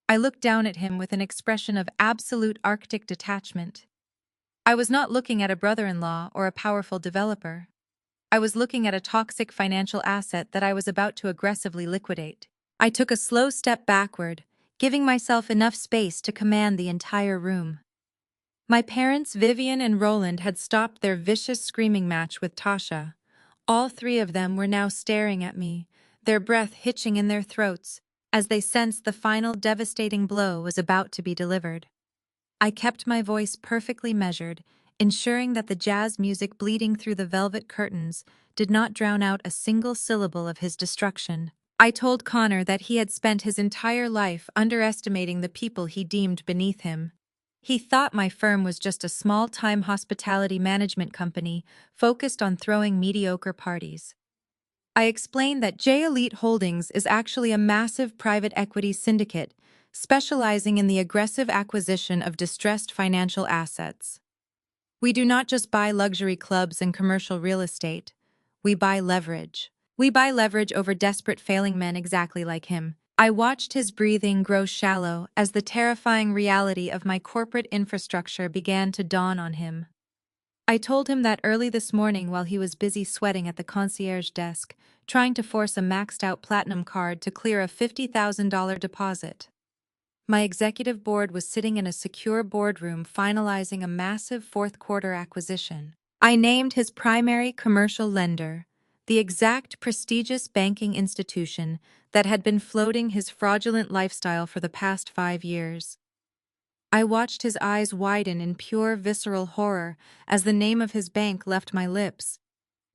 I looked down at him with an expression of absolute Arctic detachment. I was not looking at a brother-in-law or a powerful developer. I was looking at a toxic financial asset that I was about to aggressively liquidate. I took a slow step backward, giving myself enough space to command the entire room. My parents, Vivian and Roland, had stopped their vicious screaming match with Tasha. All three of them were now staring at me, their breath hitching in their throats, as they sensed the final devastating blow was about to be delivered. I kept my voice perfectly measured, ensuring that the jazz music bleeding through the velvet curtains did not drown out a single syllable of his destruction. I told Connor that he had spent his entire life underestimating the people he deemed beneath him. He thought my firm was just a small-time hospitality management company focused on throwing mediocre parties. I explained that J Elite Holdings is actually a massive private equity syndicate specializing in the aggressive acquisition of distressed financial assets. We do not just buy luxury clubs and commercial real estate. We buy leverage. We buy leverage over desperate failing men exactly like him. I watched his breathing grow shallow as the terrifying reality of my corporate infrastructure began to dawn on him. I told him that early this morning while he was busy sweating at the concierge desk, trying to force a maxed-out platinum card to clear a $50,000 deposit. My executive board was sitting in a secure boardroom finalizing a massive fourth-quarter acquisition. I named his primary commercial lender, the exact prestigious banking institution that had been floating his fraudulent lifestyle for the past 5 years. I watched his eyes widen in pure visceral horror as the name of his bank left my lips.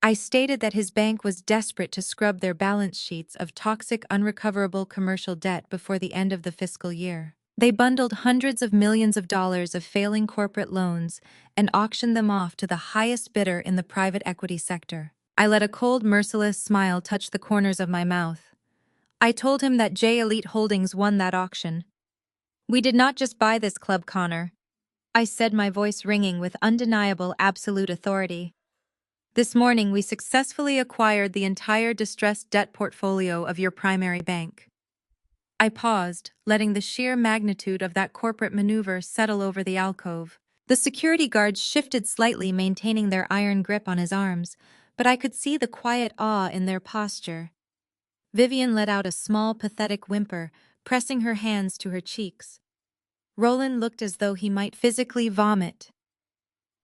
I stated that his bank was desperate to scrub their balance sheets of toxic, unrecoverable commercial debt before the end of the fiscal year. They bundled hundreds of millions of dollars of failing corporate loans and auctioned them off to the highest bidder in the private equity sector. I let a cold, merciless smile touch the corners of my mouth. I told him that J Elite Holdings won that auction. "We did not just buy this club, Connor," I said, my voice ringing with undeniable absolute authority. "This morning we successfully acquired the entire distressed debt portfolio of your primary bank." I paused, letting the sheer magnitude of that corporate maneuver settle over the alcove. The security guards shifted slightly, maintaining their iron grip on his arms, but I could see the quiet awe in their posture. Vivian let out a small, pathetic whimper, pressing her hands to her cheeks. Roland looked as though he might physically vomit.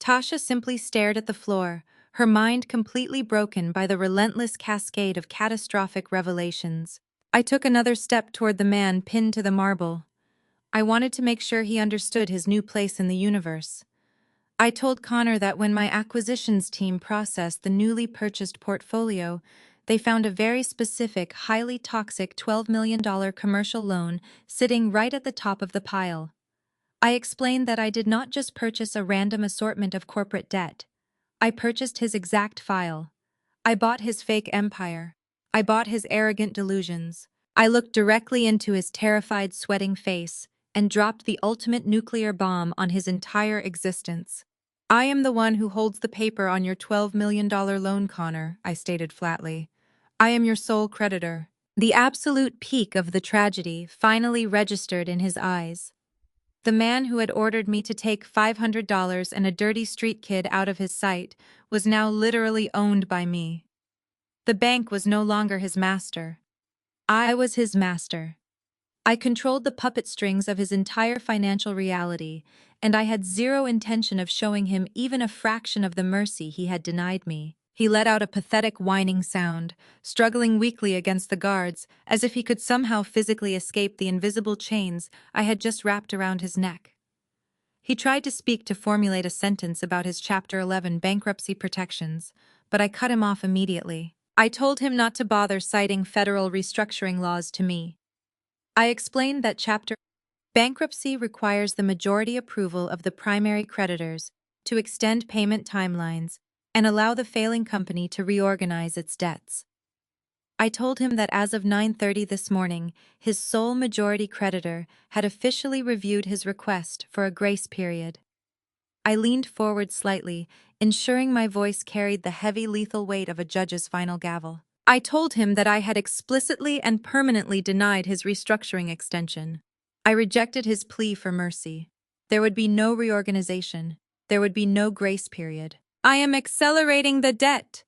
Tasha simply stared at the floor, her mind completely broken by the relentless cascade of catastrophic revelations. I took another step toward the man pinned to the marble. I wanted to make sure he understood his new place in the universe. I told Connor that when my acquisitions team processed the newly purchased portfolio, they found a very specific, highly toxic $12 million commercial loan sitting right at the top of the pile. I explained that I did not just purchase a random assortment of corporate debt. I purchased his exact file. I bought his fake empire. I bought his arrogant delusions. I looked directly into his terrified, sweating face and dropped the ultimate nuclear bomb on his entire existence. I am the one who holds the paper on your $12 million loan, Connor, I stated flatly. I am your sole creditor. The absolute peak of the tragedy finally registered in his eyes. The man who had ordered me to take $500 and a dirty street kid out of his sight was now literally owned by me. The bank was no longer his master. I was his master. I controlled the puppet strings of his entire financial reality, and I had zero intention of showing him even a fraction of the mercy he had denied me. He let out a pathetic whining sound, struggling weakly against the guards, as if he could somehow physically escape the invisible chains I had just wrapped around his neck. He tried to speak to formulate a sentence about his Chapter 11 bankruptcy protections, but I cut him off immediately. I told him not to bother citing federal restructuring laws to me. I explained that Chapter bankruptcy requires the majority approval of the primary creditors to extend payment timelines and allow the failing company to reorganize its debts. I told him that as of 9:30 this morning, his sole majority creditor had officially reviewed his request for a grace period. I leaned forward slightly, ensuring my voice carried the heavy, lethal weight of a judge's final gavel. I told him that I had explicitly and permanently denied his restructuring extension. I rejected his plea for mercy. There would be no reorganization. There would be no grace period. I am accelerating the debt.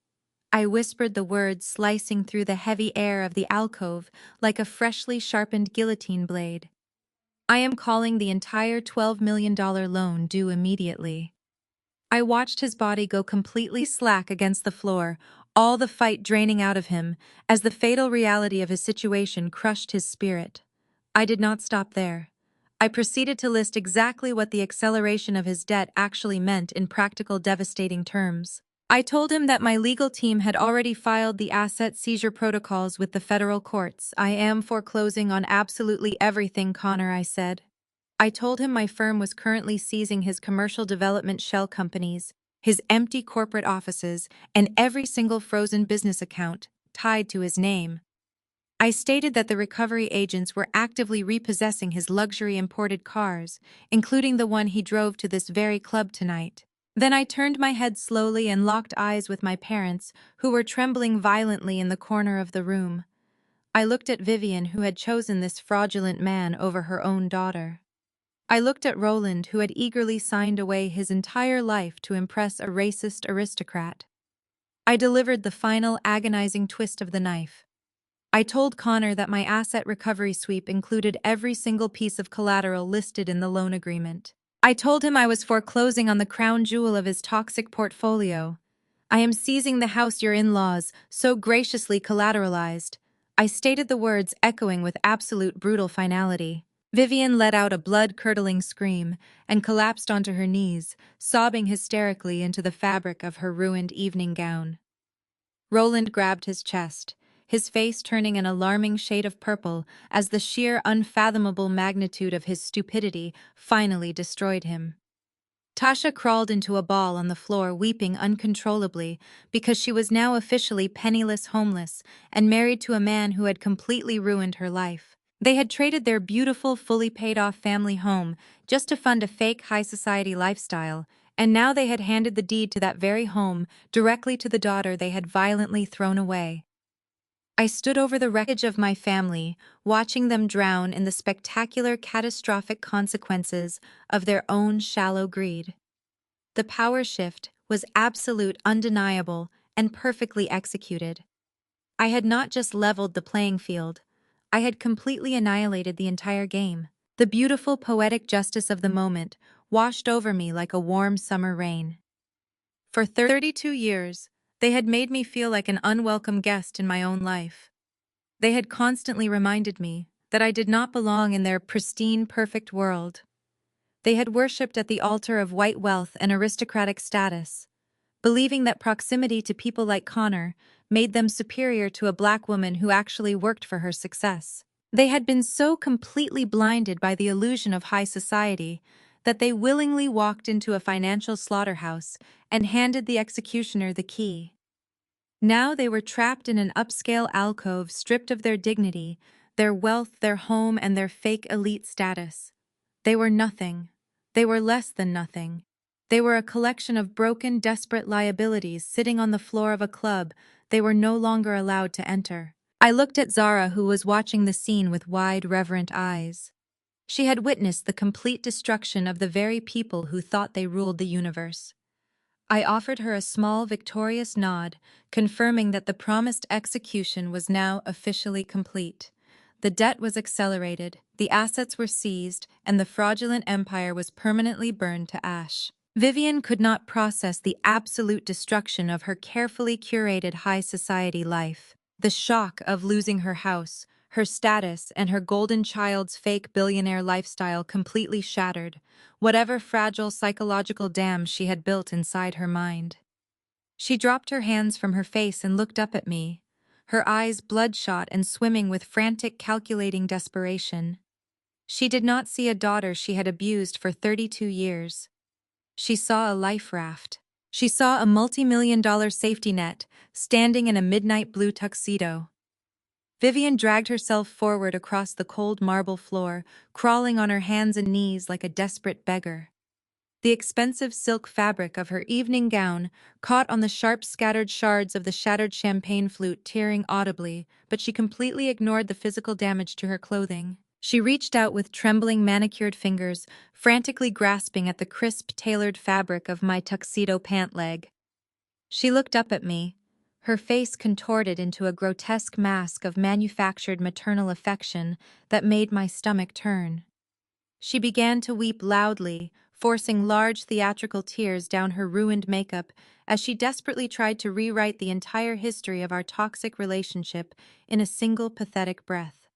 I whispered the words, slicing through the heavy air of the alcove like a freshly sharpened guillotine blade. I am calling the entire $12 million loan due immediately. I watched his body go completely slack against the floor, all the fight draining out of him, as the fatal reality of his situation crushed his spirit. I did not stop there. I proceeded to list exactly what the acceleration of his debt actually meant in practical, devastating terms. I told him that my legal team had already filed the asset seizure protocols with the federal courts. I am foreclosing on absolutely everything, Connor, I said. I told him my firm was currently seizing his commercial development shell companies, his empty corporate offices, and every single frozen business account tied to his name. I stated that the recovery agents were actively repossessing his luxury imported cars, including the one he drove to this very club tonight. Then I turned my head slowly and locked eyes with my parents, who were trembling violently in the corner of the room. I looked at Vivian, who had chosen this fraudulent man over her own daughter. I looked at Roland, who had eagerly signed away his entire life to impress a racist aristocrat. I delivered the final agonizing twist of the knife. I told Connor that my asset recovery sweep included every single piece of collateral listed in the loan agreement. I told him I was foreclosing on the crown jewel of his toxic portfolio. I am seizing the house your in-laws so graciously collateralized. I stated the words echoing with absolute brutal finality. Vivian let out a blood-curdling scream and collapsed onto her knees, sobbing hysterically into the fabric of her ruined evening gown. Roland grabbed his chest, his face turning an alarming shade of purple as the sheer unfathomable magnitude of his stupidity finally destroyed him. Tasha crawled into a ball on the floor, weeping uncontrollably because she was now officially penniless, homeless, and married to a man who had completely ruined her life. They had traded their beautiful, fully paid-off family home just to fund a fake high-society lifestyle, and now they had handed the deed to that very home directly to the daughter they had violently thrown away. I stood over the wreckage of my family, watching them drown in the spectacular, catastrophic consequences of their own shallow greed. The power shift was absolute, undeniable, and perfectly executed. I had not just leveled the playing field, I had completely annihilated the entire game. The beautiful, poetic justice of the moment washed over me like a warm summer rain. For 32 years, they had made me feel like an unwelcome guest in my own life. They had constantly reminded me that I did not belong in their pristine, perfect world. They had worshipped at the altar of white wealth and aristocratic status, believing that proximity to people like Connor made them superior to a black woman who actually worked for her success. They had been so completely blinded by the illusion of high society that they willingly walked into a financial slaughterhouse and handed the executioner the key. Now they were trapped in an upscale alcove, stripped of their dignity, their wealth, their home, and their fake elite status. They were nothing. They were less than nothing. They were a collection of broken, desperate liabilities sitting on the floor of a club they were no longer allowed to enter. I looked at Zara, who was watching the scene with wide, reverent eyes. She had witnessed the complete destruction of the very people who thought they ruled the universe. I offered her a small, victorious nod, confirming that the promised execution was now officially complete. The debt was accelerated, the assets were seized, and the fraudulent empire was permanently burned to ash. Vivian could not process the absolute destruction of her carefully curated high society life. The shock of losing her house, her status, and her golden child's fake billionaire lifestyle completely shattered whatever fragile psychological dam she had built inside her mind. She dropped her hands from her face and looked up at me, her eyes bloodshot and swimming with frantic, calculating desperation. She did not see a daughter she had abused for 32 years. She saw a life raft. She saw a multi-million-dollar safety net standing in a midnight blue tuxedo. Vivian dragged herself forward across the cold marble floor, crawling on her hands and knees like a desperate beggar. The expensive silk fabric of her evening gown caught on the sharp scattered shards of the shattered champagne flute, tearing audibly, but she completely ignored the physical damage to her clothing. She reached out with trembling, manicured fingers, frantically grasping at the crisp, tailored fabric of my tuxedo pant leg. She looked up at me, her face contorted into a grotesque mask of manufactured maternal affection that made my stomach turn. She began to weep loudly, forcing large theatrical tears down her ruined makeup as she desperately tried to rewrite the entire history of our toxic relationship in a single pathetic breath.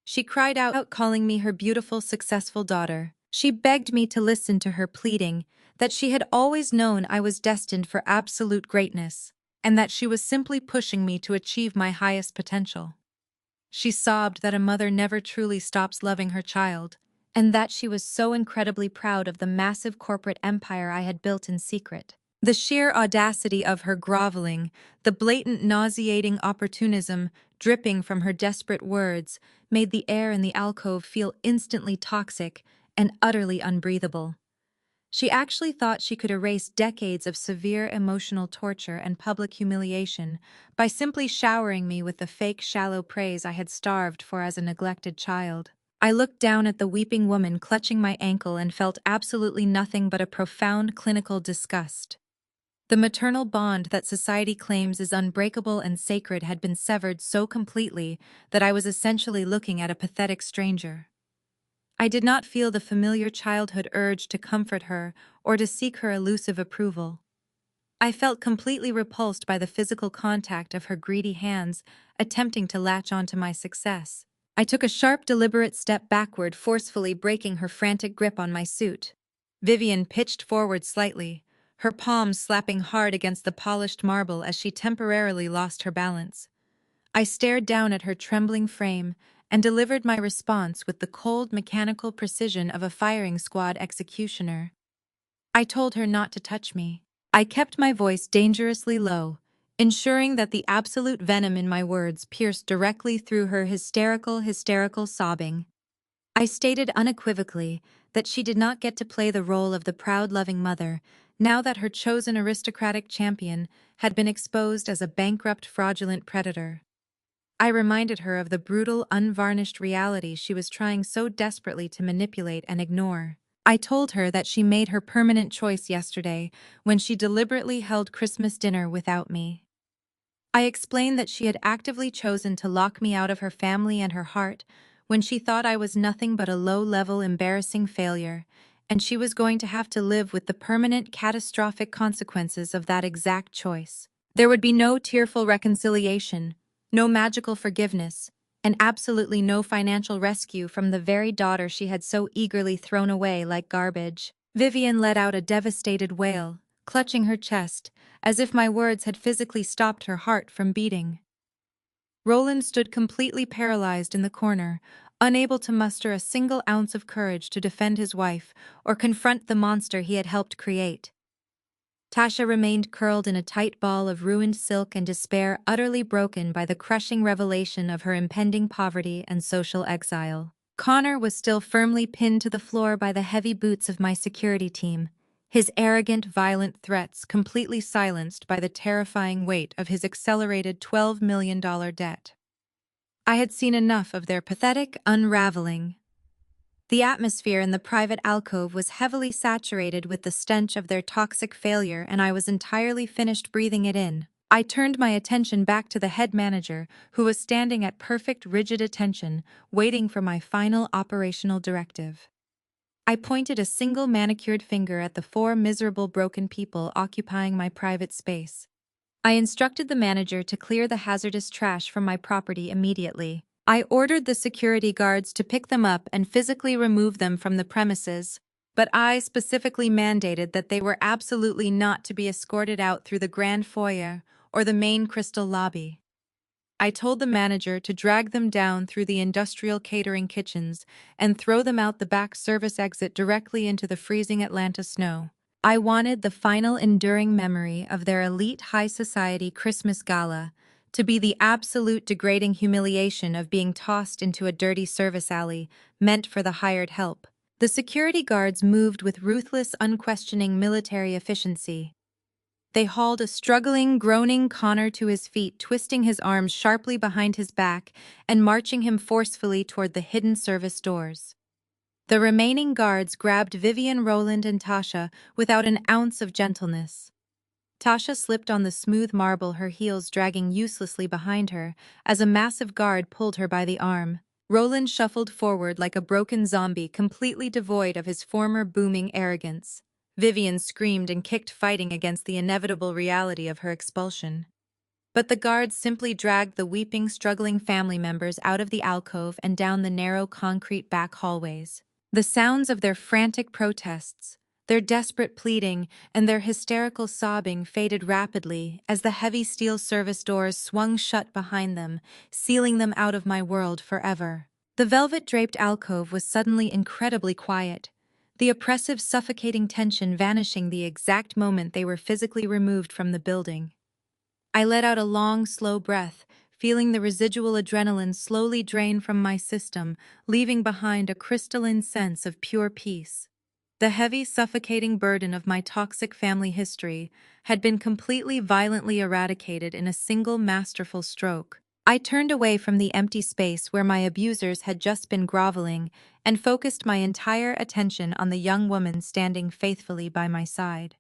She cried out, calling me her beautiful, successful daughter. She begged me to listen to her, pleading that she had always known I was destined for absolute greatness, and that she was simply pushing me to achieve my highest potential. She sobbed that a mother never truly stops loving her child, and that she was so incredibly proud of the massive corporate empire I had built in secret. The sheer audacity of her groveling, the blatant nauseating opportunism dripping from her desperate words, made the air in the alcove feel instantly toxic and utterly unbreathable. She actually thought she could erase decades of severe emotional torture and public humiliation by simply showering me with the fake, shallow praise I had starved for as a neglected child. I looked down at the weeping woman clutching my ankle and felt absolutely nothing but a profound clinical disgust. The maternal bond that society claims is unbreakable and sacred had been severed so completely that I was essentially looking at a pathetic stranger. I did not feel the familiar childhood urge to comfort her or to seek her elusive approval. I felt completely repulsed by the physical contact of her greedy hands attempting to latch onto my success. I took a sharp, deliberate step backward, forcefully breaking her frantic grip on my suit. Vivian pitched forward slightly, her palms slapping hard against the polished marble as she temporarily lost her balance. I stared down at her trembling frame and delivered my response with the cold, mechanical precision of a firing squad executioner. I told her not to touch me. I kept my voice dangerously low, ensuring that the absolute venom in my words pierced directly through her hysterical sobbing. I stated unequivocally that she did not get to play the role of the proud, loving mother, now that her chosen aristocratic champion had been exposed as a bankrupt, fraudulent predator. I reminded her of the brutal, unvarnished reality she was trying so desperately to manipulate and ignore. I told her that she made her permanent choice yesterday when she deliberately held Christmas dinner without me. I explained that she had actively chosen to lock me out of her family and her heart when she thought I was nothing but a low-level, embarrassing failure, and she was going to have to live with the permanent, catastrophic consequences of that exact choice. There would be no tearful reconciliation, no magical forgiveness, and absolutely no financial rescue from the very daughter she had so eagerly thrown away like garbage. Vivian let out a devastated wail, clutching her chest, as if my words had physically stopped her heart from beating. Roland stood completely paralyzed in the corner, unable to muster a single ounce of courage to defend his wife or confront the monster he had helped create. Tasha remained curled in a tight ball of ruined silk and despair, utterly broken by the crushing revelation of her impending poverty and social exile. Connor was still firmly pinned to the floor by the heavy boots of my security team, his arrogant, violent threats completely silenced by the terrifying weight of his accelerated $12 million debt. I had seen enough of their pathetic unraveling. The atmosphere in the private alcove was heavily saturated with the stench of their toxic failure, and I was entirely finished breathing it in. I turned my attention back to the head manager, who was standing at perfect rigid attention, waiting for my final operational directive. I pointed a single manicured finger at the four miserable broken people occupying my private space. I instructed the manager to clear the hazardous trash from my property immediately. I ordered the security guards to pick them up and physically remove them from the premises, but I specifically mandated that they were absolutely not to be escorted out through the grand foyer or the main crystal lobby. I told the manager to drag them down through the industrial catering kitchens and throw them out the back service exit directly into the freezing Atlanta snow. I wanted the final enduring memory of their elite high society Christmas gala to be the absolute degrading humiliation of being tossed into a dirty service alley meant for the hired help. The security guards moved with ruthless, unquestioning military efficiency. They hauled a struggling, groaning Connor to his feet, twisting his arms sharply behind his back and marching him forcefully toward the hidden service doors. The remaining guards grabbed Vivian, Roland, and Tasha without an ounce of gentleness. Tasha slipped on the smooth marble, her heels dragging uselessly behind her, as a massive guard pulled her by the arm. Roland shuffled forward like a broken zombie, completely devoid of his former booming arrogance. Vivian screamed and kicked, fighting against the inevitable reality of her expulsion. But the guards simply dragged the weeping, struggling family members out of the alcove and down the narrow concrete back hallways. The sounds of their frantic protests, their desperate pleading, and their hysterical sobbing faded rapidly as the heavy steel service doors swung shut behind them, sealing them out of my world forever. The velvet-draped alcove was suddenly incredibly quiet, the oppressive, suffocating tension vanishing the exact moment they were physically removed from the building. I let out a long, slow breath, feeling the residual adrenaline slowly drain from my system, leaving behind a crystalline sense of pure peace. The heavy, suffocating burden of my toxic family history had been completely, violently eradicated in a single masterful stroke. I turned away from the empty space where my abusers had just been groveling and focused my entire attention on the young woman standing faithfully by my side.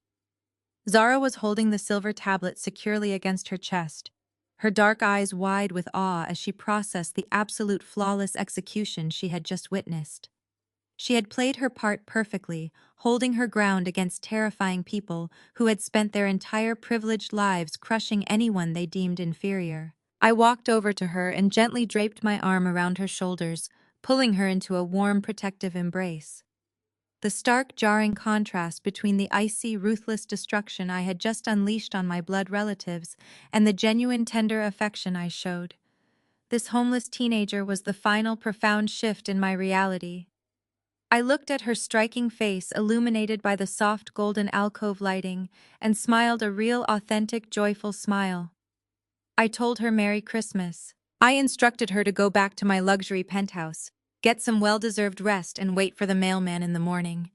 Zara was holding the silver tablet securely against her chest, her dark eyes wide with awe as she processed the absolute flawless execution she had just witnessed. She had played her part perfectly, holding her ground against terrifying people who had spent their entire privileged lives crushing anyone they deemed inferior. I walked over to her and gently draped my arm around her shoulders, pulling her into a warm, protective embrace. The stark, jarring contrast between the icy, ruthless destruction I had just unleashed on my blood relatives and the genuine, tender affection I showed. This homeless teenager was the final, profound shift in my reality. I looked at her striking face illuminated by the soft golden alcove lighting and smiled a real, authentic, joyful smile. I told her Merry Christmas. I instructed her to go back to my luxury penthouse, get some well-deserved rest, and wait for the mailman in the morning.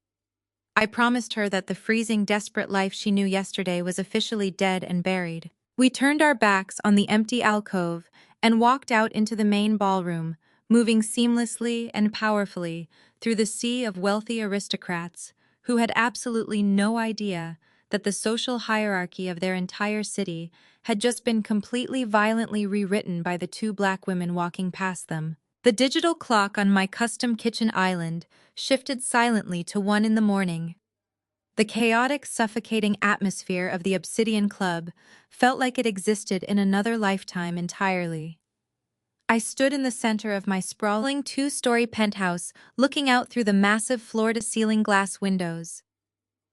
I promised her that the freezing, desperate life she knew yesterday was officially dead and buried. We turned our backs on the empty alcove and walked out into the main ballroom, moving seamlessly and powerfully through the sea of wealthy aristocrats who had absolutely no idea that the social hierarchy of their entire city had just been completely violently rewritten by the two black women walking past them. The digital clock on my custom kitchen island shifted silently to 1 in the morning. The chaotic, suffocating atmosphere of the Obsidian Club felt like it existed in another lifetime entirely. I stood in the center of my sprawling 2-story penthouse, looking out through the massive floor-to-ceiling glass windows.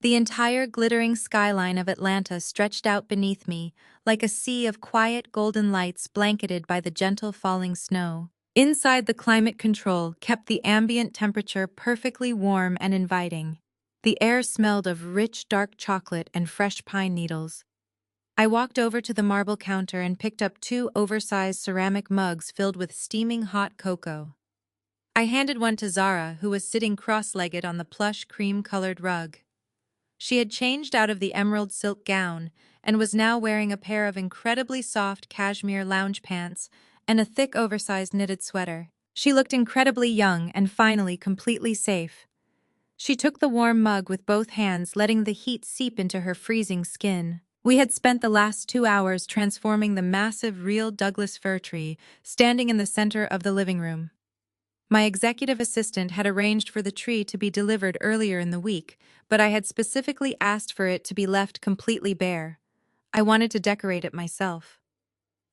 The entire glittering skyline of Atlanta stretched out beneath me, like a sea of quiet golden lights blanketed by the gentle falling snow. Inside, the climate control kept the ambient temperature perfectly warm and inviting. The air smelled of rich dark chocolate and fresh pine needles. I walked over to the marble counter and picked up two oversized ceramic mugs filled with steaming hot cocoa. I handed one to Zara, who was sitting cross-legged on the plush cream-colored rug. She had changed out of the emerald silk gown and was now wearing a pair of incredibly soft cashmere lounge pants and a thick oversized knitted sweater. She looked incredibly young and finally completely safe. She took the warm mug with both hands, letting the heat seep into her freezing skin. We had spent the last 2 hours transforming the massive real Douglas fir tree standing in the center of the living room. My executive assistant had arranged for the tree to be delivered earlier in the week, but I had specifically asked for it to be left completely bare. I wanted to decorate it myself.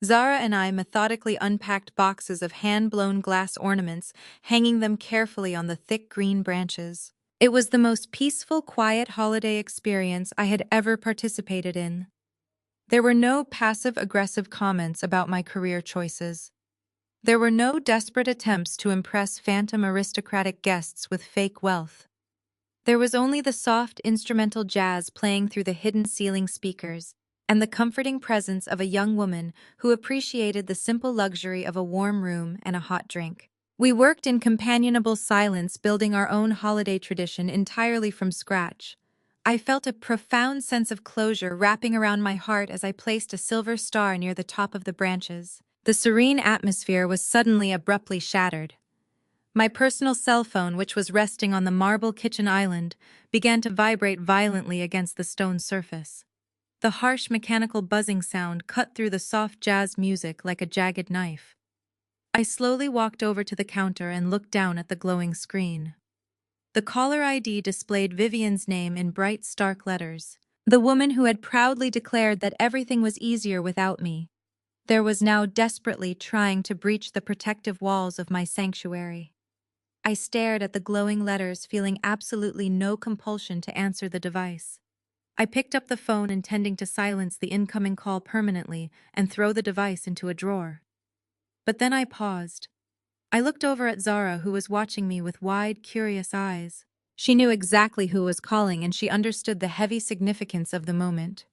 Zara and I methodically unpacked boxes of hand-blown glass ornaments, hanging them carefully on the thick green branches. It was the most peaceful, quiet holiday experience I had ever participated in. There were no passive-aggressive comments about my career choices. There were no desperate attempts to impress phantom aristocratic guests with fake wealth. There was only the soft instrumental jazz playing through the hidden ceiling speakers, and the comforting presence of a young woman who appreciated the simple luxury of a warm room and a hot drink. We worked in companionable silence, building our own holiday tradition entirely from scratch. I felt a profound sense of closure wrapping around my heart as I placed a silver star near the top of the branches. The serene atmosphere was suddenly abruptly shattered. My personal cell phone, which was resting on the marble kitchen island, began to vibrate violently against the stone surface. The harsh mechanical buzzing sound cut through the soft jazz music like a jagged knife. I slowly walked over to the counter and looked down at the glowing screen. The caller ID displayed Vivian's name in bright, stark letters. The woman who had proudly declared that everything was easier without me. There was now desperately trying to breach the protective walls of my sanctuary. I stared at the glowing letters, feeling absolutely no compulsion to answer the device. I picked up the phone, intending to silence the incoming call permanently and throw the device into a drawer. But then I paused. I looked over at Zara, who was watching me with wide, curious eyes. She knew exactly who was calling, and she understood the heavy significance of the moment.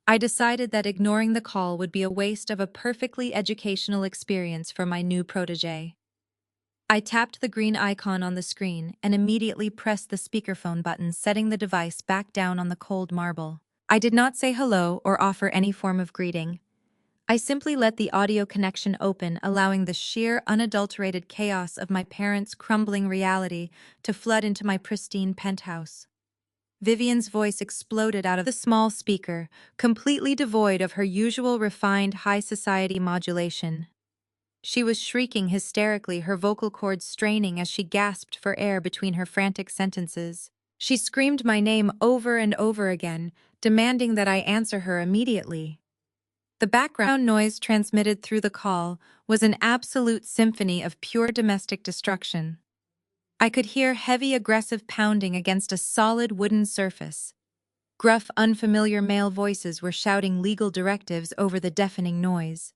I decided that ignoring the call would be a waste of a perfectly educational experience for my new protégé. I tapped the green icon on the screen and immediately pressed the speakerphone button, setting the device back down on the cold marble. I did not say hello or offer any form of greeting. I simply let the audio connection open, allowing the sheer, unadulterated chaos of my parents' crumbling reality to flood into my pristine penthouse. Vivian's voice exploded out of the small speaker, completely devoid of her usual refined high society modulation. She was shrieking hysterically, her vocal cords straining as she gasped for air between her frantic sentences. She screamed my name over and over again, demanding that I answer her immediately. The background noise transmitted through the call was an absolute symphony of pure domestic destruction. I could hear heavy, aggressive pounding against a solid wooden surface. Gruff, unfamiliar male voices were shouting legal directives over the deafening noise.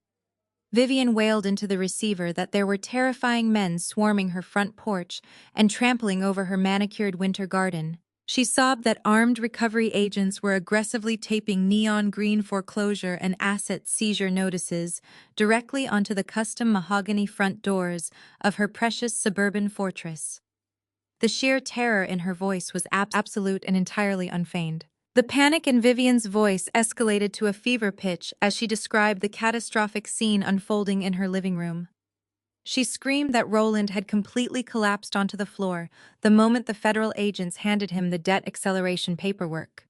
Vivian wailed into the receiver that there were terrifying men swarming her front porch and trampling over her manicured winter garden. She sobbed that armed recovery agents were aggressively taping neon green foreclosure and asset seizure notices directly onto the custom mahogany front doors of her precious suburban fortress. The sheer terror in her voice was absolute and entirely unfeigned. The panic in Vivian's voice escalated to a fever pitch as she described the catastrophic scene unfolding in her living room. She screamed that Roland had completely collapsed onto the floor the moment the federal agents handed him the debt acceleration paperwork.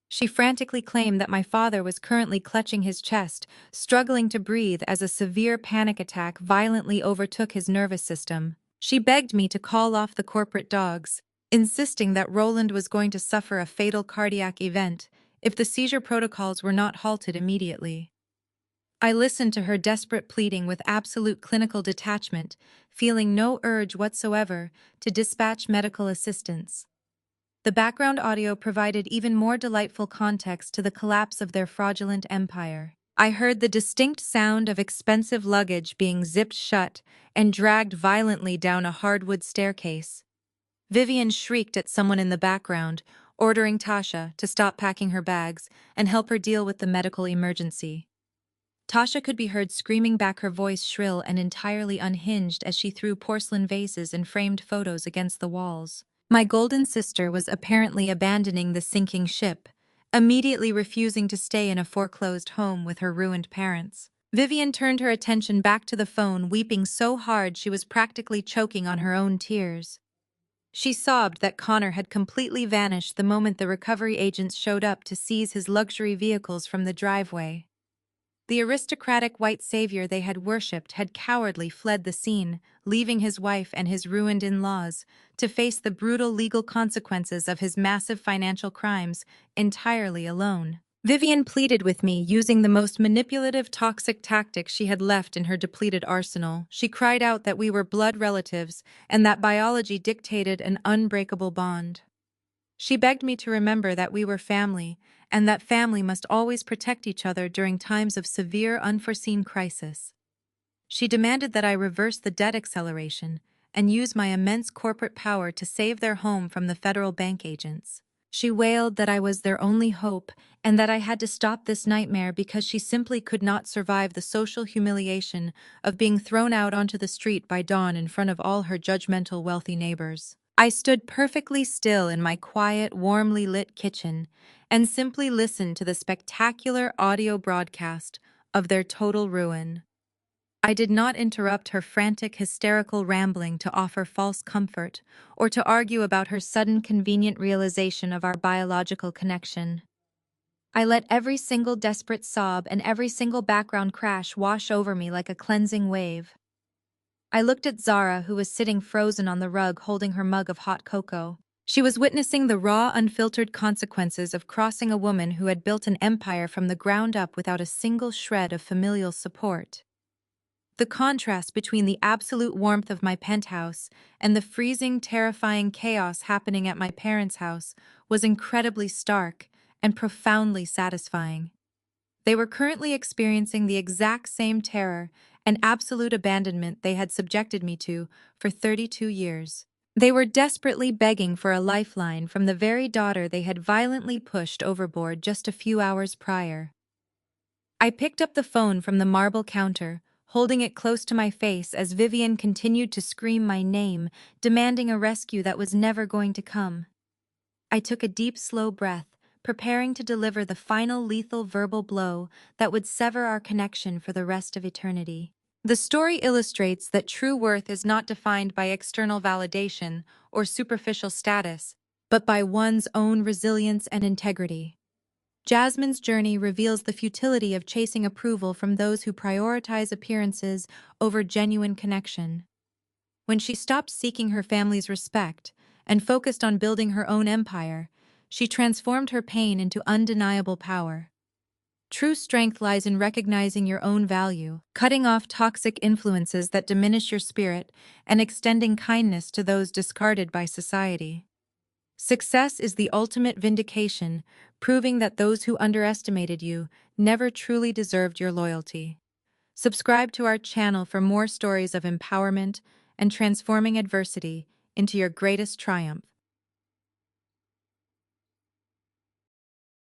She frantically claimed that my father was currently clutching his chest, struggling to breathe as a severe panic attack violently overtook his nervous system. She begged me to call off the corporate dogs, insisting that Roland was going to suffer a fatal cardiac event if the seizure protocols were not halted immediately. I listened to her desperate pleading with absolute clinical detachment, feeling no urge whatsoever to dispatch medical assistance. The background audio provided even more delightful context to the collapse of their fraudulent empire. I heard the distinct sound of expensive luggage being zipped shut and dragged violently down a hardwood staircase. Vivian shrieked at someone in the background, ordering Tasha to stop packing her bags and help her deal with the medical emergency. Tasha could be heard screaming back, her voice shrill and entirely unhinged as she threw porcelain vases and framed photos against the walls. My golden sister was apparently abandoning the sinking ship, immediately refusing to stay in a foreclosed home with her ruined parents. Vivian turned her attention back to the phone, weeping so hard she was practically choking on her own tears. She sobbed that Connor had completely vanished the moment the recovery agents showed up to seize his luxury vehicles from the driveway. The aristocratic white savior they had worshipped had cowardly fled the scene, leaving his wife and his ruined in-laws to face the brutal legal consequences of his massive financial crimes entirely alone. Vivian pleaded with me, using the most manipulative, toxic tactics she had left in her depleted arsenal. She cried out that we were blood relatives and that biology dictated an unbreakable bond. She begged me to remember that we were family, and that family must always protect each other during times of severe, unforeseen crisis. She demanded that I reverse the debt acceleration and use my immense corporate power to save their home from the federal bank agents. She wailed that I was their only hope and that I had to stop this nightmare because she simply could not survive the social humiliation of being thrown out onto the street by dawn in front of all her judgmental, wealthy neighbors. I stood perfectly still in my quiet, warmly lit kitchen and simply listened to the spectacular audio broadcast of their total ruin. I did not interrupt her frantic, hysterical rambling to offer false comfort or to argue about her sudden, convenient realization of our biological connection. I let every single desperate sob and every single background crash wash over me like a cleansing wave. I looked at Zara, who was sitting frozen on the rug holding her mug of hot cocoa. She was witnessing the raw, unfiltered consequences of crossing a woman who had built an empire from the ground up without a single shred of familial support. The contrast between the absolute warmth of my penthouse and the freezing, terrifying chaos happening at my parents' house was incredibly stark and profoundly satisfying. They were currently experiencing the exact same terror and absolute abandonment they had subjected me to for 32 years. They were desperately begging for a lifeline from the very daughter they had violently pushed overboard just a few hours prior. I picked up the phone from the marble counter, holding it close to my face as Vivian continued to scream my name, demanding a rescue that was never going to come. I took a deep, slow breath, preparing to deliver the final lethal verbal blow that would sever our connection for the rest of eternity. The story illustrates that true worth is not defined by external validation or superficial status, but by one's own resilience and integrity. Jasmine's journey reveals the futility of chasing approval from those who prioritize appearances over genuine connection. When she stopped seeking her family's respect and focused on building her own empire, she transformed her pain into undeniable power. True strength lies in recognizing your own value, cutting off toxic influences that diminish your spirit, and extending kindness to those discarded by society. Success is the ultimate vindication, proving that those who underestimated you never truly deserved your loyalty. Subscribe to our channel for more stories of empowerment and transforming adversity into your greatest triumph.